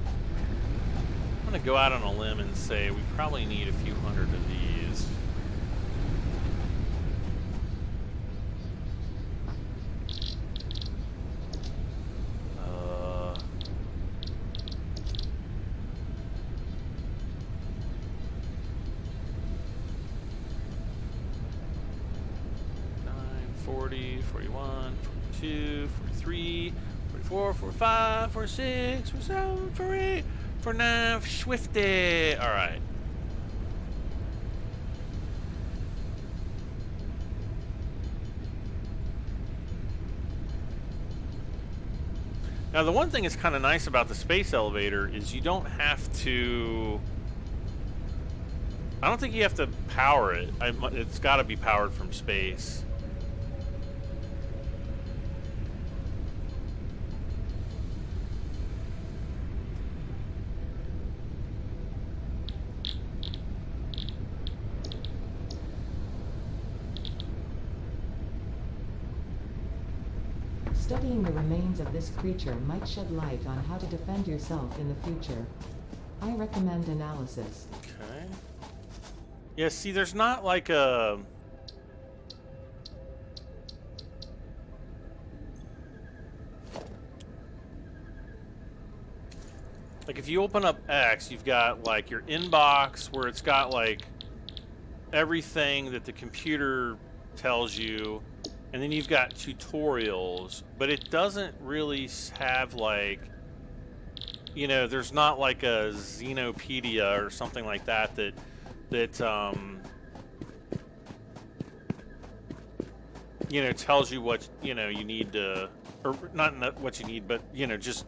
I'm going to go out on a limb and say we probably need a few hundred of these. Nine, 40, 41, 42, 43... 44, 45, 46, 47, 48, 49, Swifty. All right. Now, the one thing that's kind of nice about the space elevator is you don't have to... I don't think you have to power it. It's got to be powered from space. Studying the remains of this creature might shed light on how to defend yourself in the future. I recommend analysis. Okay. Yeah, see, there's not like a... Like, if you open up X, you've got, like, your inbox where it's got, like, everything that the computer tells you. And then you've got tutorials, but it doesn't really have, like, you know, there's not like a Xenopedia or something like that that you know, tells you what, you know, you need to, or not what you need, but, you know, just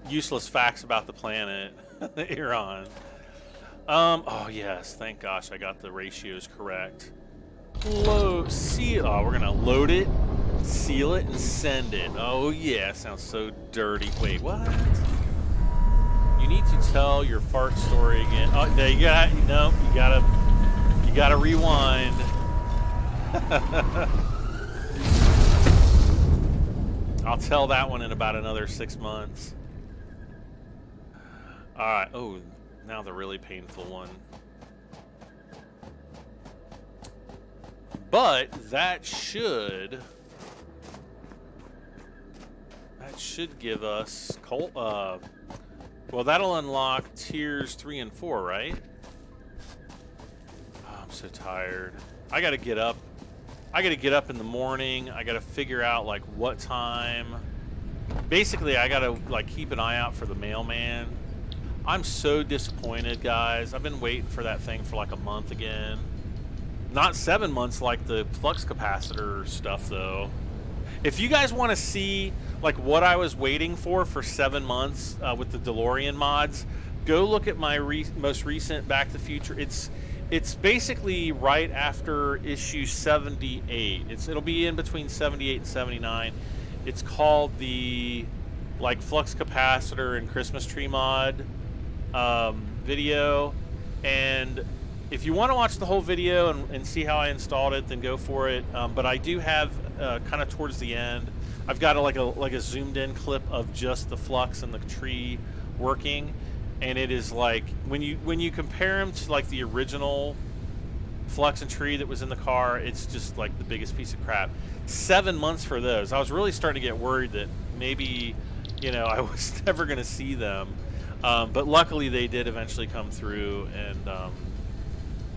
useless facts about the planet that you're on. Oh yes, thank gosh I got the ratios correct. Load, seal. Oh, we're gonna load it, seal it, and send it. Oh yeah, sounds so dirty. Wait, what? You need to tell your fart story again. Oh, there you got. No, you gotta rewind. I'll tell that one in about another 6 months. All right. Oh, now the really painful one. But that should give us well, that'll unlock tiers 3 and 4, right? Oh, I'm so tired. I gotta get up. I gotta get up in the morning. I gotta figure out like what time. Basically, I gotta like keep an eye out for the mailman. I'm so disappointed, guys. I've been waiting for that thing for like a month again. Not 7 months like the flux capacitor stuff, though. If you guys want to see like what I was waiting for 7 months with the DeLorean mods, go look at my most recent Back to the Future. It's basically right after issue 78. It'll be in between 78 and 79. It's called the like flux capacitor and Christmas tree mod video. And if you want to watch the whole video and see how I installed it, then go for it. But I do have kind of towards the end, I've got like a zoomed in clip of just the flux and the tree working, and it is like when you compare them to like the original flux and tree that was in the car, it's just like the biggest piece of crap. 7 months for those. I was really starting to get worried that maybe, you know, I was never going to see them, but luckily they did eventually come through, and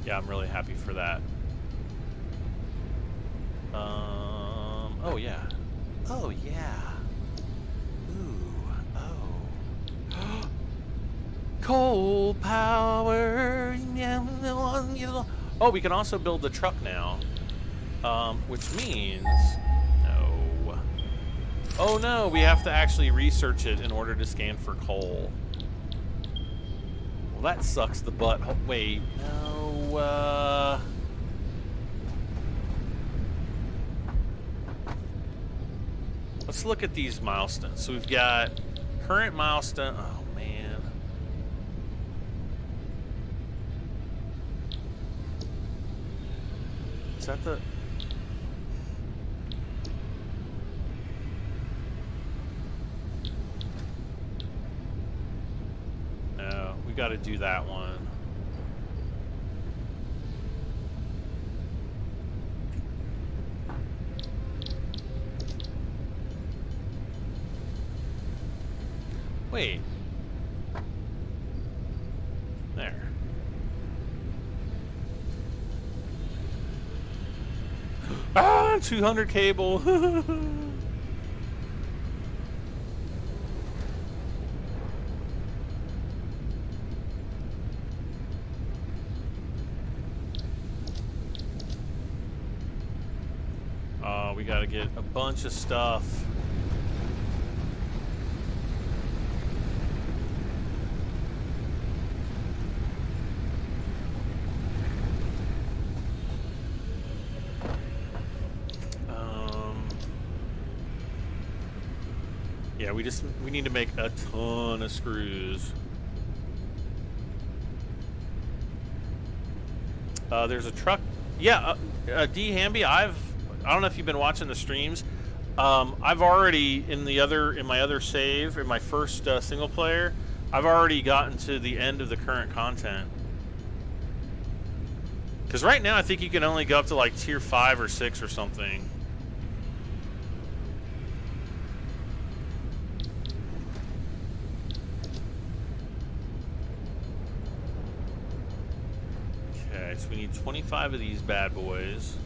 yeah, I'm really happy for that. Oh yeah. Oh yeah. Ooh. Oh. Coal power. Oh, we can also build the truck now. Which means no. Oh no, we have to actually research it in order to scan for coal. Well, that sucks the butt. Oh, wait, no. Let's look at these milestones. So we've got current milestone. Oh man. Is that the? No, we got to do that one. Wait. There. Ah, 200 cable. We got to get a bunch of stuff. Yeah, we need to make a ton of screws. There's a truck. Yeah, D Hamby, I don't know if you've been watching the streams. I've already in my other save, in my first single player, I've already gotten to the end of the current content. Because right now I think you can only go up to like tier 5 or 6 or something. So we need 25 of these bad boys.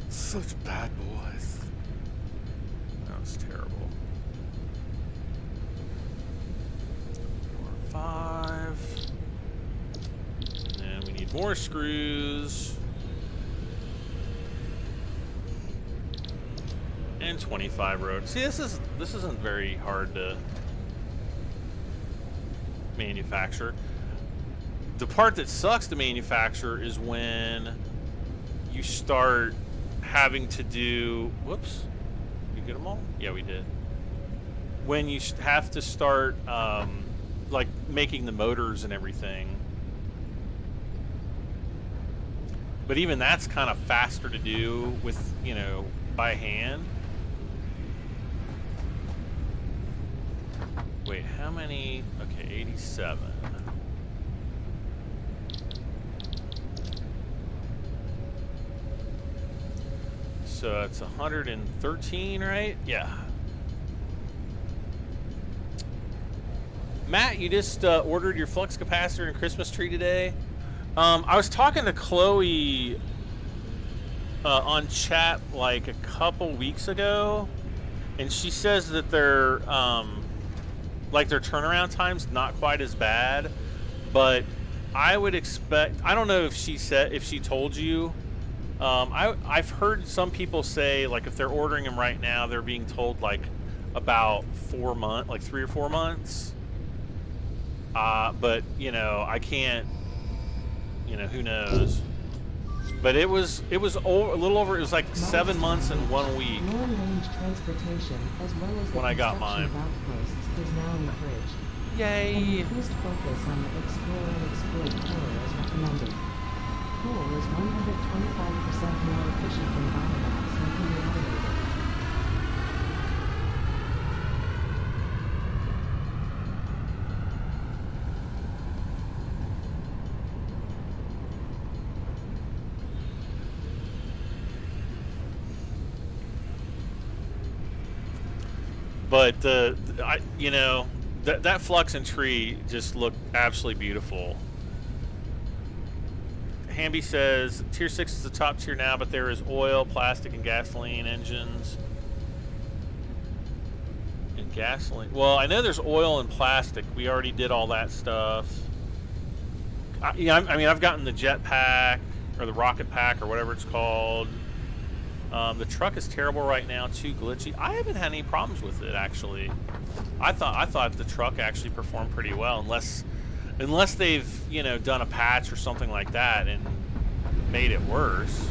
Such bad boys. That was terrible. 4, 5. And then we need more screws. And 25 road. See, this isn't very hard to manufacture. The part that sucks to manufacture is when you start having to do... Whoops. Did we get them all? Yeah, we did. When you have to start, like, making the motors and everything. But even that's kind of faster to do with, you know, by hand. Wait, how many? Okay, 87. So it's 113, right? Yeah. Matt, you just ordered your flux capacitor and Christmas tree today. I was talking to Chloe on chat like a couple weeks ago, and she says that they're like their turnaround time's not quite as bad, but I would expect, I don't know if she told you, I've heard some people say, like, if they're ordering them right now, they're being told, like, about 4 months, like 3 or 4 months. But, you know, I can't, you know, who knows. But it was a little over, it was like 7 months and 1 week. Long-range transportation, as well as the when I got mine. construction of outposts, is now encouraged. Yay! An increased focus on the explore and exploit core is recommended. Coal is 125% more efficient than biomass and can be automated. But you know, that flux and tree just looked absolutely beautiful. Hamby says tier 6 is the top tier now, but there is oil, plastic, and gasoline engines. And gasoline. Well, I know there's oil and plastic. We already did all that stuff. Yeah, I mean, I've gotten the jet pack or the rocket pack or whatever it's called. The truck is terrible right now, too glitchy. I haven't had any problems with it, actually. I thought the truck actually performed pretty well, unless they've, you know, done a patch or something like that and made it worse.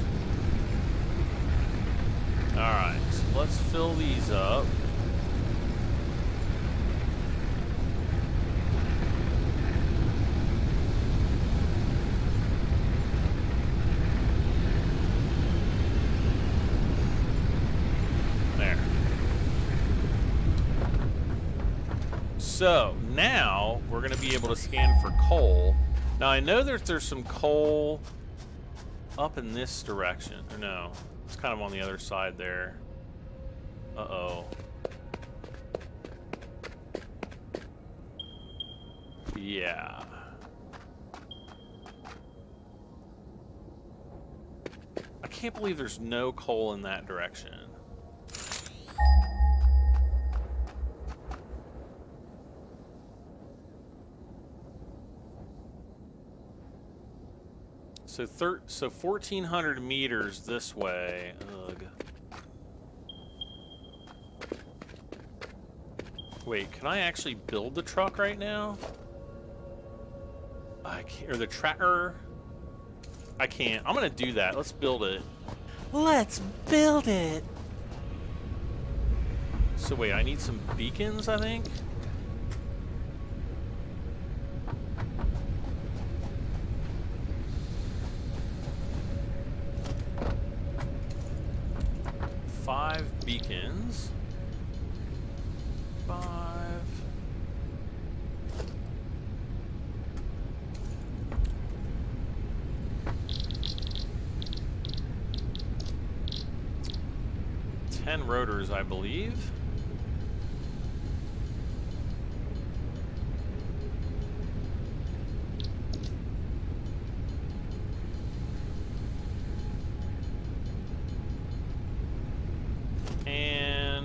All right, so let's fill these up. So now we're going to be able to scan for coal. Now I know there's some coal up in this direction. Or no, it's kind of on the other side there. Uh-oh. Yeah. I can't believe there's no coal in that direction. So 1,400 meters this way. Ugh. Wait, can I actually build the truck right now? I can't, or the tractor? I can't. I'm gonna do that. Let's build it. Let's build it! So wait, I need some beacons, I think? Beacons. 5. Ten rotors, I believe.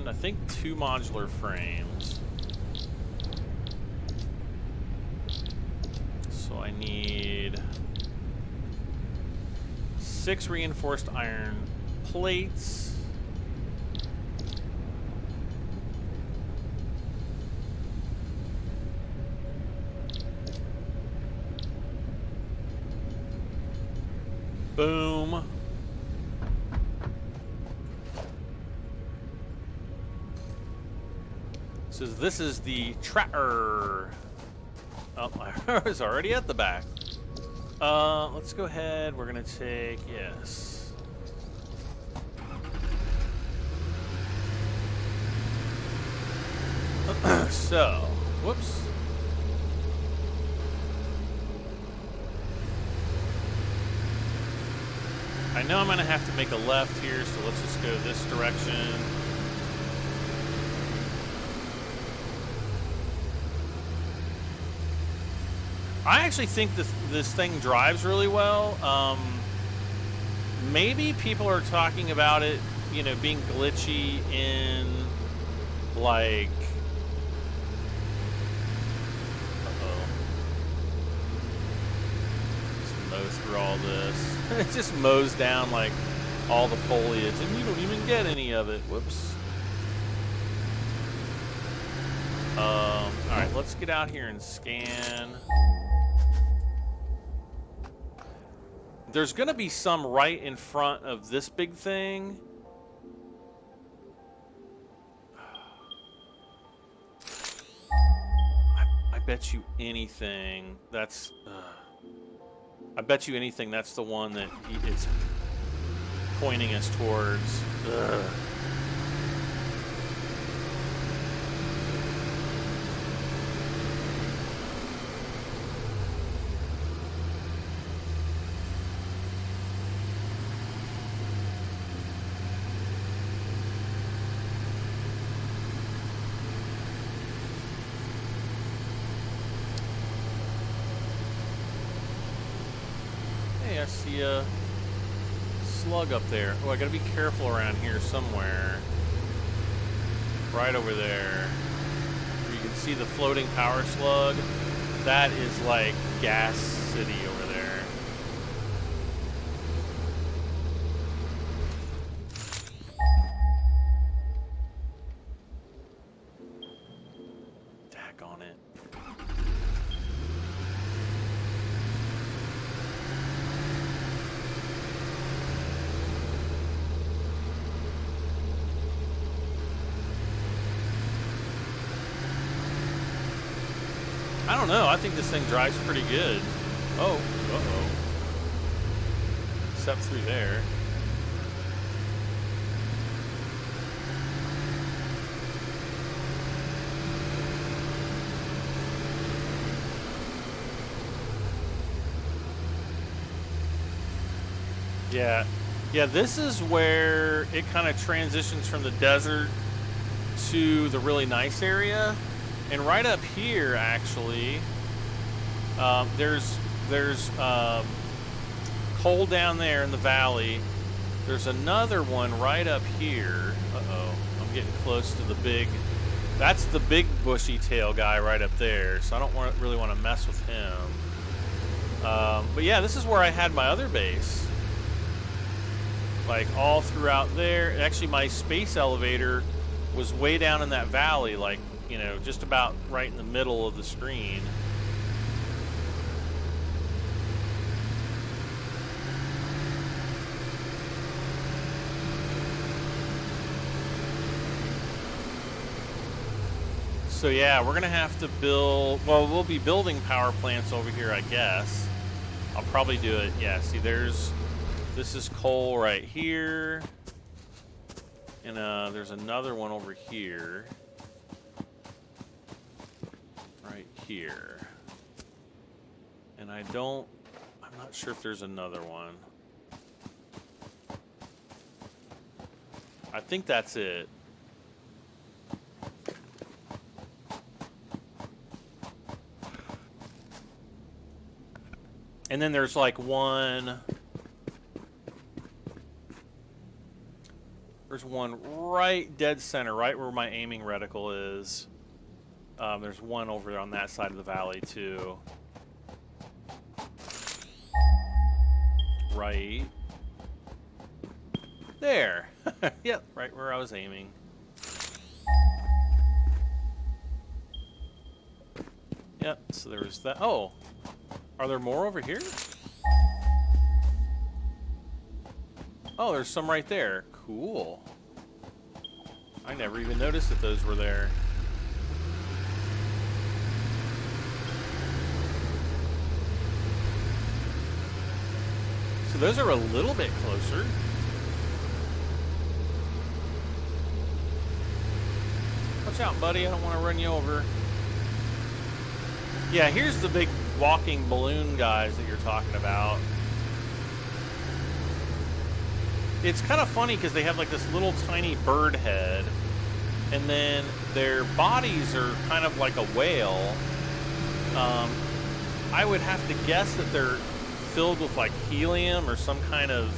I think 2 modular frames. So I need 6 reinforced iron plates. Boom. So this is the tractor. Oh, I was already at the back. Let's go ahead. We're gonna take, yes. So, whoops. I know I'm gonna have to make a left here, so let's just go this direction. I actually think this thing drives really well. Maybe people are talking about it, you know, being glitchy in, like, mow through all this. It just mows down like all the foliage, and you don't even get any of it. Whoops. All right, let's get out here and scan. There's gonna be some right in front of this big thing. I bet you anything that's... I bet you anything that's the one that is pointing us towards. Ugh. I see a slug up there. Oh, I gotta be careful around here somewhere. Right over there. You can see the floating power slug. That is like Gas City over there. Daggone it. I don't know. I think this thing drives pretty good. Oh, uh-oh. Step through there. Yeah. Yeah, this is where it kind of transitions from the desert to the really nice area. And right up here, actually, there's coal down there in the valley. There's another one right up here. Uh-oh, I'm getting close to the big... That's the big bushy tail guy right up there, so I don't really want to mess with him. But yeah, this is where I had my other base. Like, all throughout there. Actually, my space elevator was way down in that valley, like, you know, just about right in the middle of the screen. So yeah, we're gonna have to build, well, we'll be building power plants over here, I guess. I'll probably do it, yeah, see this is coal right here. And there's another one over here. Right here. And I'm not sure if there's another one. I think that's it. And then there's like one... There's one right dead center, right where my aiming reticle is. There's one over on that side of the valley, too. Right there. Yep, right where I was aiming. Yep, so there was that. Oh, are there more over here? Oh, there's some right there. Cool. I never even noticed that those were there. So those are a little bit closer. Watch out, buddy. I don't want to run you over. Yeah, here's the big walking balloon guys that you're talking about. It's kind of funny because they have like this little tiny bird head, and then their bodies are kind of like a whale. I would have to guess that they're filled with like helium or some kind of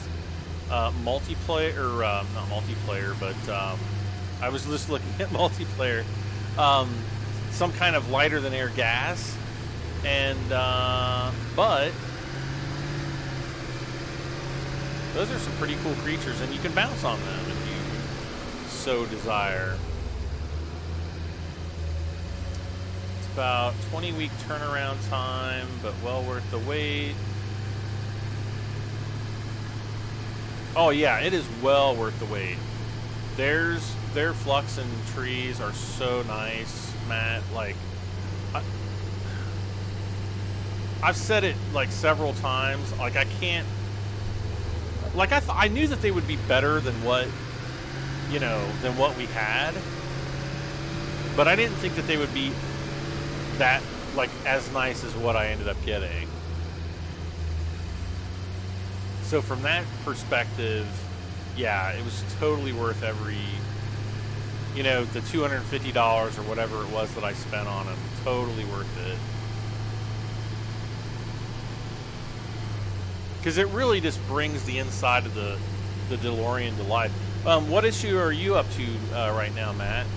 multiplayer, or not multiplayer, but I was just looking at multiplayer. Some kind of lighter than air gas, and but Those are some pretty cool creatures, and you can bounce on them if you so desire. It's about 20-week turnaround time, but well worth the wait. Oh yeah, it is well worth the wait. Their flux and trees are so nice, Matt. Like, I've said it like several times. Like, I can't. Like, I knew that they would be better than what, you know, than what we had, but I didn't think that they would be that, like, as nice as what I ended up getting. So from that perspective, yeah, it was totally worth every, you know, the $250 or whatever it was that I spent on them. Totally worth it. Because it really just brings the inside of the DeLorean to life. What issue are you up to right now, Matt?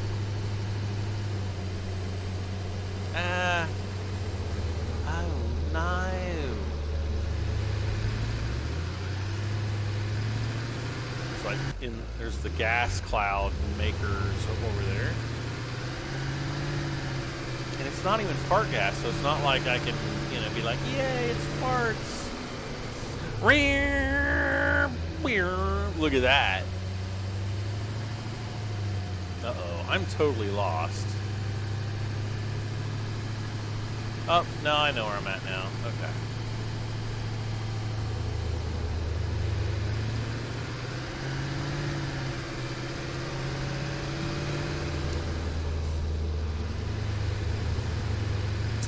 Oh no. It's like there's the gas cloud makers over there. And it's not even fart gas, so it's not like I can, you know, be like, yay, it's farts. Look at that. Uh-oh, I'm totally lost. Oh, no, I know where I'm at now. Okay.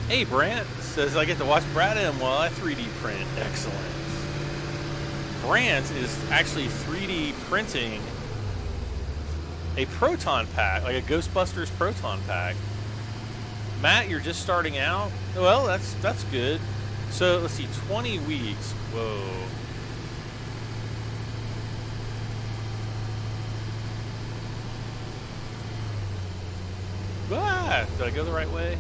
Hey, Brant says I get to watch Brad M while I 3D print. Excellent. Brant is actually 3D printing a proton pack, like a Ghostbusters proton pack. Matt, you're just starting out? Well, that's good. So, let's see, 20 weeks. Whoa. Ah, did I go the right way?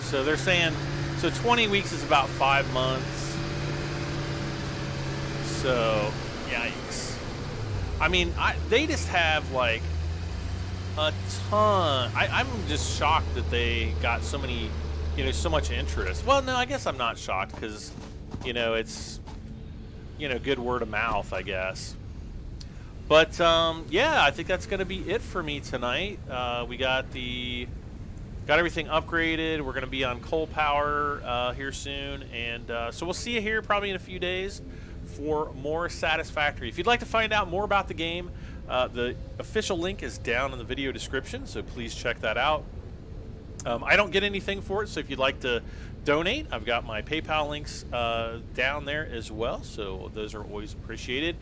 So they're saying, so 20 weeks is about 5 months. So, yikes. I mean, they just have like a ton. I'm just shocked that they got so many, you know, so much interest. Well, no, I guess I'm not shocked because, you know, it's, you know, good word of mouth, I guess. But, yeah, I think that's going to be it for me tonight. We got everything upgraded. We're going to be on coal power here soon. And so we'll see you here probably in a few days for more Satisfactory. If you'd like to find out more about the game, the official link is down in the video description, so please check that out. I don't get anything for it, so if you'd like to donate, I've got my PayPal links down there as well, so those are always appreciated.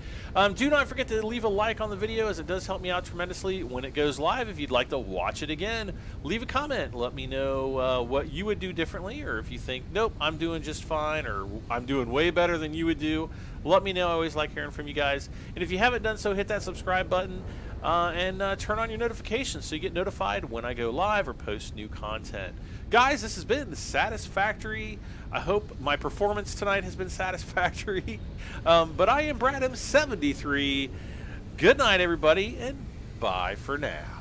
Do not forget to leave a like on the video, as it does help me out tremendously when it goes live. If you'd like to watch it again, leave a comment. Let me know what you would do differently, or if you think, nope, I'm doing just fine, or I'm doing way better than you would do. Let me know. I always like hearing from you guys. And if you haven't done so, hit that subscribe button and turn on your notifications so you get notified when I go live or post new content. Guys, this has been Satisfactory. I hope my performance tonight has been satisfactory. But I am Brad M73. Good night, everybody, and bye for now.